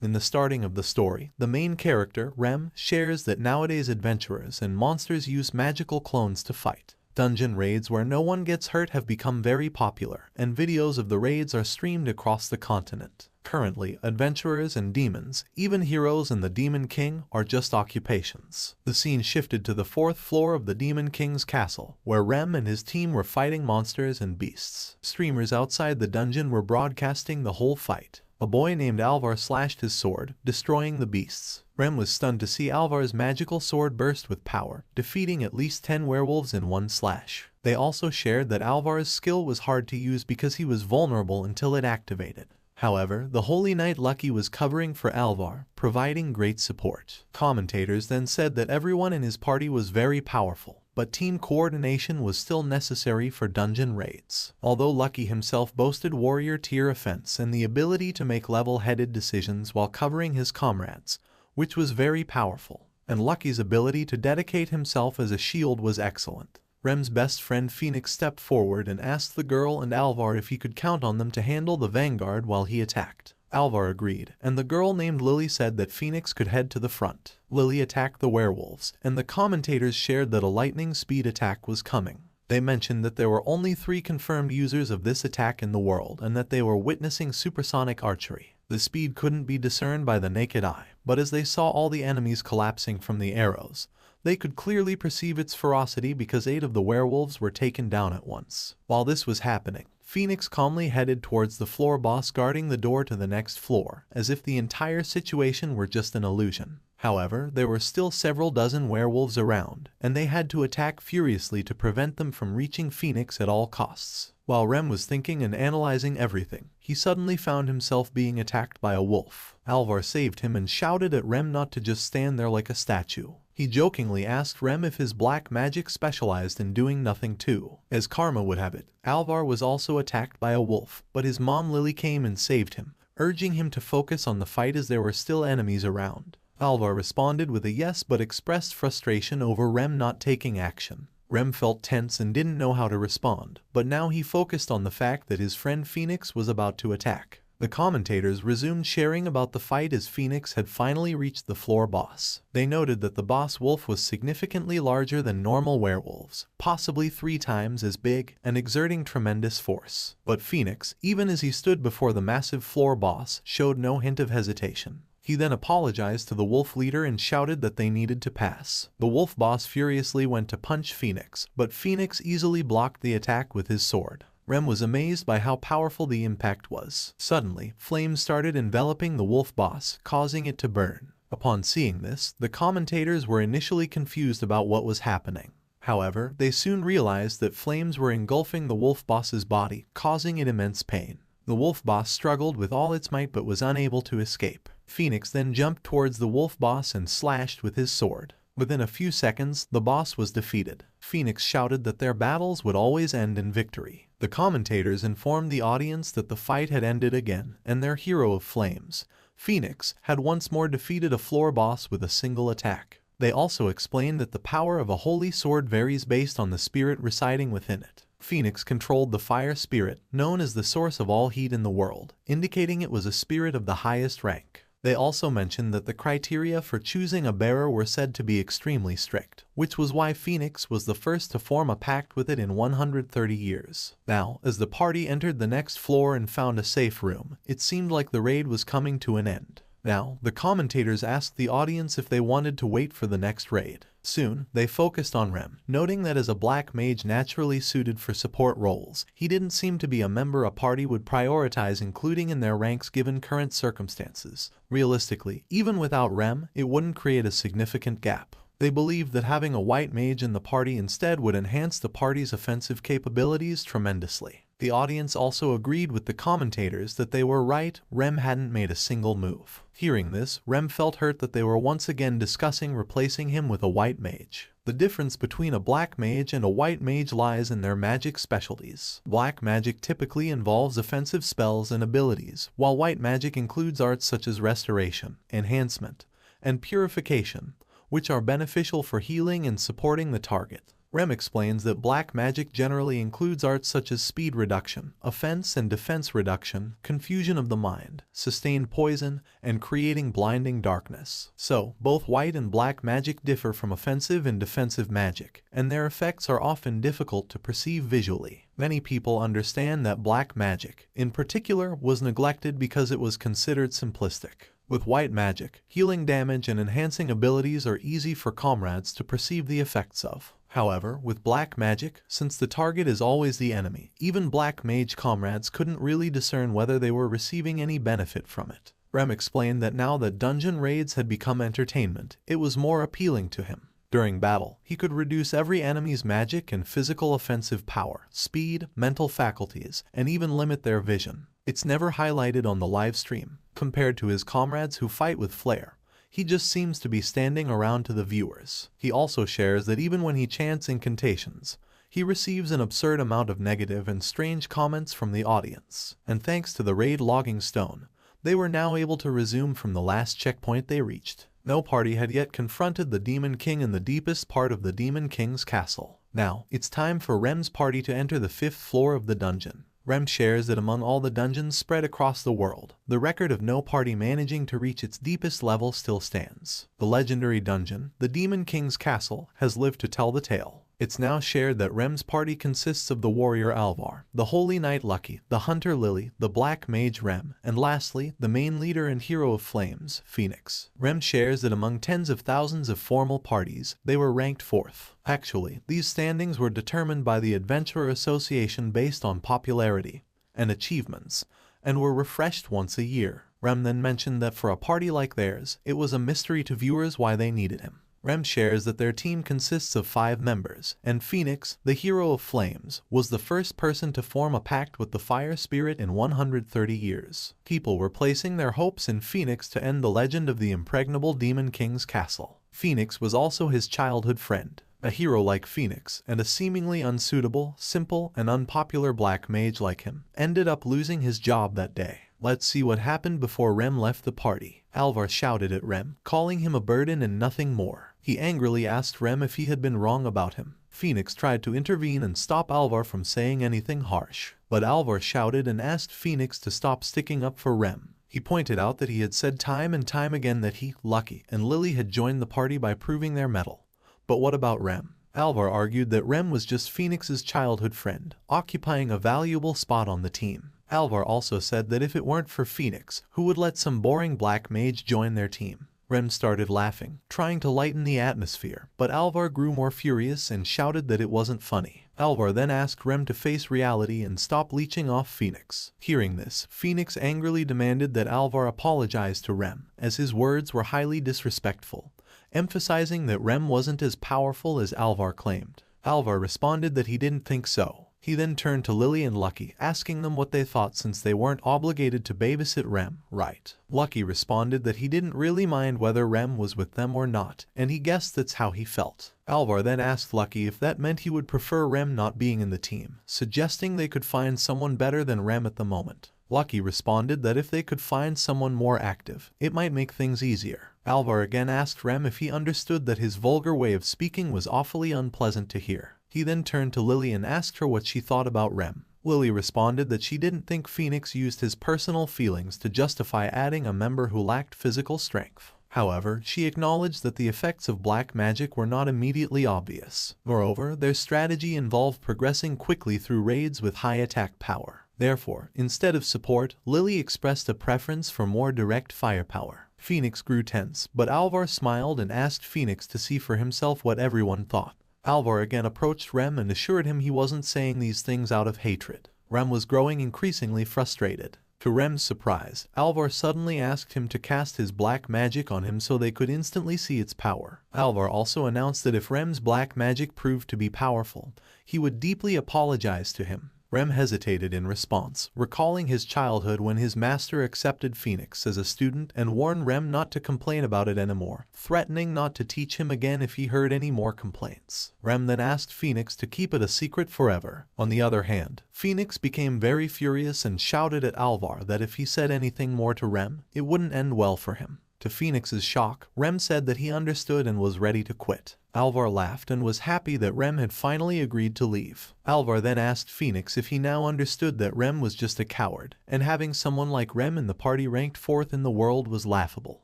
In the starting of the story, the main character, Rem, shares that nowadays adventurers and monsters use magical clones to fight. Dungeon raids where no one gets hurt have become very popular, and videos of the raids are streamed across the continent. Currently, adventurers and demons, even heroes and the Demon King, are just occupations. The scene shifted to the 4th floor of the Demon King's castle, where Rem and his team were fighting monsters and beasts. Streamers outside the dungeon were broadcasting the whole fight. A boy named Alvar slashed his sword, destroying the beasts. Rem was stunned to see Alvar's magical sword burst with power, defeating at least 10 werewolves in one slash. They also shared that Alvar's skill was hard to use because he was vulnerable until it activated. However, the Holy Knight Lucky was covering for Alvar, providing great support. Commentators then said that everyone in his party was very powerful, but team coordination was still necessary for dungeon raids. Although Lucky himself boasted warrior tier offense and the ability to make level-headed decisions while covering his comrades, which was very powerful, and Lucky's ability to dedicate himself as a shield was excellent. Rem's best friend Phoenix stepped forward and asked the girl and Alvar if he could count on them to handle the vanguard while he attacked. Alvar agreed, and the girl named Lily said that Phoenix could head to the front. Lily attacked the werewolves, and the commentators shared that a lightning speed attack was coming. They mentioned that there were only 3 confirmed users of this attack in the world and that they were witnessing supersonic archery. The speed couldn't be discerned by the naked eye, but as they saw all the enemies collapsing from the arrows, they could clearly perceive its ferocity because 8 of the werewolves were taken down at once. While this was happening, Phoenix calmly headed towards the floor boss guarding the door to the next floor, as if the entire situation were just an illusion. However, there were still several dozen werewolves around, and they had to attack furiously to prevent them from reaching Phoenix at all costs. While Rem was thinking and analyzing everything, he suddenly found himself being attacked by a wolf. Alvar saved him and shouted at Rem not to just stand there like a statue. He jokingly asked Rem if his black magic specialized in doing nothing too. As karma would have it, Alvar was also attacked by a wolf, but his mom Lily came and saved him, urging him to focus on the fight as there were still enemies around. Alvar responded with a yes but expressed frustration over Rem not taking action. Rem felt tense and didn't know how to respond, but now he focused on the fact that his friend Phoenix was about to attack. The commentators resumed sharing about the fight as Phoenix had finally reached the floor boss. They noted that the boss wolf was significantly larger than normal werewolves, possibly 3 times as big, and exerting tremendous force. But Phoenix, even as he stood before the massive floor boss, showed no hint of hesitation. He then apologized to the wolf leader and shouted that they needed to pass. The wolf boss furiously went to punch Phoenix, but Phoenix easily blocked the attack with his sword. Rem was amazed by how powerful the impact was. Suddenly, flames started enveloping the wolf boss, causing it to burn. Upon seeing this, the commentators were initially confused about what was happening. However, they soon realized that flames were engulfing the wolf boss's body, causing it immense pain. The wolf boss struggled with all its might but was unable to escape. Phoenix then jumped towards the wolf boss and slashed with his sword. Within a few seconds, the boss was defeated. Phoenix shouted that their battles would always end in victory. The commentators informed the audience that the fight had ended again, and their hero of flames, Phoenix, had once more defeated a floor boss with a single attack. They also explained that the power of a holy sword varies based on the spirit residing within it. Phoenix controlled the fire spirit, known as the source of all heat in the world, indicating it was a spirit of the highest rank. They also mentioned that the criteria for choosing a bearer were said to be extremely strict, which was why Phoenix was the first to form a pact with it in 130 years. Now, as the party entered the next floor and found a safe room, it seemed like the raid was coming to an end. Now, the commentators asked the audience if they wanted to wait for the next raid. Soon, they focused on Rem, noting that as a black mage naturally suited for support roles, he didn't seem to be a member a party would prioritize including in their ranks given current circumstances. Realistically, even without Rem, it wouldn't create a significant gap. They believed that having a white mage in the party instead would enhance the party's offensive capabilities tremendously. The audience also agreed with the commentators that they were right, Rem hadn't made a single move. Hearing this, Rem felt hurt that they were once again discussing replacing him with a white mage. The difference between a black mage and a white mage lies in their magic specialties. Black magic typically involves offensive spells and abilities, while white magic includes arts such as restoration, enhancement, and purification, which are beneficial for healing and supporting the target. Rem explains that black magic generally includes arts such as speed reduction, offense and defense reduction, confusion of the mind, sustained poison, and creating blinding darkness. So, both white and black magic differ from offensive and defensive magic, and their effects are often difficult to perceive visually. Many people understand that black magic, in particular, was neglected because it was considered simplistic. With white magic, healing damage and enhancing abilities are easy for comrades to perceive the effects of. However, with black magic, since the target is always the enemy, even black mage comrades couldn't really discern whether they were receiving any benefit from it. Rem explained that now that dungeon raids had become entertainment, it was more appealing to him. During battle, he could reduce every enemy's magic and physical offensive power, speed, mental faculties, and even limit their vision. It's never highlighted on the live stream. Compared to his comrades who fight with flair, he just seems to be standing around to the viewers. He also shares that even when he chants incantations, he receives an absurd amount of negative and strange comments from the audience. And thanks to the raid logging stone, they were now able to resume from the last checkpoint they reached. No party had yet confronted the Demon King in the deepest part of the Demon King's castle. Now, it's time for Rem's party to enter the 5th floor of the dungeon. Rem shares that among all the dungeons spread across the world, the record of no party managing to reach its deepest level still stands. The legendary dungeon, the Demon King's castle, has lived to tell the tale. It's now shared that Rem's party consists of the warrior Alvar, the holy knight Lucky, the hunter Lily, the black mage Rem, and lastly, the main leader and hero of flames, Phoenix. Rem shares that among tens of thousands of formal parties, they were ranked 4th. Actually, these standings were determined by the Adventurer Association based on popularity and achievements, and were refreshed once a year. Rem then mentioned that for a party like theirs, it was a mystery to viewers why they needed him. Rem shares that their team consists of 5 members, and Phoenix, the hero of flames, was the first person to form a pact with the fire spirit in 130 years. People were placing their hopes in Phoenix to end the legend of the impregnable Demon King's castle. Phoenix was also his childhood friend. A hero like Phoenix, and a seemingly unsuitable, simple, and unpopular black mage like him, ended up losing his job that day. Let's see what happened before Rem left the party. Alvar shouted at Rem, calling him a burden and nothing more. He angrily asked Rem if he had been wrong about him. Phoenix tried to intervene and stop Alvar from saying anything harsh, but Alvar shouted and asked Phoenix to stop sticking up for Rem. He pointed out that he had said time and time again that he, Lucky, and Lily had joined the party by proving their mettle. But what about Rem? Alvar argued that Rem was just Phoenix's childhood friend, occupying a valuable spot on the team. Alvar also said that if it weren't for Phoenix, who would let some boring black mage join their team? Rem started laughing, trying to lighten the atmosphere, but Alvar grew more furious and shouted that it wasn't funny. Alvar then asked Rem to face reality and stop leeching off Phoenix. Hearing this, Phoenix angrily demanded that Alvar apologize to Rem, as his words were highly disrespectful, emphasizing that Rem wasn't as powerful as Alvar claimed. Alvar responded that he didn't think so. He then turned to Lily and Lucky, asking them what they thought since they weren't obligated to babysit Rem, right? Lucky responded that he didn't really mind whether Rem was with them or not, and he guessed that's how he felt. Alvar then asked Lucky if that meant he would prefer Rem not being in the team, suggesting they could find someone better than Rem at the moment. Lucky responded that if they could find someone more active, it might make things easier. Alvar again asked Rem if he understood that his vulgar way of speaking was awfully unpleasant to hear. He then turned to Lily and asked her what she thought about Rem. Lily responded that she didn't think Phoenix used his personal feelings to justify adding a member who lacked physical strength. However, she acknowledged that the effects of black magic were not immediately obvious. Moreover, their strategy involved progressing quickly through raids with high attack power. Therefore, instead of support, Lily expressed a preference for more direct firepower. Phoenix grew tense, but Alvar smiled and asked Phoenix to see for himself what everyone thought. Alvar again approached Rem and assured him he wasn't saying these things out of hatred. Rem was growing increasingly frustrated. To Rem's surprise, Alvar suddenly asked him to cast his black magic on him so they could instantly see its power. Alvar also announced that if Rem's black magic proved to be powerful, he would deeply apologize to him. Rem hesitated in response, recalling his childhood when his master accepted Phoenix as a student and warned Rem not to complain about it anymore, threatening not to teach him again if he heard any more complaints. Rem then asked Phoenix to keep it a secret forever. On the other hand, Phoenix became very furious and shouted at Alvar that if he said anything more to Rem, it wouldn't end well for him. To Phoenix's shock, Rem said that he understood and was ready to quit. Alvar laughed and was happy that Rem had finally agreed to leave. Alvar then asked Phoenix if he now understood that Rem was just a coward, and having someone like Rem in the party ranked 4th in the world was laughable.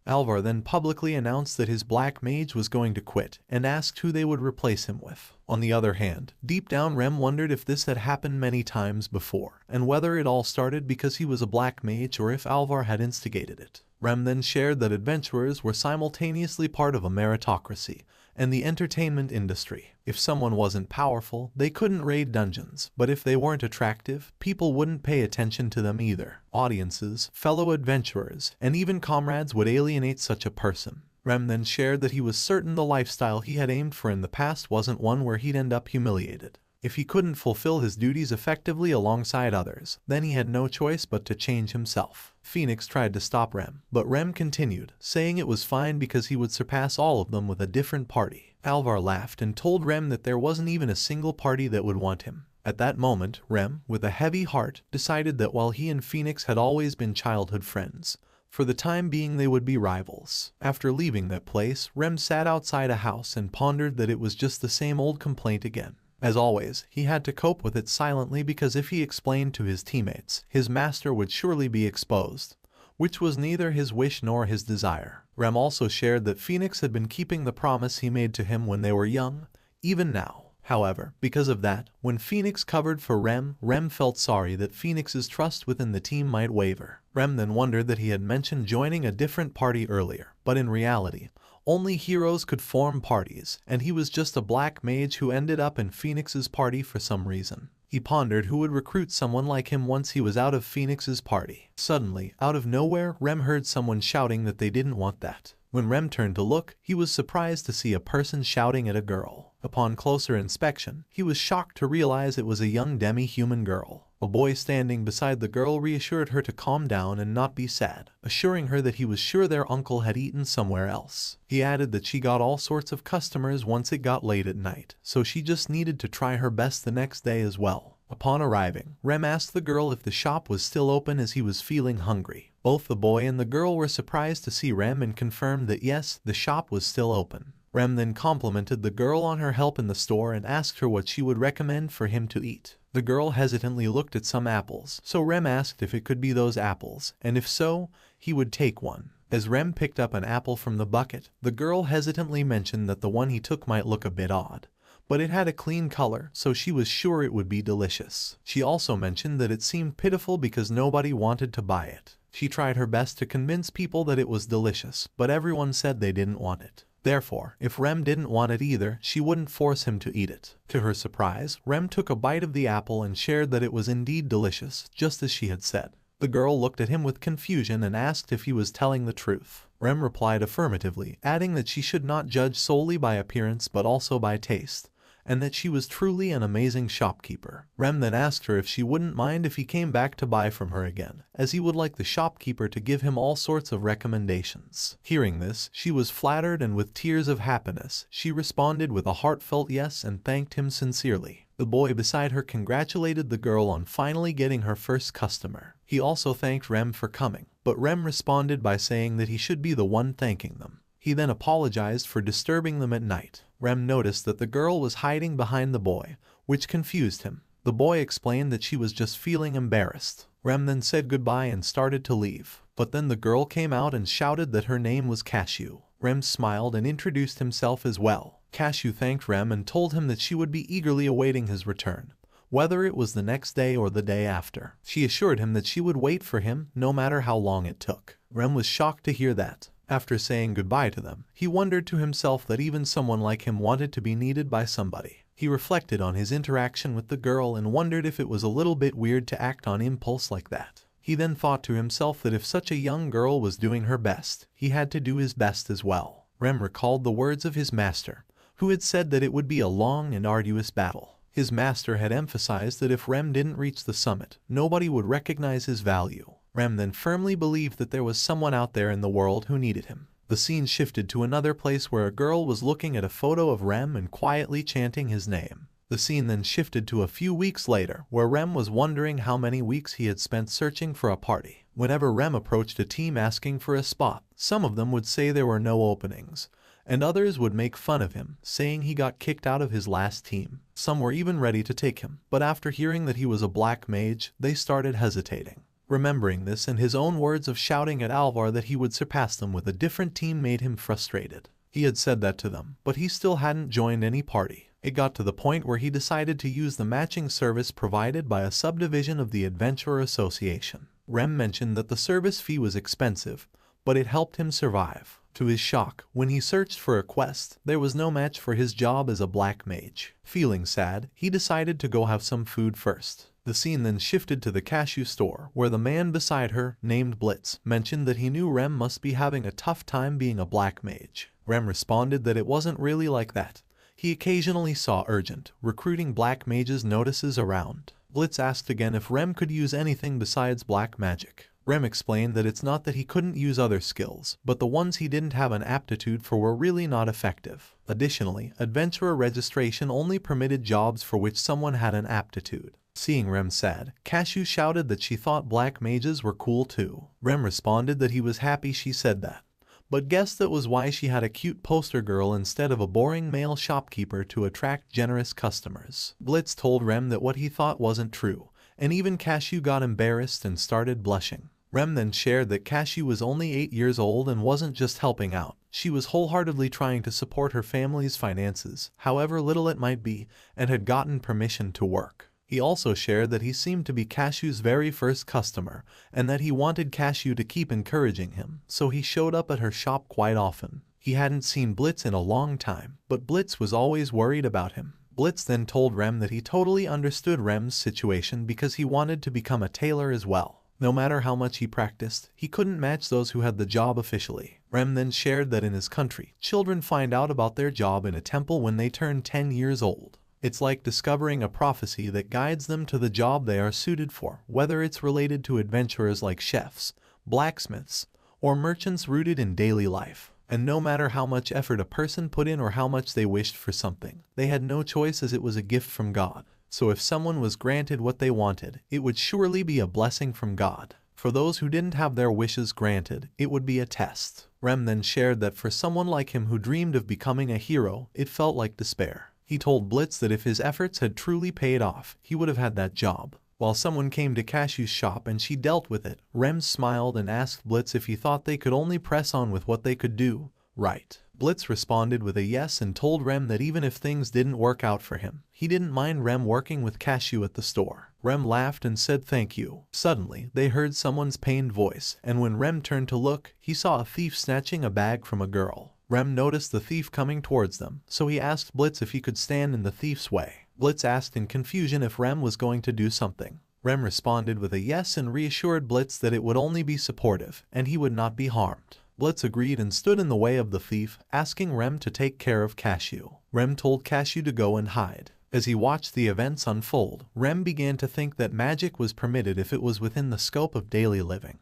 Alvar then publicly announced that his black mage was going to quit, and asked who they would replace him with. On the other hand, deep down Rem wondered if this had happened many times before, and whether it all started because he was a black mage or if Alvar had instigated it. Rem then shared that adventurers were simultaneously part of a meritocracy and the entertainment industry. If someone wasn't powerful, they couldn't raid dungeons, but if they weren't attractive, people wouldn't pay attention to them either. Audiences, fellow adventurers, and even comrades would alienate such a person. Rem then shared that he was certain the lifestyle he had aimed for in the past wasn't one where he'd end up humiliated. If he couldn't fulfill his duties effectively alongside others, then he had no choice but to change himself. Phoenix tried to stop Rem, but Rem continued, saying it was fine because he would surpass all of them with a different party. Alvar laughed and told Rem that there wasn't even a single party that would want him. At that moment, Rem, with a heavy heart, decided that while he and Phoenix had always been childhood friends, for the time being they would be rivals. After leaving that place, Rem sat outside a house and pondered that it was just the same old complaint again. As always, he had to cope with it silently because if he explained to his teammates, his master would surely be exposed, which was neither his wish nor his desire. Rem also shared that Phoenix had been keeping the promise he made to him when they were young, even now. However, because of that, when Phoenix covered for Rem felt sorry that Phoenix's trust within the team might waver. Rem then wondered that he had mentioned joining a different party earlier, but in reality, only heroes could form parties, and he was just a black mage who ended up in Phoenix's party for some reason. He pondered who would recruit someone like him once he was out of Phoenix's party. Suddenly, out of nowhere, Rem heard someone shouting that they didn't want that. When Rem turned to look, he was surprised to see a person shouting at a girl. Upon closer inspection, he was shocked to realize it was a young demi-human girl. A boy standing beside the girl reassured her to calm down and not be sad, assuring her that he was sure their uncle had eaten somewhere else. He added that she got all sorts of customers once it got late at night, so she just needed to try her best the next day as well. Upon arriving, Rem asked the girl if the shop was still open as he was feeling hungry. Both the boy and the girl were surprised to see Rem and confirmed that yes, the shop was still open. Rem then complimented the girl on her help in the store and asked her what she would recommend for him to eat. The girl hesitantly looked at some apples, so Rem asked if it could be those apples, and if so, he would take one. As Rem picked up an apple from the bucket, the girl hesitantly mentioned that the one he took might look a bit odd, but it had a clean color, so she was sure it would be delicious. She also mentioned that it seemed pitiful because nobody wanted to buy it. She tried her best to convince people that it was delicious, but everyone said they didn't want it. Therefore, if Rem didn't want it either, she wouldn't force him to eat it. To her surprise, Rem took a bite of the apple and shared that it was indeed delicious, just as she had said. The girl looked at him with confusion and asked if he was telling the truth. Rem replied affirmatively, adding that she should not judge solely by appearance but also by taste, and that she was truly an amazing shopkeeper. Rem then asked her if she wouldn't mind if he came back to buy from her again, as he would like the shopkeeper to give him all sorts of recommendations. Hearing this, she was flattered and with tears of happiness, she responded with a heartfelt yes and thanked him sincerely. The boy beside her congratulated the girl on finally getting her first customer. He also thanked Rem for coming, but Rem responded by saying that he should be the one thanking them. He then apologized for disturbing them at night. Rem noticed that the girl was hiding behind the boy, which confused him. The boy explained that she was just feeling embarrassed. Rem then said goodbye and started to leave, but then the girl came out and shouted that her name was Cashew. Rem smiled and introduced himself as well. Cashew thanked Rem and told him that she would be eagerly awaiting his return, whether it was the next day or the day after. She assured him that she would wait for him no matter how long it took. Rem was shocked to hear that. After saying goodbye to them, he wondered to himself that even someone like him wanted to be needed by somebody. He reflected on his interaction with the girl and wondered if it was a little bit weird to act on impulse like that. He then thought to himself that if such a young girl was doing her best, he had to do his best as well. Rem recalled the words of his master, who had said that it would be a long and arduous battle. His master had emphasized that if Rem didn't reach the summit, nobody would recognize his value. Rem then firmly believed that there was someone out there in the world who needed him. The scene shifted to another place where a girl was looking at a photo of Rem and quietly chanting his name. The scene then shifted to a few weeks later, where Rem was wondering how many weeks he had spent searching for a party. Whenever Rem approached a team asking for a spot, some of them would say there were no openings, and others would make fun of him, saying he got kicked out of his last team. Some were even ready to take him, but after hearing that he was a black mage, they started hesitating. Remembering this and his own words of shouting at Alvar that he would surpass them with a different team made him frustrated. He had said that to them, but he still hadn't joined any party. It got to the point where he decided to use the matching service provided by a subdivision of the Adventurer Association. Rem mentioned that the service fee was expensive, but it helped him survive. To his shock, when he searched for a quest, there was no match for his job as a black mage. Feeling sad, he decided to go have some food first. The scene then shifted to the cashew store, where the man beside her, named Blitz, mentioned that he knew Rem must be having a tough time being a black mage. Rem responded that it wasn't really like that. He occasionally saw urgent, recruiting black mages notices around. Blitz asked again if Rem could use anything besides black magic. Rem explained that it's not that he couldn't use other skills, but the ones he didn't have an aptitude for were really not effective. Additionally, adventurer registration only permitted jobs for which someone had an aptitude. Seeing Rem sad, Cashew shouted that she thought black mages were cool too. Rem responded that he was happy she said that, but guessed that was why she had a cute poster girl instead of a boring male shopkeeper to attract generous customers. Blitz told Rem that what he thought wasn't true, and even Cashew got embarrassed and started blushing. Rem then shared that Cashew was only 8 years old and wasn't just helping out. She was wholeheartedly trying to support her family's finances, however little it might be, and had gotten permission to work. He also shared that he seemed to be Cashew's very first customer, and that he wanted Cashew to keep encouraging him, so he showed up at her shop quite often. He hadn't seen Blitz in a long time, but Blitz was always worried about him. Blitz then told Rem that he totally understood Rem's situation because he wanted to become a tailor as well. No matter how much he practiced, he couldn't match those who had the job officially. Rem then shared that in his country, children find out about their job in a temple when they turn 10 years old. It's like discovering a prophecy that guides them to the job they are suited for, whether it's related to adventurers like chefs, blacksmiths, or merchants rooted in daily life. And no matter how much effort a person put in or how much they wished for something, they had no choice as it was a gift from God. So if someone was granted what they wanted, it would surely be a blessing from God. For those who didn't have their wishes granted, it would be a test. Rem then shared that for someone like him who dreamed of becoming a hero, it felt like despair. He told Blitz that if his efforts had truly paid off, he would have had that job. While someone came to Cashew's shop and she dealt with it, Rem smiled and asked Blitz if he thought they could only press on with what they could do, right? Blitz responded with a yes and told Rem that even if things didn't work out for him, he didn't mind Rem working with Cashew at the store. Rem laughed and said thank you. Suddenly, they heard someone's pained voice, and when Rem turned to look, he saw a thief snatching a bag from a girl. Rem noticed the thief coming towards them, so he asked Blitz if he could stand in the thief's way. Blitz asked in confusion if Rem was going to do something. Rem responded with a yes and reassured Blitz that it would only be supportive, and he would not be harmed. Blitz agreed and stood in the way of the thief, asking Rem to take care of Cashew. Rem told Cashew to go and hide. As he watched the events unfold, Rem began to think that magic was permitted if it was within the scope of daily living.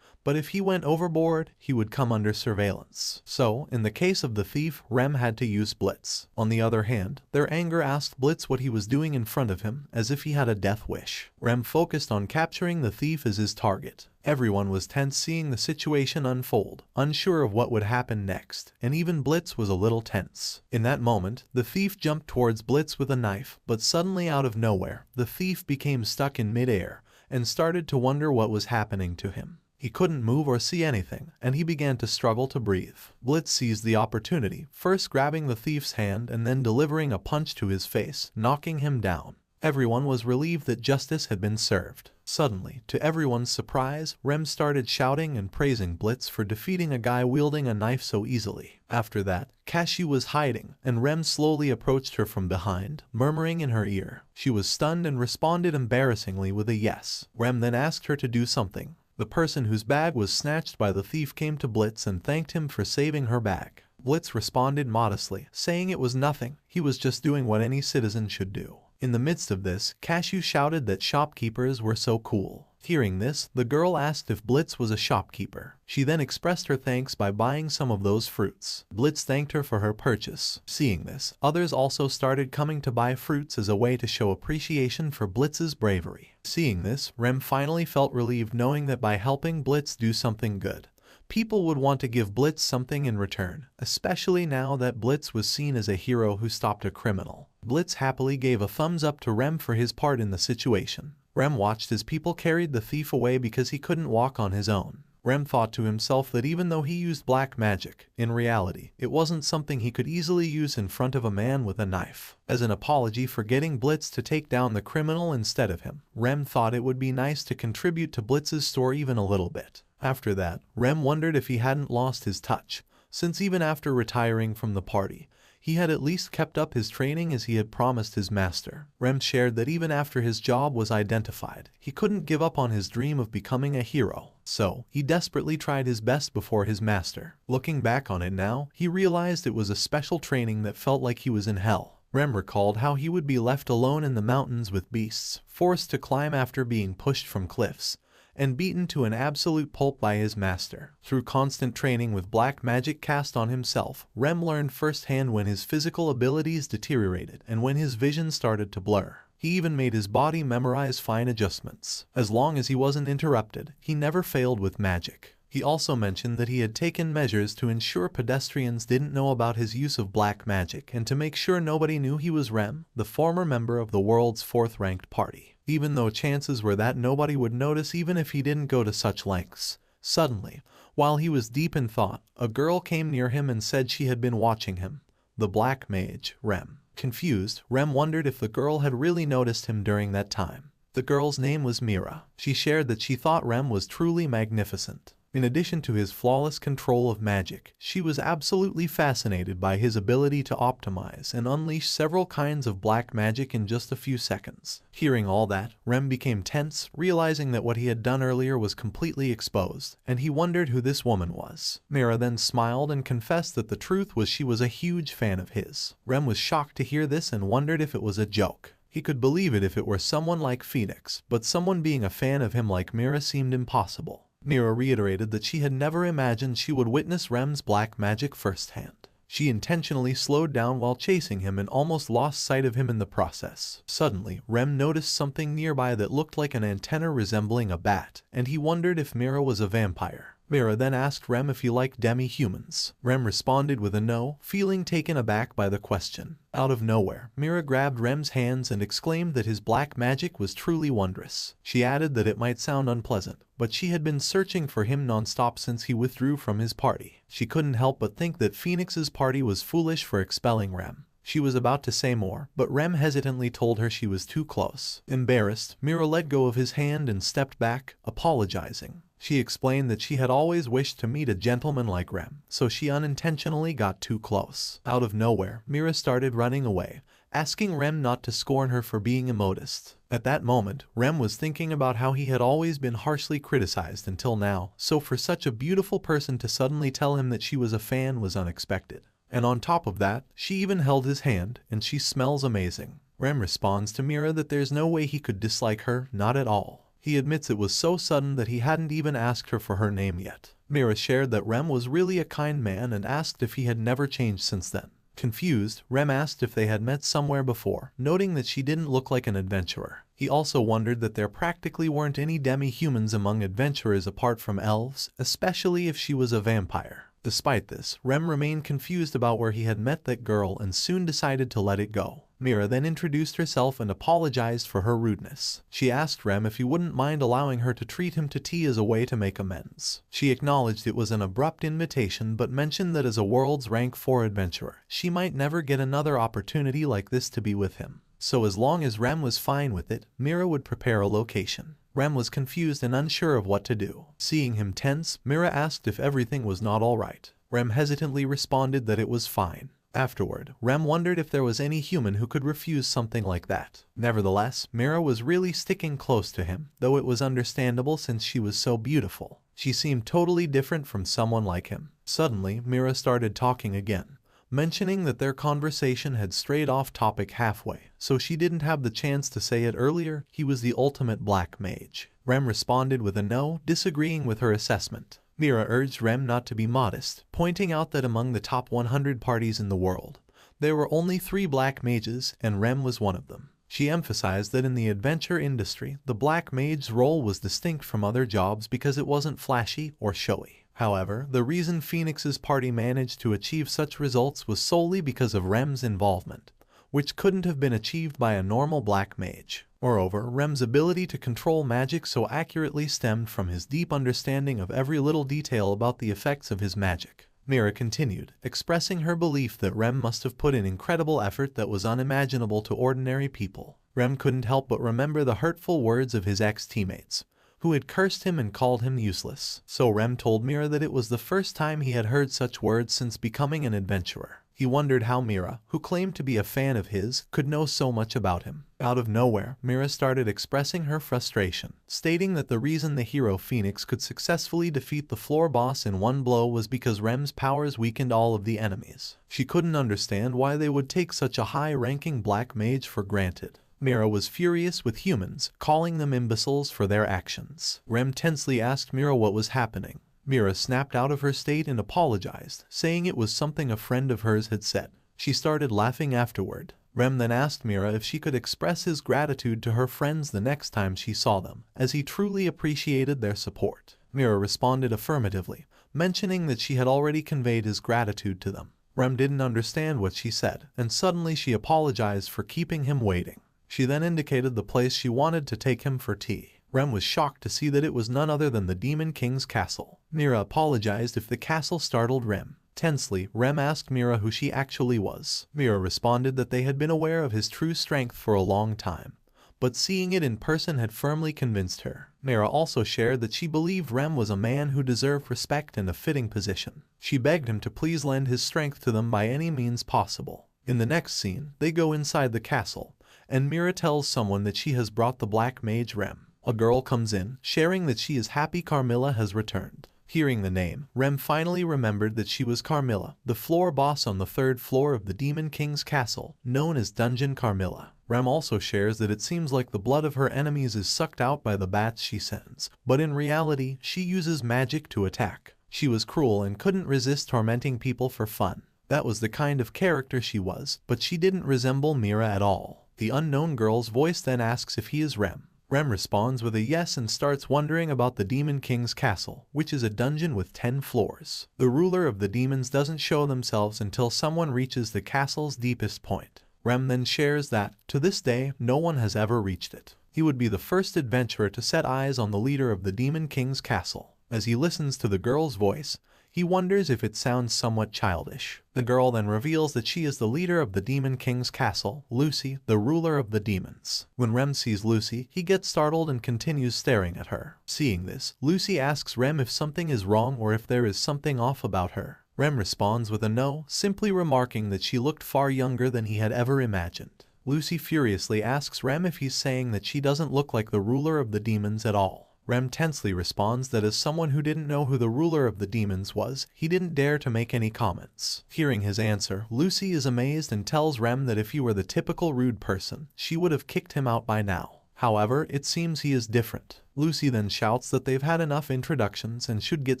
But if he went overboard, he would come under surveillance. So, in the case of the thief, Rem had to use Blitz. On the other hand, their anger asked Blitz what he was doing in front of him, as if he had a death wish. Rem focused on capturing the thief as his target. Everyone was tense seeing the situation unfold, unsure of what would happen next, and even Blitz was a little tense. In that moment, the thief jumped towards Blitz with a knife, but suddenly out of nowhere, the thief became stuck in midair and started to wonder what was happening to him. He couldn't move or see anything, and he began to struggle to breathe. Blitz seized the opportunity, first grabbing the thief's hand and then delivering a punch to his face, knocking him down. Everyone was relieved that justice had been served. Suddenly, to everyone's surprise, Rem started shouting and praising Blitz for defeating a guy wielding a knife so easily. After that, Cashew was hiding, and Rem slowly approached her from behind, murmuring in her ear. She was stunned and responded embarrassingly with a yes. Rem then asked her to do something. The person whose bag was snatched by the thief came to Blitz and thanked him for saving her bag. Blitz responded modestly, saying it was nothing, he was just doing what any citizen should do. In the midst of this, Cashew shouted that shopkeepers were so cool. Hearing this, the girl asked if Blitz was a shopkeeper. She then expressed her thanks by buying some of those fruits. Blitz thanked her for her purchase. Seeing this, others also started coming to buy fruits as a way to show appreciation for Blitz's bravery. Seeing this, Rem finally felt relieved knowing that by helping Blitz do something good, people would want to give Blitz something in return, especially now that Blitz was seen as a hero who stopped a criminal. Blitz happily gave a thumbs up to Rem for his part in the situation. Rem watched as people carried the thief away because he couldn't walk on his own. Rem thought to himself that even though he used black magic, in reality, it wasn't something he could easily use in front of a man with a knife. As an apology for getting Blitz to take down the criminal instead of him, Rem thought it would be nice to contribute to Blitz's story even a little bit. After that, Rem wondered if he hadn't lost his touch, since even after retiring from the party, he had at least kept up his training as he had promised his master. Rem shared that even after his job was identified, he couldn't give up on his dream of becoming a hero, so he desperately tried his best before his master. Looking back on it now, he realized it was a special training that felt like he was in hell. Rem recalled how he would be left alone in the mountains with beasts, forced to climb after being pushed from cliffs, and beaten to an absolute pulp by his master. Through constant training with black magic cast on himself, Rem learned firsthand when his physical abilities deteriorated and when his vision started to blur. He even made his body memorize fine adjustments. As long as he wasn't interrupted, he never failed with magic. He also mentioned that he had taken measures to ensure pedestrians didn't know about his use of black magic and to make sure nobody knew he was Rem, the former member of the world's 4th-ranked party. Even though chances were that nobody would notice even if he didn't go to such lengths. Suddenly, while he was deep in thought, a girl came near him and said she had been watching him. The black mage, Rem. Confused, Rem wondered if the girl had really noticed him during that time. The girl's name was Mira. She shared that she thought Rem was truly magnificent. In addition to his flawless control of magic, she was absolutely fascinated by his ability to optimize and unleash several kinds of black magic in just a few seconds. Hearing all that, Rem became tense, realizing that what he had done earlier was completely exposed, and he wondered who this woman was. Mira then smiled and confessed that the truth was she was a huge fan of his. Rem was shocked to hear this and wondered if it was a joke. He could believe it if it were someone like Phoenix, but someone being a fan of him like Mira seemed impossible. Mira reiterated that she had never imagined she would witness Rem's black magic firsthand. She intentionally slowed down while chasing him and almost lost sight of him in the process. Suddenly, Rem noticed something nearby that looked like an antenna resembling a bat, and he wondered if Mira was a vampire. Mira then asked Rem if he liked demi-humans. Rem responded with a no, feeling taken aback by the question. Out of nowhere, Mira grabbed Rem's hands and exclaimed that his black magic was truly wondrous. She added that it might sound unpleasant, but she had been searching for him non-stop since he withdrew from his party. She couldn't help but think that Phoenix's party was foolish for expelling Rem. She was about to say more, but Rem hesitantly told her she was too close. Embarrassed, Mira let go of his hand and stepped back, apologizing. She explained that she had always wished to meet a gentleman like Rem, so she unintentionally got too close. Out of nowhere, Mira started running away, asking Rem not to scorn her for being immodest. At that moment, Rem was thinking about how he had always been harshly criticized until now, so for such a beautiful person to suddenly tell him that she was a fan was unexpected. And on top of that, she even held his hand, and she smells amazing. Rem responds to Mira that there's no way he could dislike her, not at all. He admits it was so sudden that he hadn't even asked her for her name yet. Mira shared that Rem was really a kind man and asked if he had never changed since then. Confused, Rem asked if they had met somewhere before, noting that she didn't look like an adventurer. He also wondered that there practically weren't any demi-humans among adventurers apart from elves, especially if she was a vampire. Despite this, Rem remained confused about where he had met that girl and soon decided to let it go. Mira then introduced herself and apologized for her rudeness. She asked Rem if he wouldn't mind allowing her to treat him to tea as a way to make amends. She acknowledged it was an abrupt invitation but mentioned that as a world's rank 4 adventurer, she might never get another opportunity like this to be with him. So as long as Rem was fine with it, Mira would prepare a location. Rem was confused and unsure of what to do. Seeing him tense, Mira asked if everything was not all right. Rem hesitantly responded that it was fine. Afterward, Rem wondered if there was any human who could refuse something like that. Nevertheless, Mira was really sticking close to him, though it was understandable since she was so beautiful. She seemed totally different from someone like him. Suddenly, Mira started talking again, mentioning that their conversation had strayed off topic halfway, so she didn't have the chance to say it earlier. He was the ultimate black mage. Rem responded with a no, disagreeing with her assessment. Mira urged Rem not to be modest, pointing out that among the top 100 parties in the world, there were only 3 black mages, and Rem was one of them. She emphasized that in the adventure industry, the black mage's role was distinct from other jobs because it wasn't flashy or showy. However, the reason Phoenix's party managed to achieve such results was solely because of Rem's involvement, which couldn't have been achieved by a normal black mage. Moreover, Rem's ability to control magic so accurately stemmed from his deep understanding of every little detail about the effects of his magic. Mira continued, expressing her belief that Rem must have put in incredible effort that was unimaginable to ordinary people. Rem couldn't help but remember the hurtful words of his ex-teammates, who had cursed him and called him useless. So Rem told Mira that it was the first time he had heard such words since becoming an adventurer. He wondered how Mira, who claimed to be a fan of his, could know so much about him. Out of nowhere, Mira started expressing her frustration, stating that the reason the hero Phoenix could successfully defeat the floor boss in one blow was because Rem's powers weakened all of the enemies. She couldn't understand why they would take such a high-ranking black mage for granted. Mira was furious with humans, calling them imbeciles for their actions. Rem tensely asked Mira what was happening. Mira snapped out of her state and apologized, saying it was something a friend of hers had said. She started laughing afterward. Rem then asked Mira if she could express his gratitude to her friends the next time she saw them, as he truly appreciated their support. Mira responded affirmatively, mentioning that she had already conveyed his gratitude to them. Rem didn't understand what she said, and suddenly she apologized for keeping him waiting. She then indicated the place she wanted to take him for tea. Rem was shocked to see that it was none other than the Demon King's castle. Mira apologized if the castle startled Rem. Tensely, Rem asked Mira who she actually was. Mira responded that they had been aware of his true strength for a long time, but seeing it in person had firmly convinced her. Mira also shared that she believed Rem was a man who deserved respect and a fitting position. She begged him to please lend his strength to them by any means possible. In the next scene, they go inside the castle, and Mira tells someone that she has brought the black mage Rem. A girl comes in, sharing that she is happy Carmilla has returned. Hearing the name, Rem finally remembered that she was Carmilla, the floor boss on the 3rd floor of the Demon King's castle, known as Dungeon Carmilla. Rem also shares that it seems like the blood of her enemies is sucked out by the bats she sends, but in reality, she uses magic to attack. She was cruel and couldn't resist tormenting people for fun. That was the kind of character she was, but she didn't resemble Mira at all. The unknown girl's voice then asks if he is Rem. Rem responds with a yes and starts wondering about the Demon King's castle, which is a dungeon with 10 floors. The ruler of the demons doesn't show themselves until someone reaches the castle's deepest point. Rem then shares that, to this day, no one has ever reached it. He would be the first adventurer to set eyes on the leader of the Demon King's castle. As he listens to the girl's voice, he wonders if it sounds somewhat childish. The girl then reveals that she is the leader of the Demon King's castle, Lucy, the ruler of the demons. When Rem sees Lucy, he gets startled and continues staring at her. Seeing this, Lucy asks Rem if something is wrong or if there is something off about her. Rem responds with a no, simply remarking that she looked far younger than he had ever imagined. Lucy furiously asks Rem if he's saying that she doesn't look like the ruler of the demons at all. Rem tensely responds that as someone who didn't know who the ruler of the demons was, he didn't dare to make any comments. Hearing his answer, Lucy is amazed and tells Rem that if he were the typical rude person, she would have kicked him out by now. However, it seems he is different. Lucy then shouts that they've had enough introductions and should get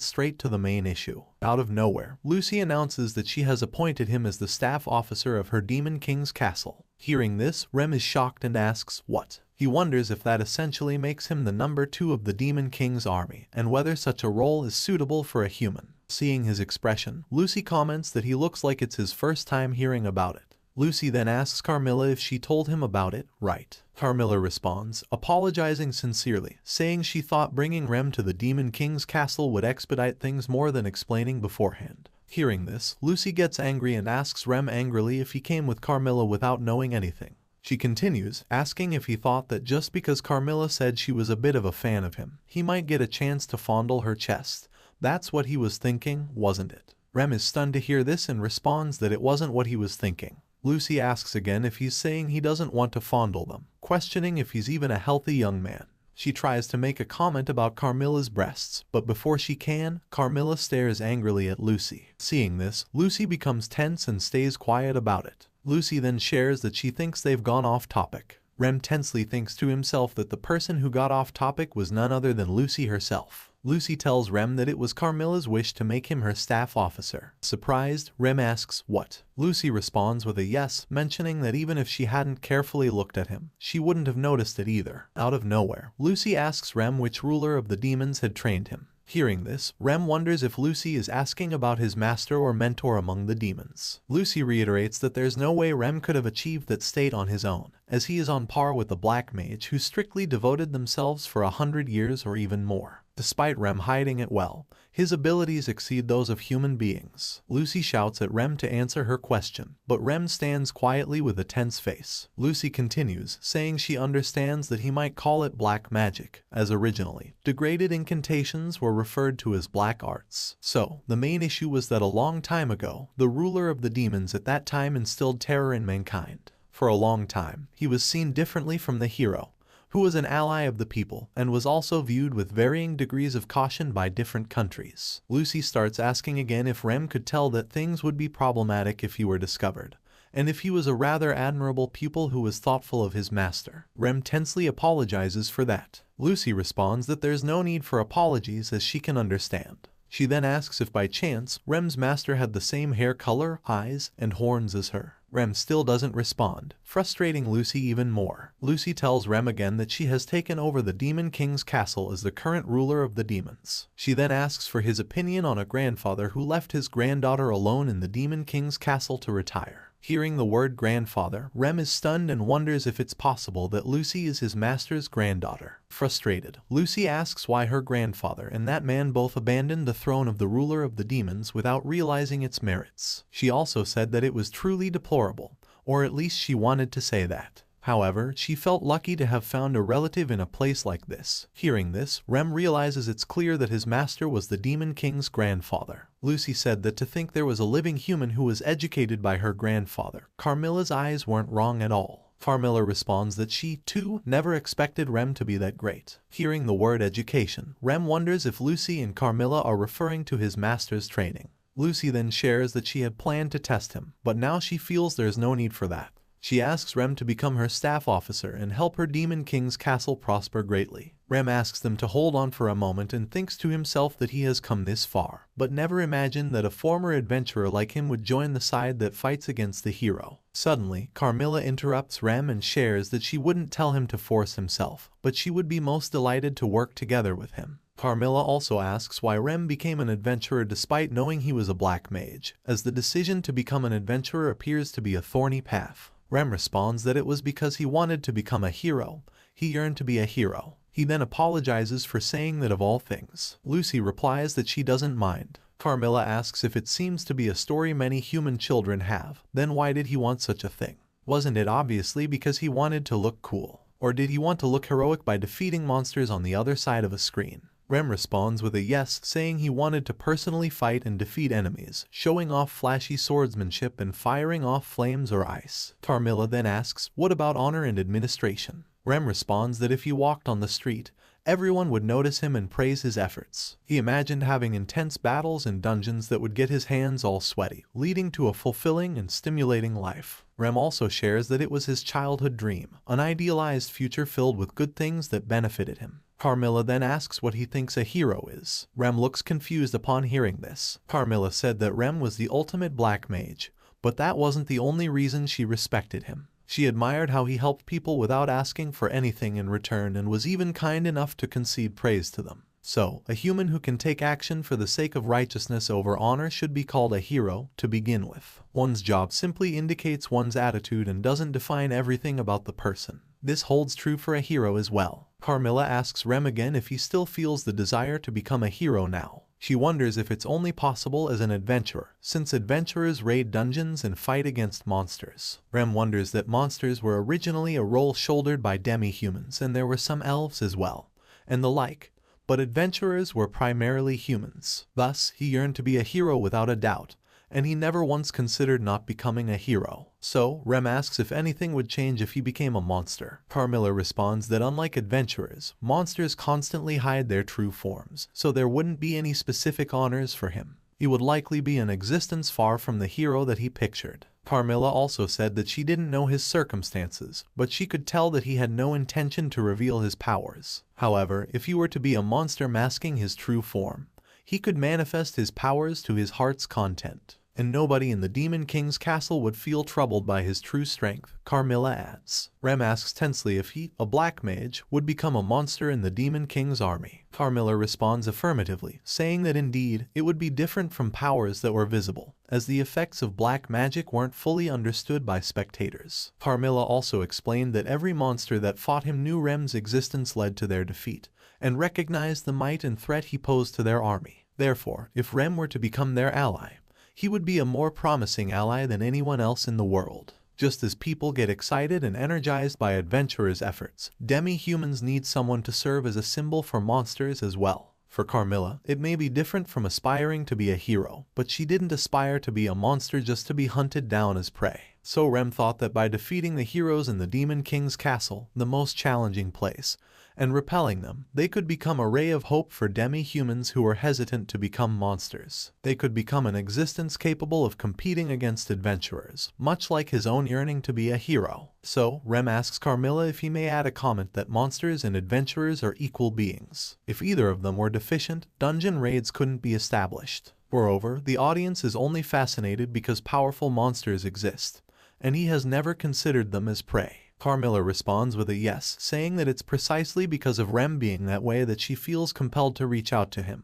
straight to the main issue. Out of nowhere, Lucy announces that she has appointed him as the staff officer of her Demon King's castle. Hearing this, Rem is shocked and asks, what? He wonders if that essentially makes him the number 2 of the Demon King's army, and whether such a role is suitable for a human. Seeing his expression, Lucy comments that he looks like it's his first time hearing about it. Lucy then asks Carmilla if she told him about it, right? Carmilla responds, apologizing sincerely, saying she thought bringing Rem to the Demon King's castle would expedite things more than explaining beforehand. Hearing this, Lucy gets angry and asks Rem angrily if he came with Carmilla without knowing anything. She continues, asking if he thought that just because Carmilla said she was a bit of a fan of him, he might get a chance to fondle her chest. That's what he was thinking, wasn't it? Rem is stunned to hear this and responds that it wasn't what he was thinking. Lucy asks again if he's saying he doesn't want to fondle them, questioning if he's even a healthy young man. She tries to make a comment about Carmilla's breasts, but before she can, Carmilla stares angrily at Lucy. Seeing this, Lucy becomes tense and stays quiet about it. Lucy then shares that she thinks they've gone off topic. Rem tensely thinks to himself that the person who got off topic was none other than Lucy herself. Lucy tells Rem that it was Carmilla's wish to make him her staff officer. Surprised, Rem asks, "What?" Lucy responds with a yes, mentioning that even if she hadn't carefully looked at him, she wouldn't have noticed it either. Out of nowhere, Lucy asks Rem which ruler of the demons had trained him. Hearing this, Rem wonders if Lucy is asking about his master or mentor among the demons. Lucy reiterates that there's no way Rem could have achieved that state on his own, as he is on par with the Black Mage who strictly devoted themselves for 100 years or even more. Despite Rem hiding it well, his abilities exceed those of human beings. Lucy shouts at Rem to answer her question, but Rem stands quietly with a tense face. Lucy continues, saying she understands that he might call it black magic, as originally, degraded incantations were referred to as black arts. So, the main issue was that a long time ago, the ruler of the demons at that time instilled terror in mankind. For a long time, he was seen differently from the hero, who was an ally of the people and was also viewed with varying degrees of caution by different countries. Lucy starts asking again if Rem could tell that things would be problematic if he were discovered, and if he was a rather admirable pupil who was thoughtful of his master. Rem tensely apologizes for that. Lucy responds that there's no need for apologies as she can understand. She then asks if by chance Rem's master had the same hair color, eyes, and horns as her. Rem still doesn't respond, frustrating Lucy even more. Lucy tells Rem again that she has taken over the Demon King's castle as the current ruler of the demons. She then asks for his opinion on a grandfather who left his granddaughter alone in the Demon King's castle to retire. Hearing the word grandfather, Rem is stunned and wonders if it's possible that Lucy is his master's granddaughter. Frustrated, Lucy asks why her grandfather and that man both abandoned the throne of the ruler of the demons without realizing its merits. She also said that it was truly deplorable, or at least she wanted to say that. However, she felt lucky to have found a relative in a place like this. Hearing this, Rem realizes it's clear that his master was the Demon King's grandfather. Lucy said that to think there was a living human who was educated by her grandfather, Carmilla's eyes weren't wrong at all. Carmilla responds that she, too, never expected Rem to be that great. Hearing the word education, Rem wonders if Lucy and Carmilla are referring to his master's training. Lucy then shares that she had planned to test him, but now she feels there's no need for that. She asks Rem to become her staff officer and help her Demon King's castle prosper greatly. Rem asks them to hold on for a moment and thinks to himself that he has come this far, but never imagined that a former adventurer like him would join the side that fights against the hero. Suddenly, Carmilla interrupts Rem and shares that she wouldn't tell him to force himself, but she would be most delighted to work together with him. Carmilla also asks why Rem became an adventurer despite knowing he was a black mage, as the decision to become an adventurer appears to be a thorny path. Rem responds that it was because he wanted to become a hero. He yearned to be a hero. He then apologizes for saying that of all things. Lucy replies that she doesn't mind. Carmilla asks if it seems to be a story many human children have, then why did he want such a thing? Wasn't it obviously because he wanted to look cool? Or did he want to look heroic by defeating monsters on the other side of a screen? Rem responds with a yes, saying he wanted to personally fight and defeat enemies, showing off flashy swordsmanship and firing off flames or ice. Carmilla then asks, what about honor and administration? Rem responds that if he walked on the street, everyone would notice him and praise his efforts. He imagined having intense battles in dungeons that would get his hands all sweaty, leading to a fulfilling and stimulating life. Rem also shares that it was his childhood dream, an idealized future filled with good things that benefited him. Carmilla then asks what he thinks a hero is. Rem looks confused upon hearing this. Carmilla said that Rem was the ultimate black mage, but that wasn't the only reason she respected him. She admired how he helped people without asking for anything in return and was even kind enough to concede praise to them. So, a human who can take action for the sake of righteousness over honor should be called a hero to begin with. One's job simply indicates one's attitude and doesn't define everything about the person. This holds true for a hero as well. Carmilla asks Rem again if he still feels the desire to become a hero now. She wonders if it's only possible as an adventurer, since adventurers raid dungeons and fight against monsters. Rem wonders that monsters were originally a role shouldered by demi-humans and there were some elves as well, and the like, but adventurers were primarily humans. Thus, he yearned to be a hero without a doubt, and he never once considered not becoming a hero. So, Rem asks if anything would change if he became a monster. Carmilla responds that unlike adventurers, monsters constantly hide their true forms, so there wouldn't be any specific honors for him. He would likely be an existence far from the hero that he pictured. Carmilla also said that she didn't know his circumstances, but she could tell that he had no intention to reveal his powers. However, if he were to be a monster masking his true form, he could manifest his powers to his heart's content, and nobody in the Demon King's castle would feel troubled by his true strength, Carmilla adds. Rem asks tensely if he, a black mage, would become a monster in the Demon King's army. Carmilla responds affirmatively, saying that indeed, it would be different from powers that were visible, as the effects of black magic weren't fully understood by spectators. Carmilla also explained that every monster that fought him knew Rem's existence led to their defeat, and recognized the might and threat he posed to their army. Therefore, if Rem were to become their ally, he would be a more promising ally than anyone else in the world. Just as people get excited and energized by adventurers' efforts, demi-humans need someone to serve as a symbol for monsters as well. For Carmilla, it may be different from aspiring to be a hero, but she didn't aspire to be a monster just to be hunted down as prey. So Rem thought that by defeating the heroes in the Demon King's castle, the most challenging place, and repelling them, they could become a ray of hope for demi-humans who were hesitant to become monsters. They could become an existence capable of competing against adventurers, much like his own yearning to be a hero. So, Rem asks Carmilla if he may add a comment that monsters and adventurers are equal beings. If either of them were deficient, dungeon raids couldn't be established. Moreover, the audience is only fascinated because powerful monsters exist, and he has never considered them as prey. Carmilla responds with a yes, saying that it's precisely because of Rem being that way that she feels compelled to reach out to him,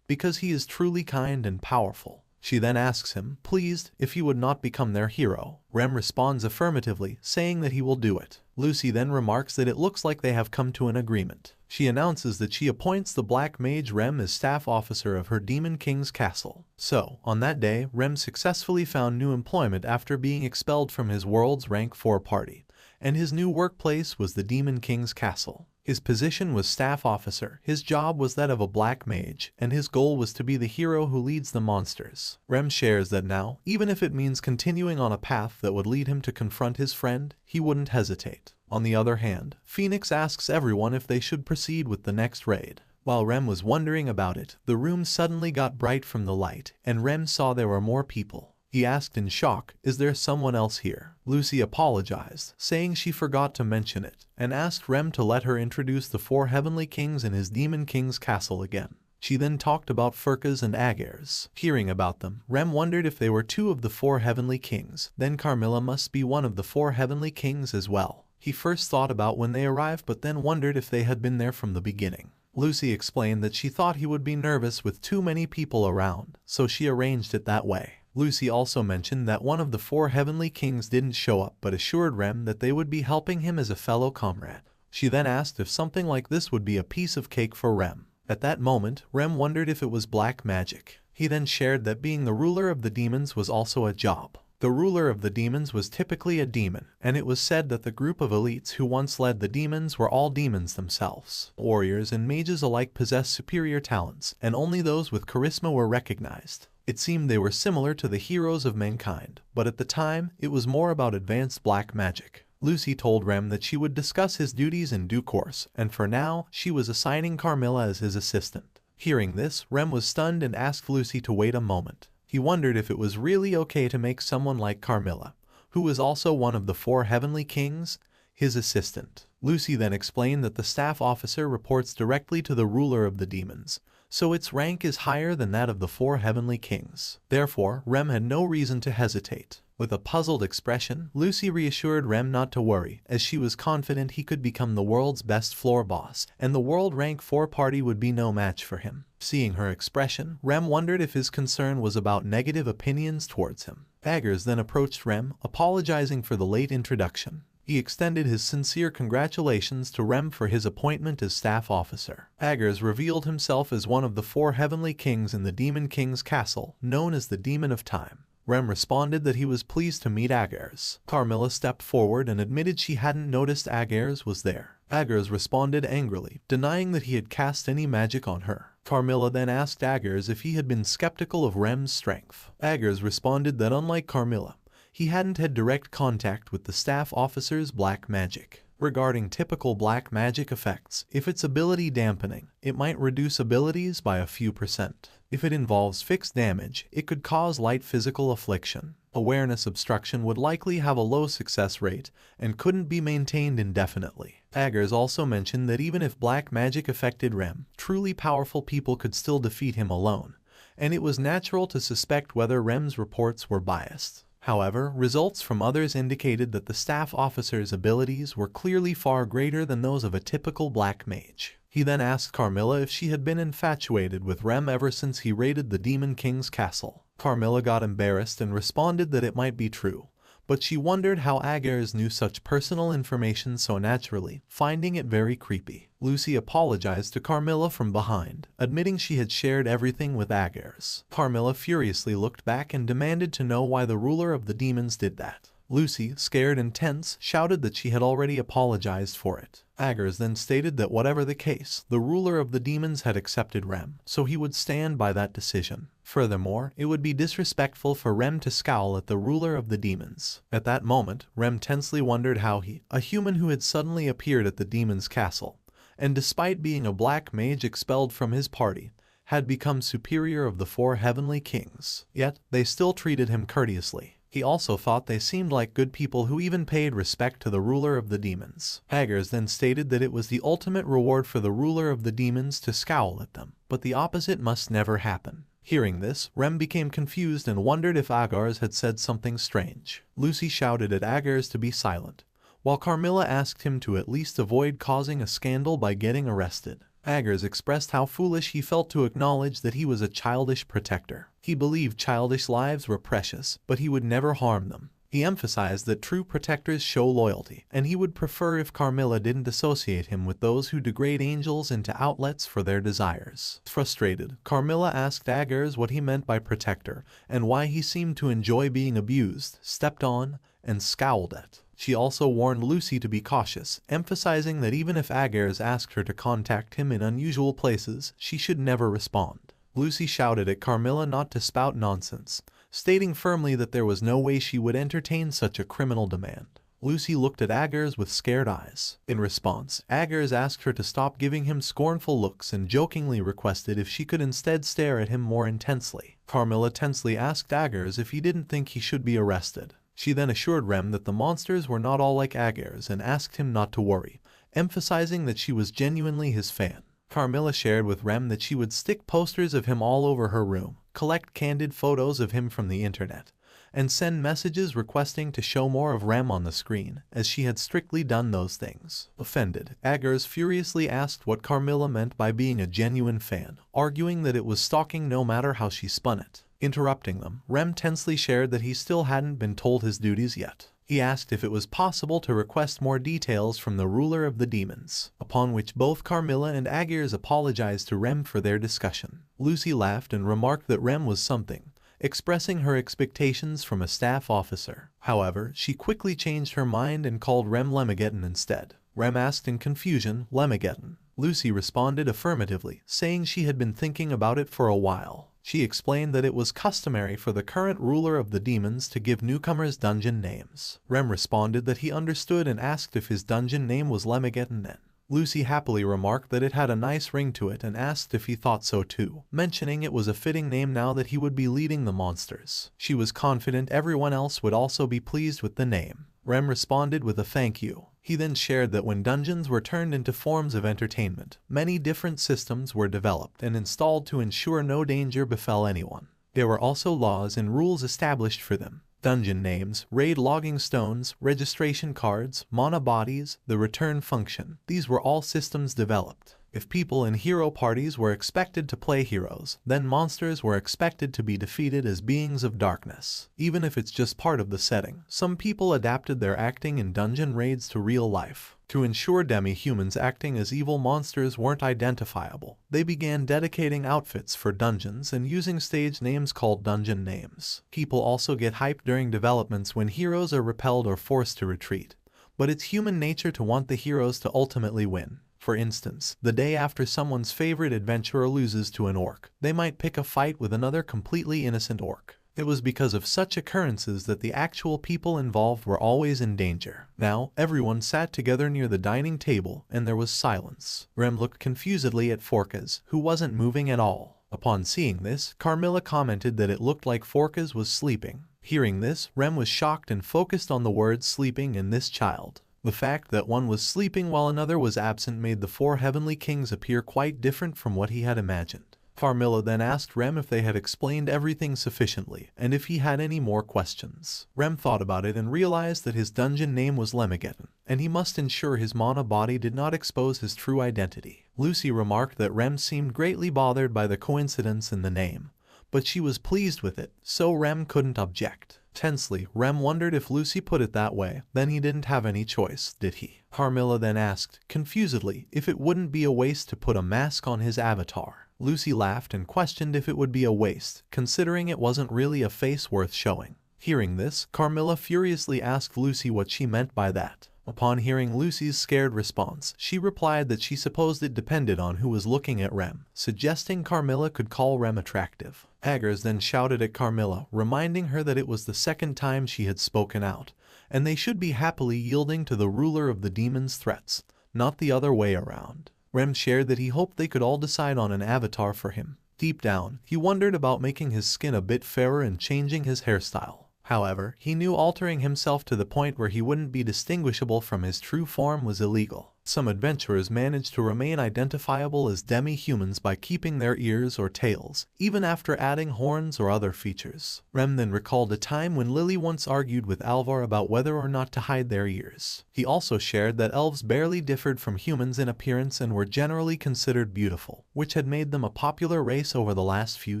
because he is truly kind and powerful. She then asks him, pleased, if he would not become their hero. Rem responds affirmatively, saying that he will do it. Lucy then remarks that it looks like they have come to an agreement. She announces that she appoints the black mage Rem as staff officer of her Demon King's castle. So, on that day, Rem successfully found new employment after being expelled from his world's rank 4 party, and his new workplace was the Demon King's castle. His position was staff officer, his job was that of a black mage, and his goal was to be the hero who leads the monsters. Rem shares that now, even if it means continuing on a path that would lead him to confront his friend, he wouldn't hesitate. On the other hand, Phoenix asks everyone if they should proceed with the next raid. While Rem was wondering about it, the room suddenly got bright from the light, and Rem saw there were more people. He asked in shock, is there someone else here? Lucy apologized, saying she forgot to mention it, and asked Rem to let her introduce the 4 heavenly kings in his Demon King's castle again. She then talked about Furkas and Agers. Hearing about them, Rem wondered if they were 2 of the 4 heavenly kings, then Carmilla must be one of the 4 heavenly kings as well. He first thought about when they arrived but then wondered if they had been there from the beginning. Lucy explained that she thought he would be nervous with too many people around, so she arranged it that way. Lucy also mentioned that one of the 4 heavenly kings didn't show up but assured Rem that they would be helping him as a fellow comrade. She then asked if something like this would be a piece of cake for Rem. At that moment, Rem wondered if it was black magic. He then shared that being the ruler of the demons was also a job. The ruler of the demons was typically a demon, and it was said that the group of elites who once led the demons were all demons themselves. Warriors and mages alike possessed superior talents, and only those with charisma were recognized. It seemed they were similar to the heroes of mankind, but at the time, it was more about advanced black magic. Lucy told Rem that she would discuss his duties in due course, and for now, she was assigning Carmilla as his assistant. Hearing this, Rem was stunned and asked Lucy to wait a moment. He wondered if it was really okay to make someone like Carmilla, who was also one of the 4 heavenly kings, his assistant. Lucy then explained that the staff officer reports directly to the ruler of the demons, so its rank is higher than that of the 4 heavenly kings. Therefore, Rem had no reason to hesitate. With a puzzled expression, Lucy reassured Rem not to worry, as she was confident he could become the world's best floor boss, and the world rank 4 party would be no match for him. Seeing her expression, Rem wondered if his concern was about negative opinions towards him. Agers then approached Rem, apologizing for the late introduction. He extended his sincere congratulations to Rem for his appointment as staff officer. Agers revealed himself as one of the 4 heavenly kings in the Demon King's castle, known as the Demon of Time. Rem responded that he was pleased to meet Agers. Carmilla stepped forward and admitted she hadn't noticed Agers was there. Agers responded angrily, denying that he had cast any magic on her. Carmilla then asked Agers if he had been skeptical of Rem's strength. Agers responded that unlike Carmilla, he hadn't had direct contact with the staff officer's black magic. Regarding typical black magic effects, if it's ability dampening, it might reduce abilities by a few %. If it involves fixed damage, it could cause light physical affliction. Awareness obstruction would likely have a low success rate and couldn't be maintained indefinitely. Aggers also mentioned that even if black magic affected Rem, truly powerful people could still defeat him alone, and it was natural to suspect whether Rem's reports were biased. However, results from others indicated that the staff officer's abilities were clearly far greater than those of a typical black mage. He then asked Carmilla if she had been infatuated with Rem ever since he raided the Demon King's castle. Carmilla got embarrassed and responded that it might be true, but she wondered how Aggers knew such personal information so naturally, finding it very creepy. Lucy apologized to Carmilla from behind, admitting she had shared everything with Aggers. Carmilla furiously looked back and demanded to know why the ruler of the demons did that. Lucy, scared and tense, shouted that she had already apologized for it. Aggers then stated that whatever the case, the ruler of the demons had accepted Rem, so he would stand by that decision. Furthermore, it would be disrespectful for Rem to scowl at the ruler of the demons. At that moment, Rem tensely wondered how he, a human who had suddenly appeared at the demon's castle, and despite being a black mage expelled from his party, had become superior of the 4 heavenly kings. Yet, they still treated him courteously. He also thought they seemed like good people who even paid respect to the ruler of the demons. Aggers then stated that it was the ultimate reward for the ruler of the demons to scowl at them, but the opposite must never happen. Hearing this, Rem became confused and wondered if Aggers had said something strange. Lucy shouted at Aggers to be silent, while Carmilla asked him to at least avoid causing a scandal by getting arrested. Aggers expressed how foolish he felt to acknowledge that he was a childish protector. He believed childish lives were precious, but he would never harm them. He emphasized that true protectors show loyalty, and he would prefer if Carmilla didn't associate him with those who degrade angels into outlets for their desires. Frustrated, Carmilla asked Aggers what he meant by protector, and why he seemed to enjoy being abused, stepped on, and scowled at. She also warned Lucy to be cautious, emphasizing that even if Aggers asked her to contact him in unusual places, she should never respond. Lucy shouted at Carmilla not to spout nonsense, stating firmly that there was no way she would entertain such a criminal demand. Lucy looked at Aggers with scared eyes. In response, Aggers asked her to stop giving him scornful looks and jokingly requested if she could instead stare at him more intensely. Carmilla tensely asked Aggers if he didn't think he should be arrested. She then assured Rem that the monsters were not all like Aggers and asked him not to worry, emphasizing that she was genuinely his fan. Carmilla shared with Rem that she would stick posters of him all over her room, collect candid photos of him from the internet, and send messages requesting to show more of Rem on the screen, as she had strictly done those things. Offended, Aggers furiously asked what Carmilla meant by being a genuine fan, arguing that it was stalking no matter how she spun it. Interrupting them, Rem tensely shared that he still hadn't been told his duties yet. He asked if it was possible to request more details from the ruler of the demons, upon which both Carmilla and Aggers apologized to Rem for their discussion. Lucy laughed and remarked that Rem was something, expressing her expectations from a staff officer. However, she quickly changed her mind and called Rem Lemageddon instead. Rem asked in confusion, Lemageddon. Lucy responded affirmatively, saying she had been thinking about it for a while. She explained that it was customary for the current ruler of the demons to give newcomers dungeon names. Rem responded that he understood and asked if his dungeon name was Lemageddon. Lucy happily remarked that it had a nice ring to it and asked if he thought so too, mentioning it was a fitting name now that he would be leading the monsters. She was confident everyone else would also be pleased with the name. Rem responded with a thank you. He then shared that when dungeons were turned into forms of entertainment, many different systems were developed and installed to ensure no danger befell anyone. There were also laws and rules established for them. Dungeon names, raid logging stones, registration cards, mana bodies, the return function. These were all systems developed. If people in hero parties were expected to play heroes, then monsters were expected to be defeated as beings of darkness. Even if it's just part of the setting, some people adapted their acting in dungeon raids to real life. To ensure demi-humans acting as evil monsters weren't identifiable, they began dedicating outfits for dungeons and using stage names called dungeon names. People also get hyped during developments when heroes are repelled or forced to retreat, but it's human nature to want the heroes to ultimately win. For instance, the day after someone's favorite adventurer loses to an orc, they might pick a fight with another completely innocent orc. It was because of such occurrences that the actual people involved were always in danger. Now, everyone sat together near the dining table and there was silence. Rem looked confusedly at Forcas, who wasn't moving at all. Upon seeing this, Carmilla commented that it looked like Forcas was sleeping. Hearing this, Rem was shocked and focused on the words sleeping and this child. The fact that one was sleeping while another was absent made the four heavenly kings appear quite different from what he had imagined. Carmilla then asked Rem if they had explained everything sufficiently, and if he had any more questions. Rem thought about it and realized that his dungeon name was Lemageddon, and he must ensure his mana body did not expose his true identity. Lucy remarked that Rem seemed greatly bothered by the coincidence in the name, but she was pleased with it, so Rem couldn't object. Tensely, Rem wondered if Lucy put it that way, then he didn't have any choice, did he? Carmilla then asked, confusedly, if it wouldn't be a waste to put a mask on his avatar. Lucy laughed and questioned if it would be a waste, considering it wasn't really a face worth showing. Hearing this, Carmilla furiously asked Lucy what she meant by that. Upon hearing Lucy's scared response, she replied that she supposed it depended on who was looking at Rem, suggesting Carmilla could call Rem attractive. Aggers then shouted at Carmilla, reminding her that it was the second time she had spoken out, and they should be happily yielding to the ruler of the demons' threats, not the other way around. Rem shared that he hoped they could all decide on an avatar for him. Deep down, he wondered about making his skin a bit fairer and changing his hairstyle. However, he knew altering himself to the point where he wouldn't be distinguishable from his true form was illegal. Some adventurers managed to remain identifiable as demi-humans by keeping their ears or tails, even after adding horns or other features. Rem then recalled a time when Lily once argued with Alvar about whether or not to hide their ears. He also shared that elves barely differed from humans in appearance and were generally considered beautiful, which had made them a popular race over the last few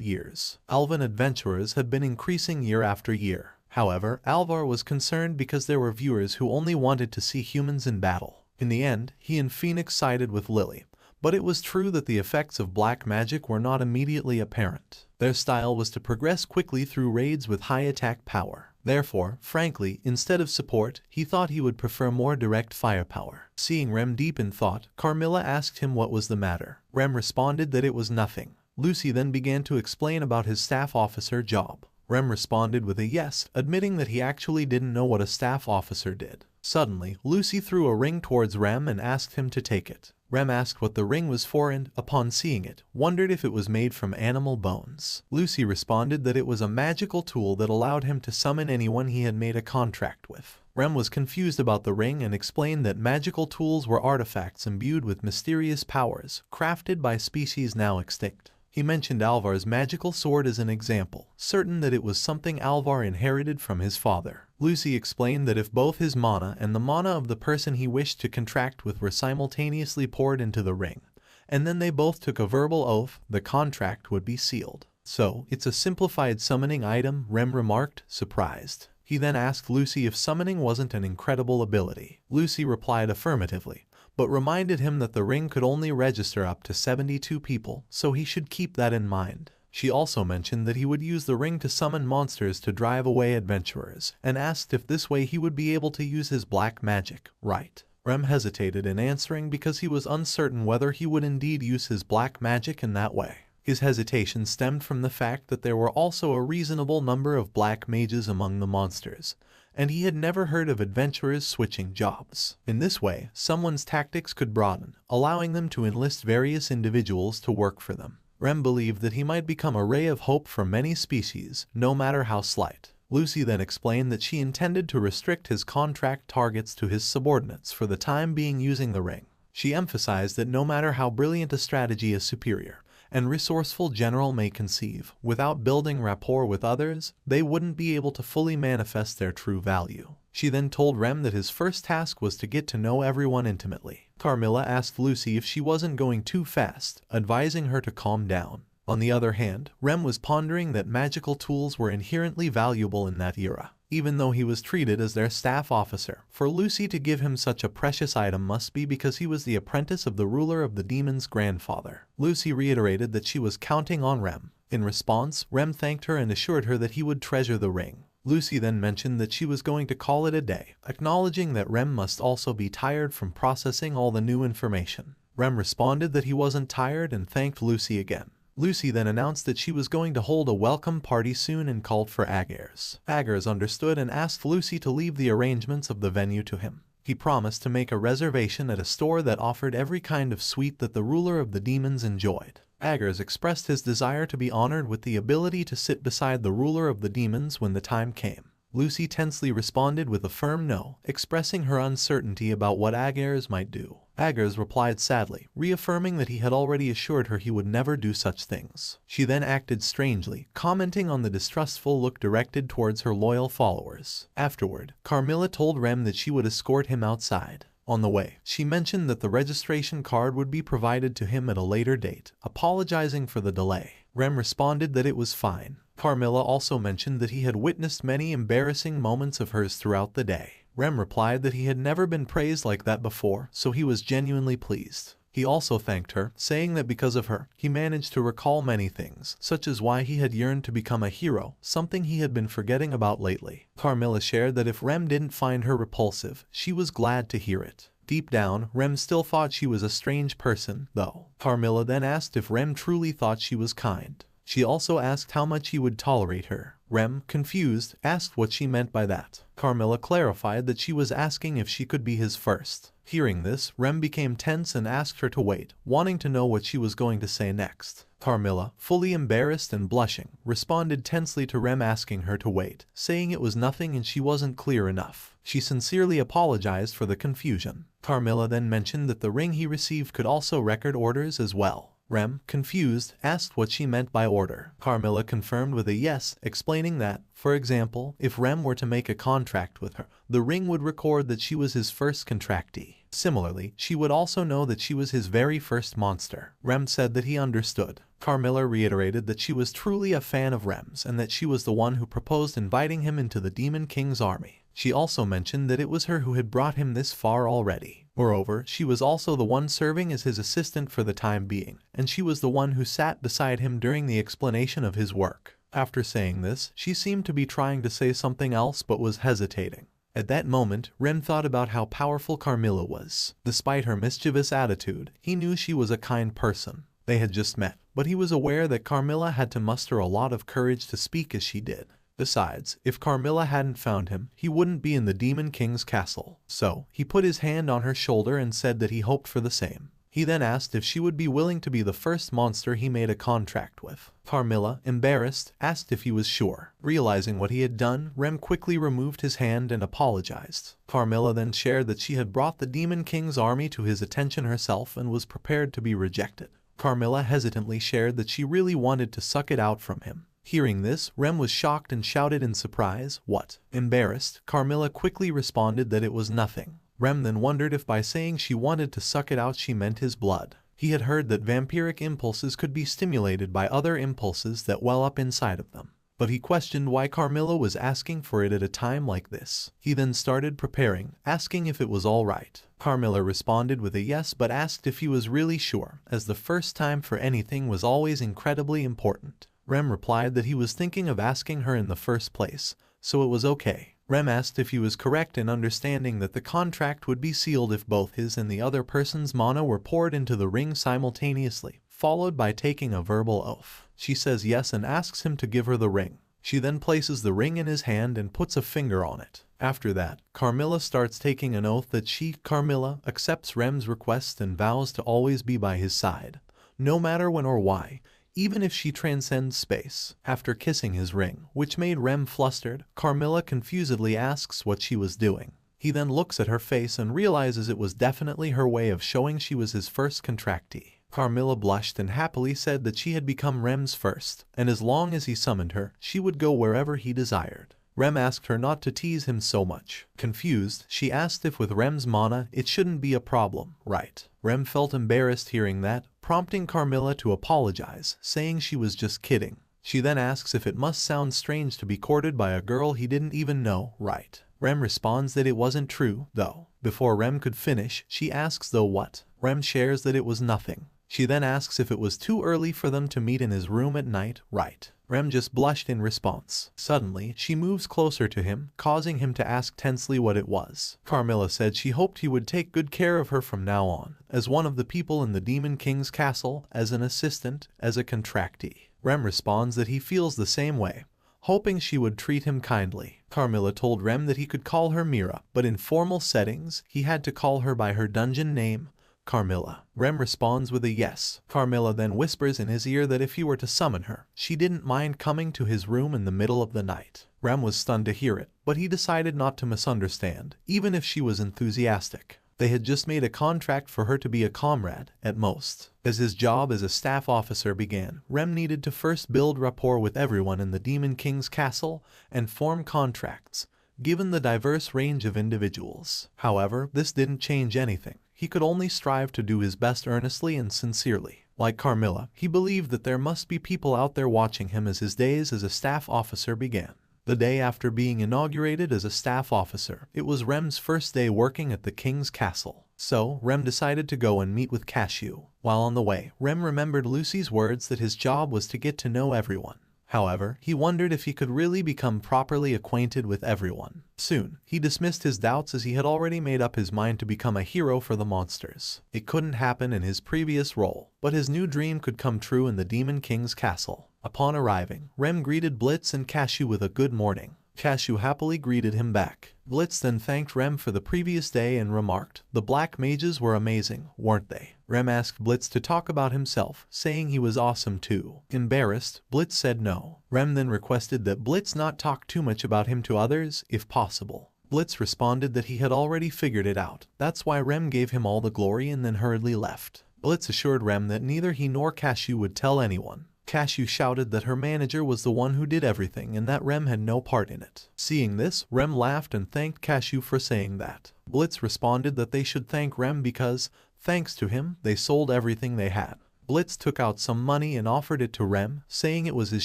years. Elven adventurers had been increasing year after year. However, Alvar was concerned because there were viewers who only wanted to see humans in battle. In the end, he and Phoenix sided with Lily, but it was true that the effects of black magic were not immediately apparent. Their style was to progress quickly through raids with high attack power. Therefore, frankly, instead of support, he thought he would prefer more direct firepower. Seeing Rem deep in thought, Carmilla asked him what was the matter. Rem responded that it was nothing. Lucy then began to explain about his staff officer job. Rem responded with a yes, admitting that he actually didn't know what a staff officer did. Suddenly, Lucy threw a ring towards Rem and asked him to take it. Rem asked what the ring was for and, upon seeing it, wondered if it was made from animal bones. Lucy responded that it was a magical tool that allowed him to summon anyone he had made a contract with. Rem was confused about the ring and explained that magical tools were artifacts imbued with mysterious powers, crafted by species now extinct. He mentioned Alvar's magical sword as an example, certain that it was something Alvar inherited from his father. Lucy explained that if both his mana and the mana of the person he wished to contract with were simultaneously poured into the ring, and then they both took a verbal oath, the contract would be sealed. So, it's a simplified summoning item, Rem remarked, surprised. He then asked Lucy if summoning wasn't an incredible ability. Lucy replied affirmatively, but reminded him that the ring could only register up to 72 people, so he should keep that in mind. She also mentioned that he would use the ring to summon monsters to drive away adventurers, and asked if this way he would be able to use his black magic, right? Rem hesitated in answering because he was uncertain whether he would indeed use his black magic in that way. His hesitation stemmed from the fact that there were also a reasonable number of black mages among the monsters, and he had never heard of adventurers switching jobs. In this way, someone's tactics could broaden, allowing them to enlist various individuals to work for them. Rem believed that he might become a ray of hope for many species, no matter how slight. Lucy then explained that she intended to restrict his contract targets to his subordinates for the time being using the ring. She emphasized that no matter how brilliant a strategy a superior and resourceful general may conceive, without building rapport with others, they wouldn't be able to fully manifest their true value. She then told Rem that his first task was to get to know everyone intimately. Carmilla asked Lucy if she wasn't going too fast, advising her to calm down. On the other hand, Rem was pondering that magical tools were inherently valuable in that era. Even though he was treated as their staff officer, for Lucy to give him such a precious item must be because he was the apprentice of the ruler of the demons' grandfather. Lucy reiterated that she was counting on Rem. In response, Rem thanked her and assured her that he would treasure the ring. Lucy then mentioned that she was going to call it a day, acknowledging that Rem must also be tired from processing all the new information. Rem responded that he wasn't tired and thanked Lucy again. Lucy then announced that she was going to hold a welcome party soon and called for Agars. Agars understood and asked Lucy to leave the arrangements of the venue to him. He promised to make a reservation at a store that offered every kind of sweet that the ruler of the demons enjoyed. Agars expressed his desire to be honored with the ability to sit beside the ruler of the demons when the time came. Lucy tensely responded with a firm no, expressing her uncertainty about what Agars might do. Agars replied sadly, reaffirming that he had already assured her he would never do such things. She then acted strangely, commenting on the distrustful look directed towards her loyal followers. Afterward, Carmilla told Rem that she would escort him outside. On the way, she mentioned that the registration card would be provided to him at a later date, apologizing for the delay. Rem responded that it was fine. Carmilla also mentioned that he had witnessed many embarrassing moments of hers throughout the day. Rem replied that he had never been praised like that before, so he was genuinely pleased. He also thanked her, saying that because of her, he managed to recall many things, such as why he had yearned to become a hero, something he had been forgetting about lately. Carmilla shared that if Rem didn't find her repulsive, she was glad to hear it. Deep down, Rem still thought she was a strange person, though. Carmilla then asked if Rem truly thought she was kind. She also asked how much he would tolerate her. Rem, confused, asked what she meant by that. Carmilla clarified that she was asking if she could be his first. Hearing this, Rem became tense and asked her to wait, wanting to know what she was going to say next. Carmilla, fully embarrassed and blushing, responded tensely to Rem asking her to wait, saying it was nothing and she wasn't clear enough. She sincerely apologized for the confusion. Carmilla then mentioned that the ring he received could also record orders as well. Rem, confused, asked what she meant by order. Carmilla confirmed with a yes, explaining that, for example, if Rem were to make a contract with her, the ring would record that she was his first contractee. Similarly, she would also know that she was his very first monster. Rem said that he understood. Carmilla reiterated that she was truly a fan of Rem's and that she was the one who proposed inviting him into the Demon King's army. She also mentioned that it was her who had brought him this far already. Moreover, she was also the one serving as his assistant for the time being, and she was the one who sat beside him during the explanation of his work. After saying this, she seemed to be trying to say something else but was hesitating. At that moment, Rem thought about how powerful Carmilla was. Despite her mischievous attitude, he knew she was a kind person. They had just met, but he was aware that Carmilla had to muster a lot of courage to speak as she did. Besides, if Carmilla hadn't found him, he wouldn't be in the Demon King's castle. So, he put his hand on her shoulder and said that he hoped for the same. He then asked if she would be willing to be the first monster he made a contract with. Carmilla, embarrassed, asked if he was sure. Realizing what he had done, Rem quickly removed his hand and apologized. Carmilla then shared that she had brought the Demon King's army to his attention herself and was prepared to be rejected. Carmilla hesitantly shared that she really wanted to suck it out from him. Hearing this, Rem was shocked and shouted in surprise, "What?" Embarrassed, Carmilla quickly responded that it was nothing. Rem then wondered if by saying she wanted to suck it out she meant his blood. He had heard that vampiric impulses could be stimulated by other impulses that well up inside of them. But he questioned why Carmilla was asking for it at a time like this. He then started preparing, asking if it was all right. Carmilla responded with a yes but asked if he was really sure, as the first time for anything was always incredibly important. Rem replied that he was thinking of asking her in the first place, so it was okay. Rem asked if he was correct in understanding that the contract would be sealed if both his and the other person's mana were poured into the ring simultaneously, followed by taking a verbal oath. She says yes and asks him to give her the ring. She then places the ring in his hand and puts a finger on it. After that, Carmilla starts taking an oath that she, Carmilla, accepts Rem's request and vows to always be by his side, no matter when or why, even if she transcends space. After kissing his ring, which made Rem flustered, Carmilla confusedly asks what she was doing. He then looks at her face and realizes it was definitely her way of showing she was his first contractee. Carmilla blushed and happily said that she had become Rem's first, and as long as he summoned her, she would go wherever he desired. Rem asked her not to tease him so much. Confused, she asked if with Rem's mana, it shouldn't be a problem, right? Rem felt embarrassed hearing that, prompting Carmilla to apologize, saying she was just kidding. She then asks if it must sound strange to be courted by a girl he didn't even know, right? Rem responds that it wasn't true, though. Before Rem could finish, she asks though what? Rem shares that it was nothing. She then asks if it was too early for them to meet in his room at night, right? Rem just blushed in response. Suddenly, she moves closer to him, causing him to ask tensely what it was. Carmilla said she hoped he would take good care of her from now on, as one of the people in the Demon King's castle, as an assistant, as a contractee. Rem responds that he feels the same way, hoping she would treat him kindly. Carmilla told Rem that he could call her Mira, but in formal settings, he had to call her by her dungeon name, Carmilla. Rem responds with a yes. Carmilla then whispers in his ear that if he were to summon her, she didn't mind coming to his room in the middle of the night. Rem was stunned to hear it, but he decided not to misunderstand, even if she was enthusiastic. They had just made a contract for her to be a comrade, at most. As his job as a staff officer began, Rem needed to first build rapport with everyone in the Demon King's castle and form contracts, given the diverse range of individuals. However, this didn't change anything. He could only strive to do his best earnestly and sincerely. Like Carmilla, he believed that there must be people out there watching him as his days as a staff officer began. The day after being inaugurated as a staff officer, it was Rem's first day working at the king's castle. So, Rem decided to go and meet with Cashew. While on the way, Rem remembered Lucy's words that his job was to get to know everyone. However, he wondered if he could really become properly acquainted with everyone. Soon, he dismissed his doubts as he had already made up his mind to become a hero for the monsters. It couldn't happen in his previous role, but his new dream could come true in the Demon King's castle. Upon arriving, Rem greeted Blitz and Cashew with a good morning. Cashew happily greeted him back. Blitz then thanked Rem for the previous day and remarked, "The black mages were amazing, weren't they?" Rem asked Blitz to talk about himself, saying he was awesome too. Embarrassed, Blitz said no. Rem then requested that Blitz not talk too much about him to others, if possible. Blitz responded that he had already figured it out. That's why Rem gave him all the glory and then hurriedly left. Blitz assured Rem that neither he nor Cashew would tell anyone. Cashew shouted that her manager was the one who did everything and that Rem had no part in it. Seeing this, Rem laughed and thanked Cashew for saying that. Blitz responded that they should thank Rem because, thanks to him, they sold everything they had. Blitz took out some money and offered it to Rem, saying it was his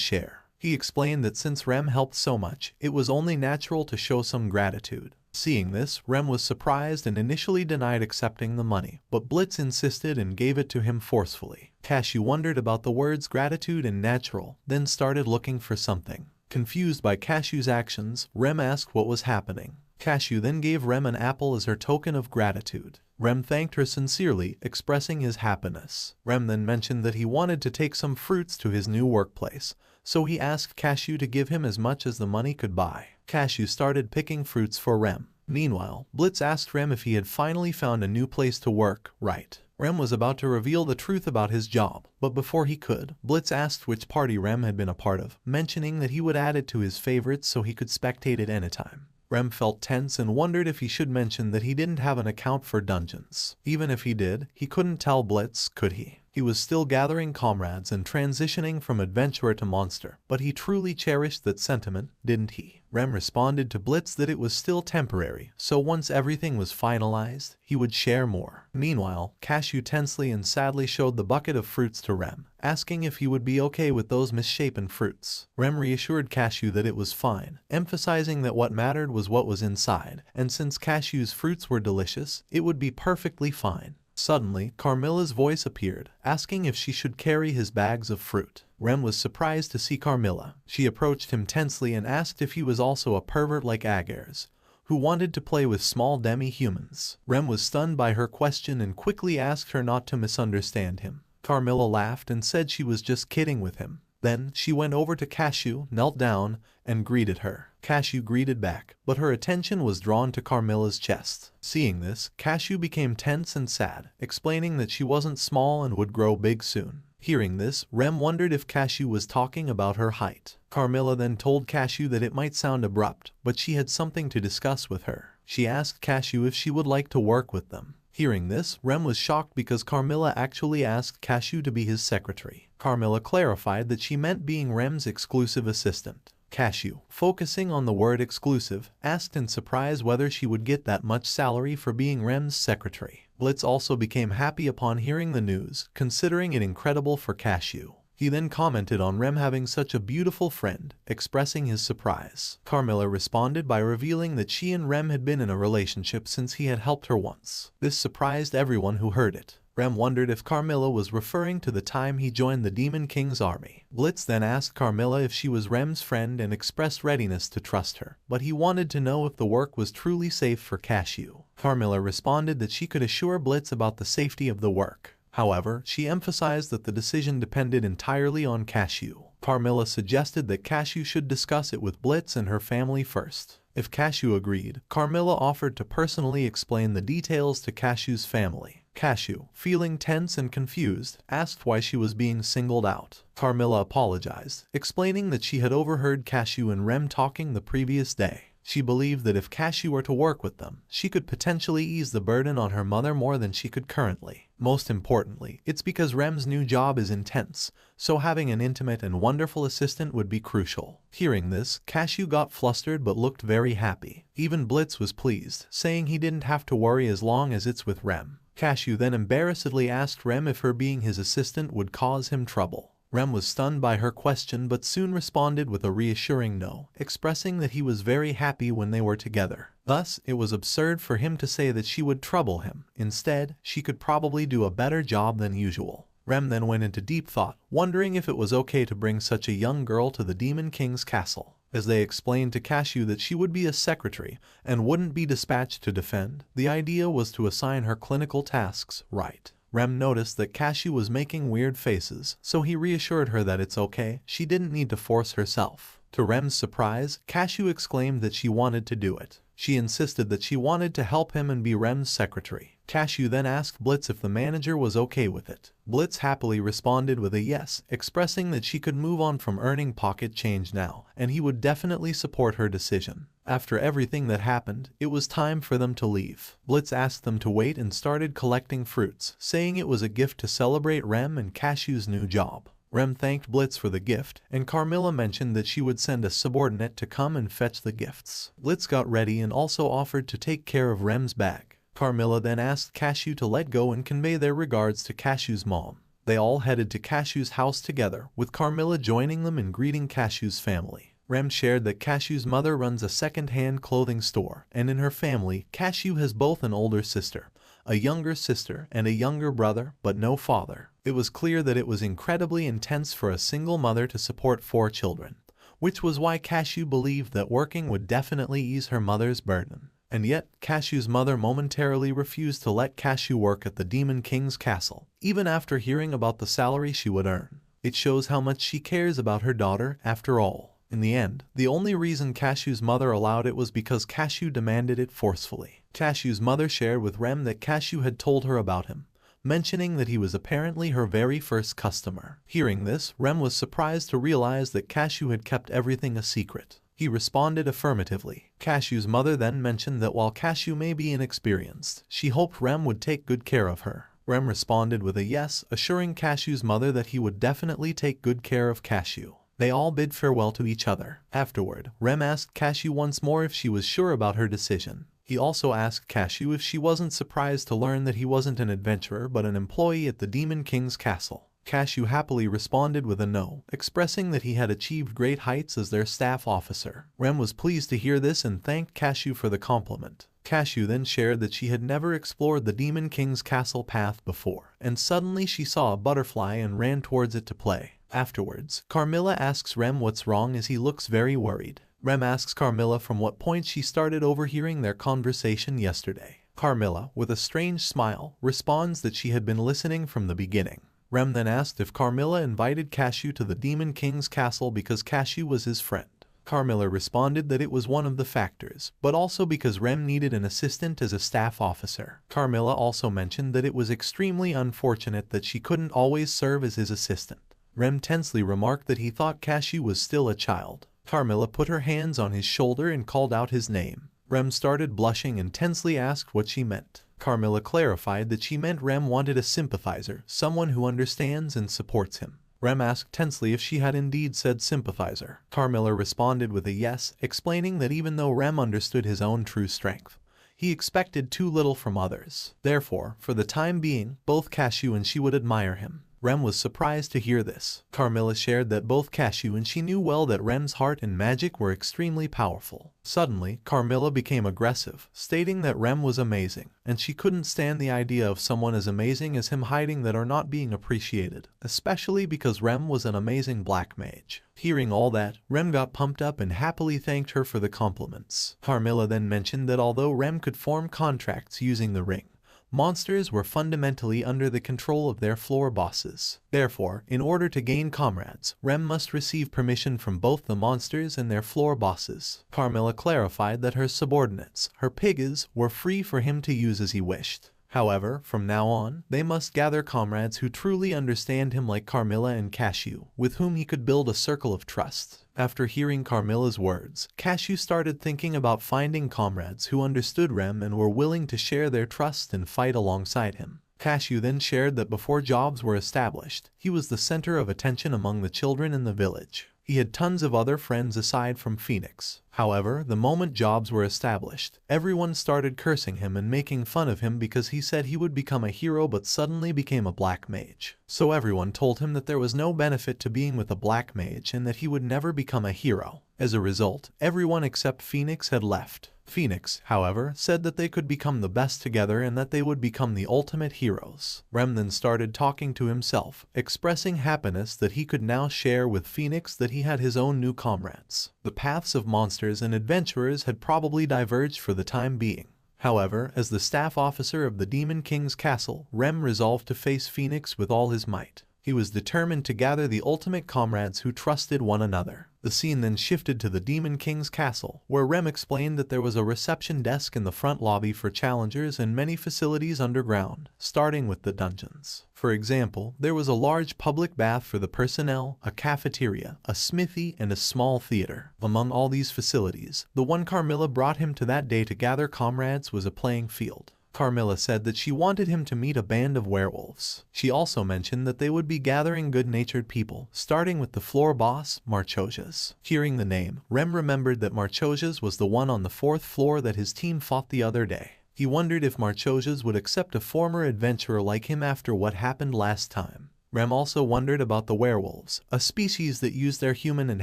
share. He explained that since Rem helped so much, it was only natural to show some gratitude. Seeing this, Rem was surprised and initially denied accepting the money, but Blitz insisted and gave it to him forcefully. Cashew wondered about the words gratitude and natural, then started looking for something. Confused by Cashew's actions, Rem asked what was happening. Cashew then gave Rem an apple as her token of gratitude. Rem thanked her sincerely, expressing his happiness. Rem then mentioned that he wanted to take some fruits to his new workplace, so he asked Cashew to give him as much as the money could buy. Cashew started picking fruits for Rem. Meanwhile, Blitz asked Rem if he had finally found a new place to work, right? Rem was about to reveal the truth about his job, but before he could, Blitz asked which party Rem had been a part of, mentioning that he would add it to his favorites so he could spectate it anytime. Rem felt tense and wondered if he should mention that he didn't have an account for dungeons. Even if he did, he couldn't tell Blitz, could he? He was still gathering comrades and transitioning from adventurer to monster, but he truly cherished that sentiment, didn't he? Rem responded to Blitz that it was still temporary, so once everything was finalized, he would share more. Meanwhile, Cashew tensely and sadly showed the bucket of fruits to Rem, asking if he would be okay with those misshapen fruits. Rem reassured Cashew that it was fine, emphasizing that what mattered was what was inside, and since Cashew's fruits were delicious, it would be perfectly fine. Suddenly, Carmilla's voice appeared, asking if she should carry his bags of fruit. Rem was surprised to see Carmilla. She approached him tensely and asked if he was also a pervert like Agers, who wanted to play with small demi-humans. Rem was stunned by her question and quickly asked her not to misunderstand him. Carmilla laughed and said she was just kidding with him. Then, she went over to Cashew, knelt down, and greeted her. Cashew greeted back, but her attention was drawn to Carmilla's chest. Seeing this, Cashew became tense and sad, explaining that she wasn't small and would grow big soon. Hearing this, Rem wondered if Cashew was talking about her height. Carmilla then told Cashew that it might sound abrupt, but she had something to discuss with her. She asked Cashew if she would like to work with them. Hearing this, Rem was shocked because Carmilla actually asked Cashew to be his secretary. Carmilla clarified that she meant being Rem's exclusive assistant. Cashew, focusing on the word exclusive, asked in surprise whether she would get that much salary for being Rem's secretary. Blitz also became happy upon hearing the news, considering it incredible for Cashew. He then commented on Rem having such a beautiful friend, expressing his surprise. Carmilla responded by revealing that she and Rem had been in a relationship since he had helped her once. This surprised everyone who heard it. Rem wondered if Carmilla was referring to the time he joined the Demon King's army. Blitz then asked Carmilla if she was Rem's friend and expressed readiness to trust her, but he wanted to know if the work was truly safe for Cashew. Carmilla responded that she could assure Blitz about the safety of the work. However, she emphasized that the decision depended entirely on Cashew. Carmilla suggested that Cashew should discuss it with Blitz and her family first. If Cashew agreed, Carmilla offered to personally explain the details to Cashew's family. Cashew, feeling tense and confused, asked why she was being singled out. Carmilla apologized, explaining that she had overheard Cashew and Rem talking the previous day. She believed that if Cashew were to work with them, she could potentially ease the burden on her mother more than she could currently. Most importantly, it's because Rem's new job is intense, so having an intimate and wonderful assistant would be crucial. Hearing this, Cashew got flustered but looked very happy. Even Blitz was pleased, saying he didn't have to worry as long as it's with Rem. Cashew then embarrassedly asked Rem if her being his assistant would cause him trouble. Rem was stunned by her question but soon responded with a reassuring no, expressing that he was very happy when they were together. Thus, it was absurd for him to say that she would trouble him. Instead, she could probably do a better job than usual. Rem then went into deep thought, wondering if it was okay to bring such a young girl to the Demon King's castle. As they explained to Cashew that she would be a secretary and wouldn't be dispatched to defend, the idea was to assign her clinical tasks, right? Rem noticed that Cashew was making weird faces, so he reassured her that it's okay, she didn't need to force herself. To Rem's surprise, Cashew exclaimed that she wanted to do it. She insisted that she wanted to help him and be Rem's secretary. Cashew then asked Blitz if the manager was okay with it. Blitz happily responded with a yes, expressing that she could move on from earning pocket change now, and he would definitely support her decision. After everything that happened, it was time for them to leave. Blitz asked them to wait and started collecting fruits, saying it was a gift to celebrate Rem and Cashew's new job. Rem thanked Blitz for the gift, and Carmilla mentioned that she would send a subordinate to come and fetch the gifts. Blitz got ready and also offered to take care of Rem's bag. Carmilla then asked Cashew to let go and convey their regards to Cashew's mom. They all headed to Cashew's house together, with Carmilla joining them in greeting Cashew's family. Rem shared that Cashew's mother runs a second-hand clothing store, and in her family, Cashew has both an older sister, a younger sister, and a younger brother, but no father. It was clear that it was incredibly intense for a single mother to support 4 children, which was why Cashew believed that working would definitely ease her mother's burden. And yet, Cashew's mother momentarily refused to let Cashew work at the Demon King's castle, even after hearing about the salary she would earn. It shows how much she cares about her daughter, after all. In the end, the only reason Cashew's mother allowed it was because Cashew demanded it forcefully. Cashew's mother shared with Rem that Cashew had told her about him, mentioning that he was apparently her very first customer. Hearing this, Rem was surprised to realize that Cashew had kept everything a secret. He responded affirmatively. Cashew's mother then mentioned that while Cashew may be inexperienced, she hoped Rem would take good care of her. Rem responded with a yes, assuring Cashew's mother that he would definitely take good care of Cashew. They all bid farewell to each other. Afterward, Rem asked Cashew once more if she was sure about her decision. He also asked Cashew if she wasn't surprised to learn that he wasn't an adventurer but an employee at the Demon King's castle. Cashew happily responded with a no, expressing that he had achieved great heights as their staff officer. Rem was pleased to hear this and thanked Cashew for the compliment. Cashew then shared that she had never explored the Demon King's castle path before, and suddenly she saw a butterfly and ran towards it to play. Afterwards, Carmilla asks Rem what's wrong as he looks very worried. Rem asks Carmilla from what point she started overhearing their conversation yesterday. Carmilla, with a strange smile, responds that she had been listening from the beginning. Rem then asked if Carmilla invited Cashew to the Demon King's castle because Cashew was his friend. Carmilla responded that it was one of the factors, but also because Rem needed an assistant as a staff officer. Carmilla also mentioned that it was extremely unfortunate that she couldn't always serve as his assistant. Rem tensely remarked that he thought Cashew was still a child. Carmilla put her hands on his shoulder and called out his name. Rem started blushing and tensely asked what she meant. Carmilla clarified that she meant Rem wanted a sympathizer, someone who understands and supports him. Rem asked tensely if she had indeed said sympathizer. Carmilla responded with a yes, explaining that even though Rem understood his own true strength, he expected too little from others. Therefore, for the time being, both Cashew and she would admire him. Rem was surprised to hear this. Carmilla shared that both Cashew and she knew well that Rem's heart and magic were extremely powerful. Suddenly, Carmilla became aggressive, stating that Rem was amazing, and she couldn't stand the idea of someone as amazing as him hiding that or not being appreciated, especially because Rem was an amazing black mage. Hearing all that, Rem got pumped up and happily thanked her for the compliments. Carmilla then mentioned that although Rem could form contracts using the ring, monsters were fundamentally under the control of their floor bosses. Therefore, in order to gain comrades, Rem must receive permission from both the monsters and their floor bosses. Carmilla clarified that her subordinates, her piggies, were free for him to use as he wished. However, from now on, they must gather comrades who truly understand him like Carmilla and Cashew, with whom he could build a circle of trust. After hearing Carmilla's words, Cashew started thinking about finding comrades who understood Rem and were willing to share their trust and fight alongside him. Cashew then shared that before jobs were established, he was the center of attention among the children in the village. He had tons of other friends aside from Phoenix. However, the moment jobs were established, everyone started cursing him and making fun of him because he said he would become a hero but suddenly became a black mage. So everyone told him that there was no benefit to being with a black mage and that he would never become a hero. As a result, everyone except Phoenix had left. Phoenix, however, said that they could become the best together and that they would become the ultimate heroes. Rem then started talking to himself, expressing happiness that he could now share with Phoenix that he had his own new comrades. The paths of monsters and adventurers had probably diverged for the time being. However, as the staff officer of the Demon King's castle, Rem resolved to face Phoenix with all his might. He was determined to gather the ultimate comrades who trusted one another. The scene then shifted to the Demon King's castle, where Rem explained that there was a reception desk in the front lobby for challengers and many facilities underground, starting with the dungeons. For example, there was a large public bath for the personnel, a cafeteria, a smithy, and a small theater. Among all these facilities, the one Carmilla brought him to that day to gather comrades was a playing field. Carmilla said that she wanted him to meet a band of werewolves. She also mentioned that they would be gathering good-natured people, starting with the floor boss, Marchosias. Hearing the name, Rem remembered that Marchosias was the one on the 4th floor that his team fought the other day. He wondered if Marchosias would accept a former adventurer like him after what happened last time. Rem also wondered about the werewolves, a species that use their human and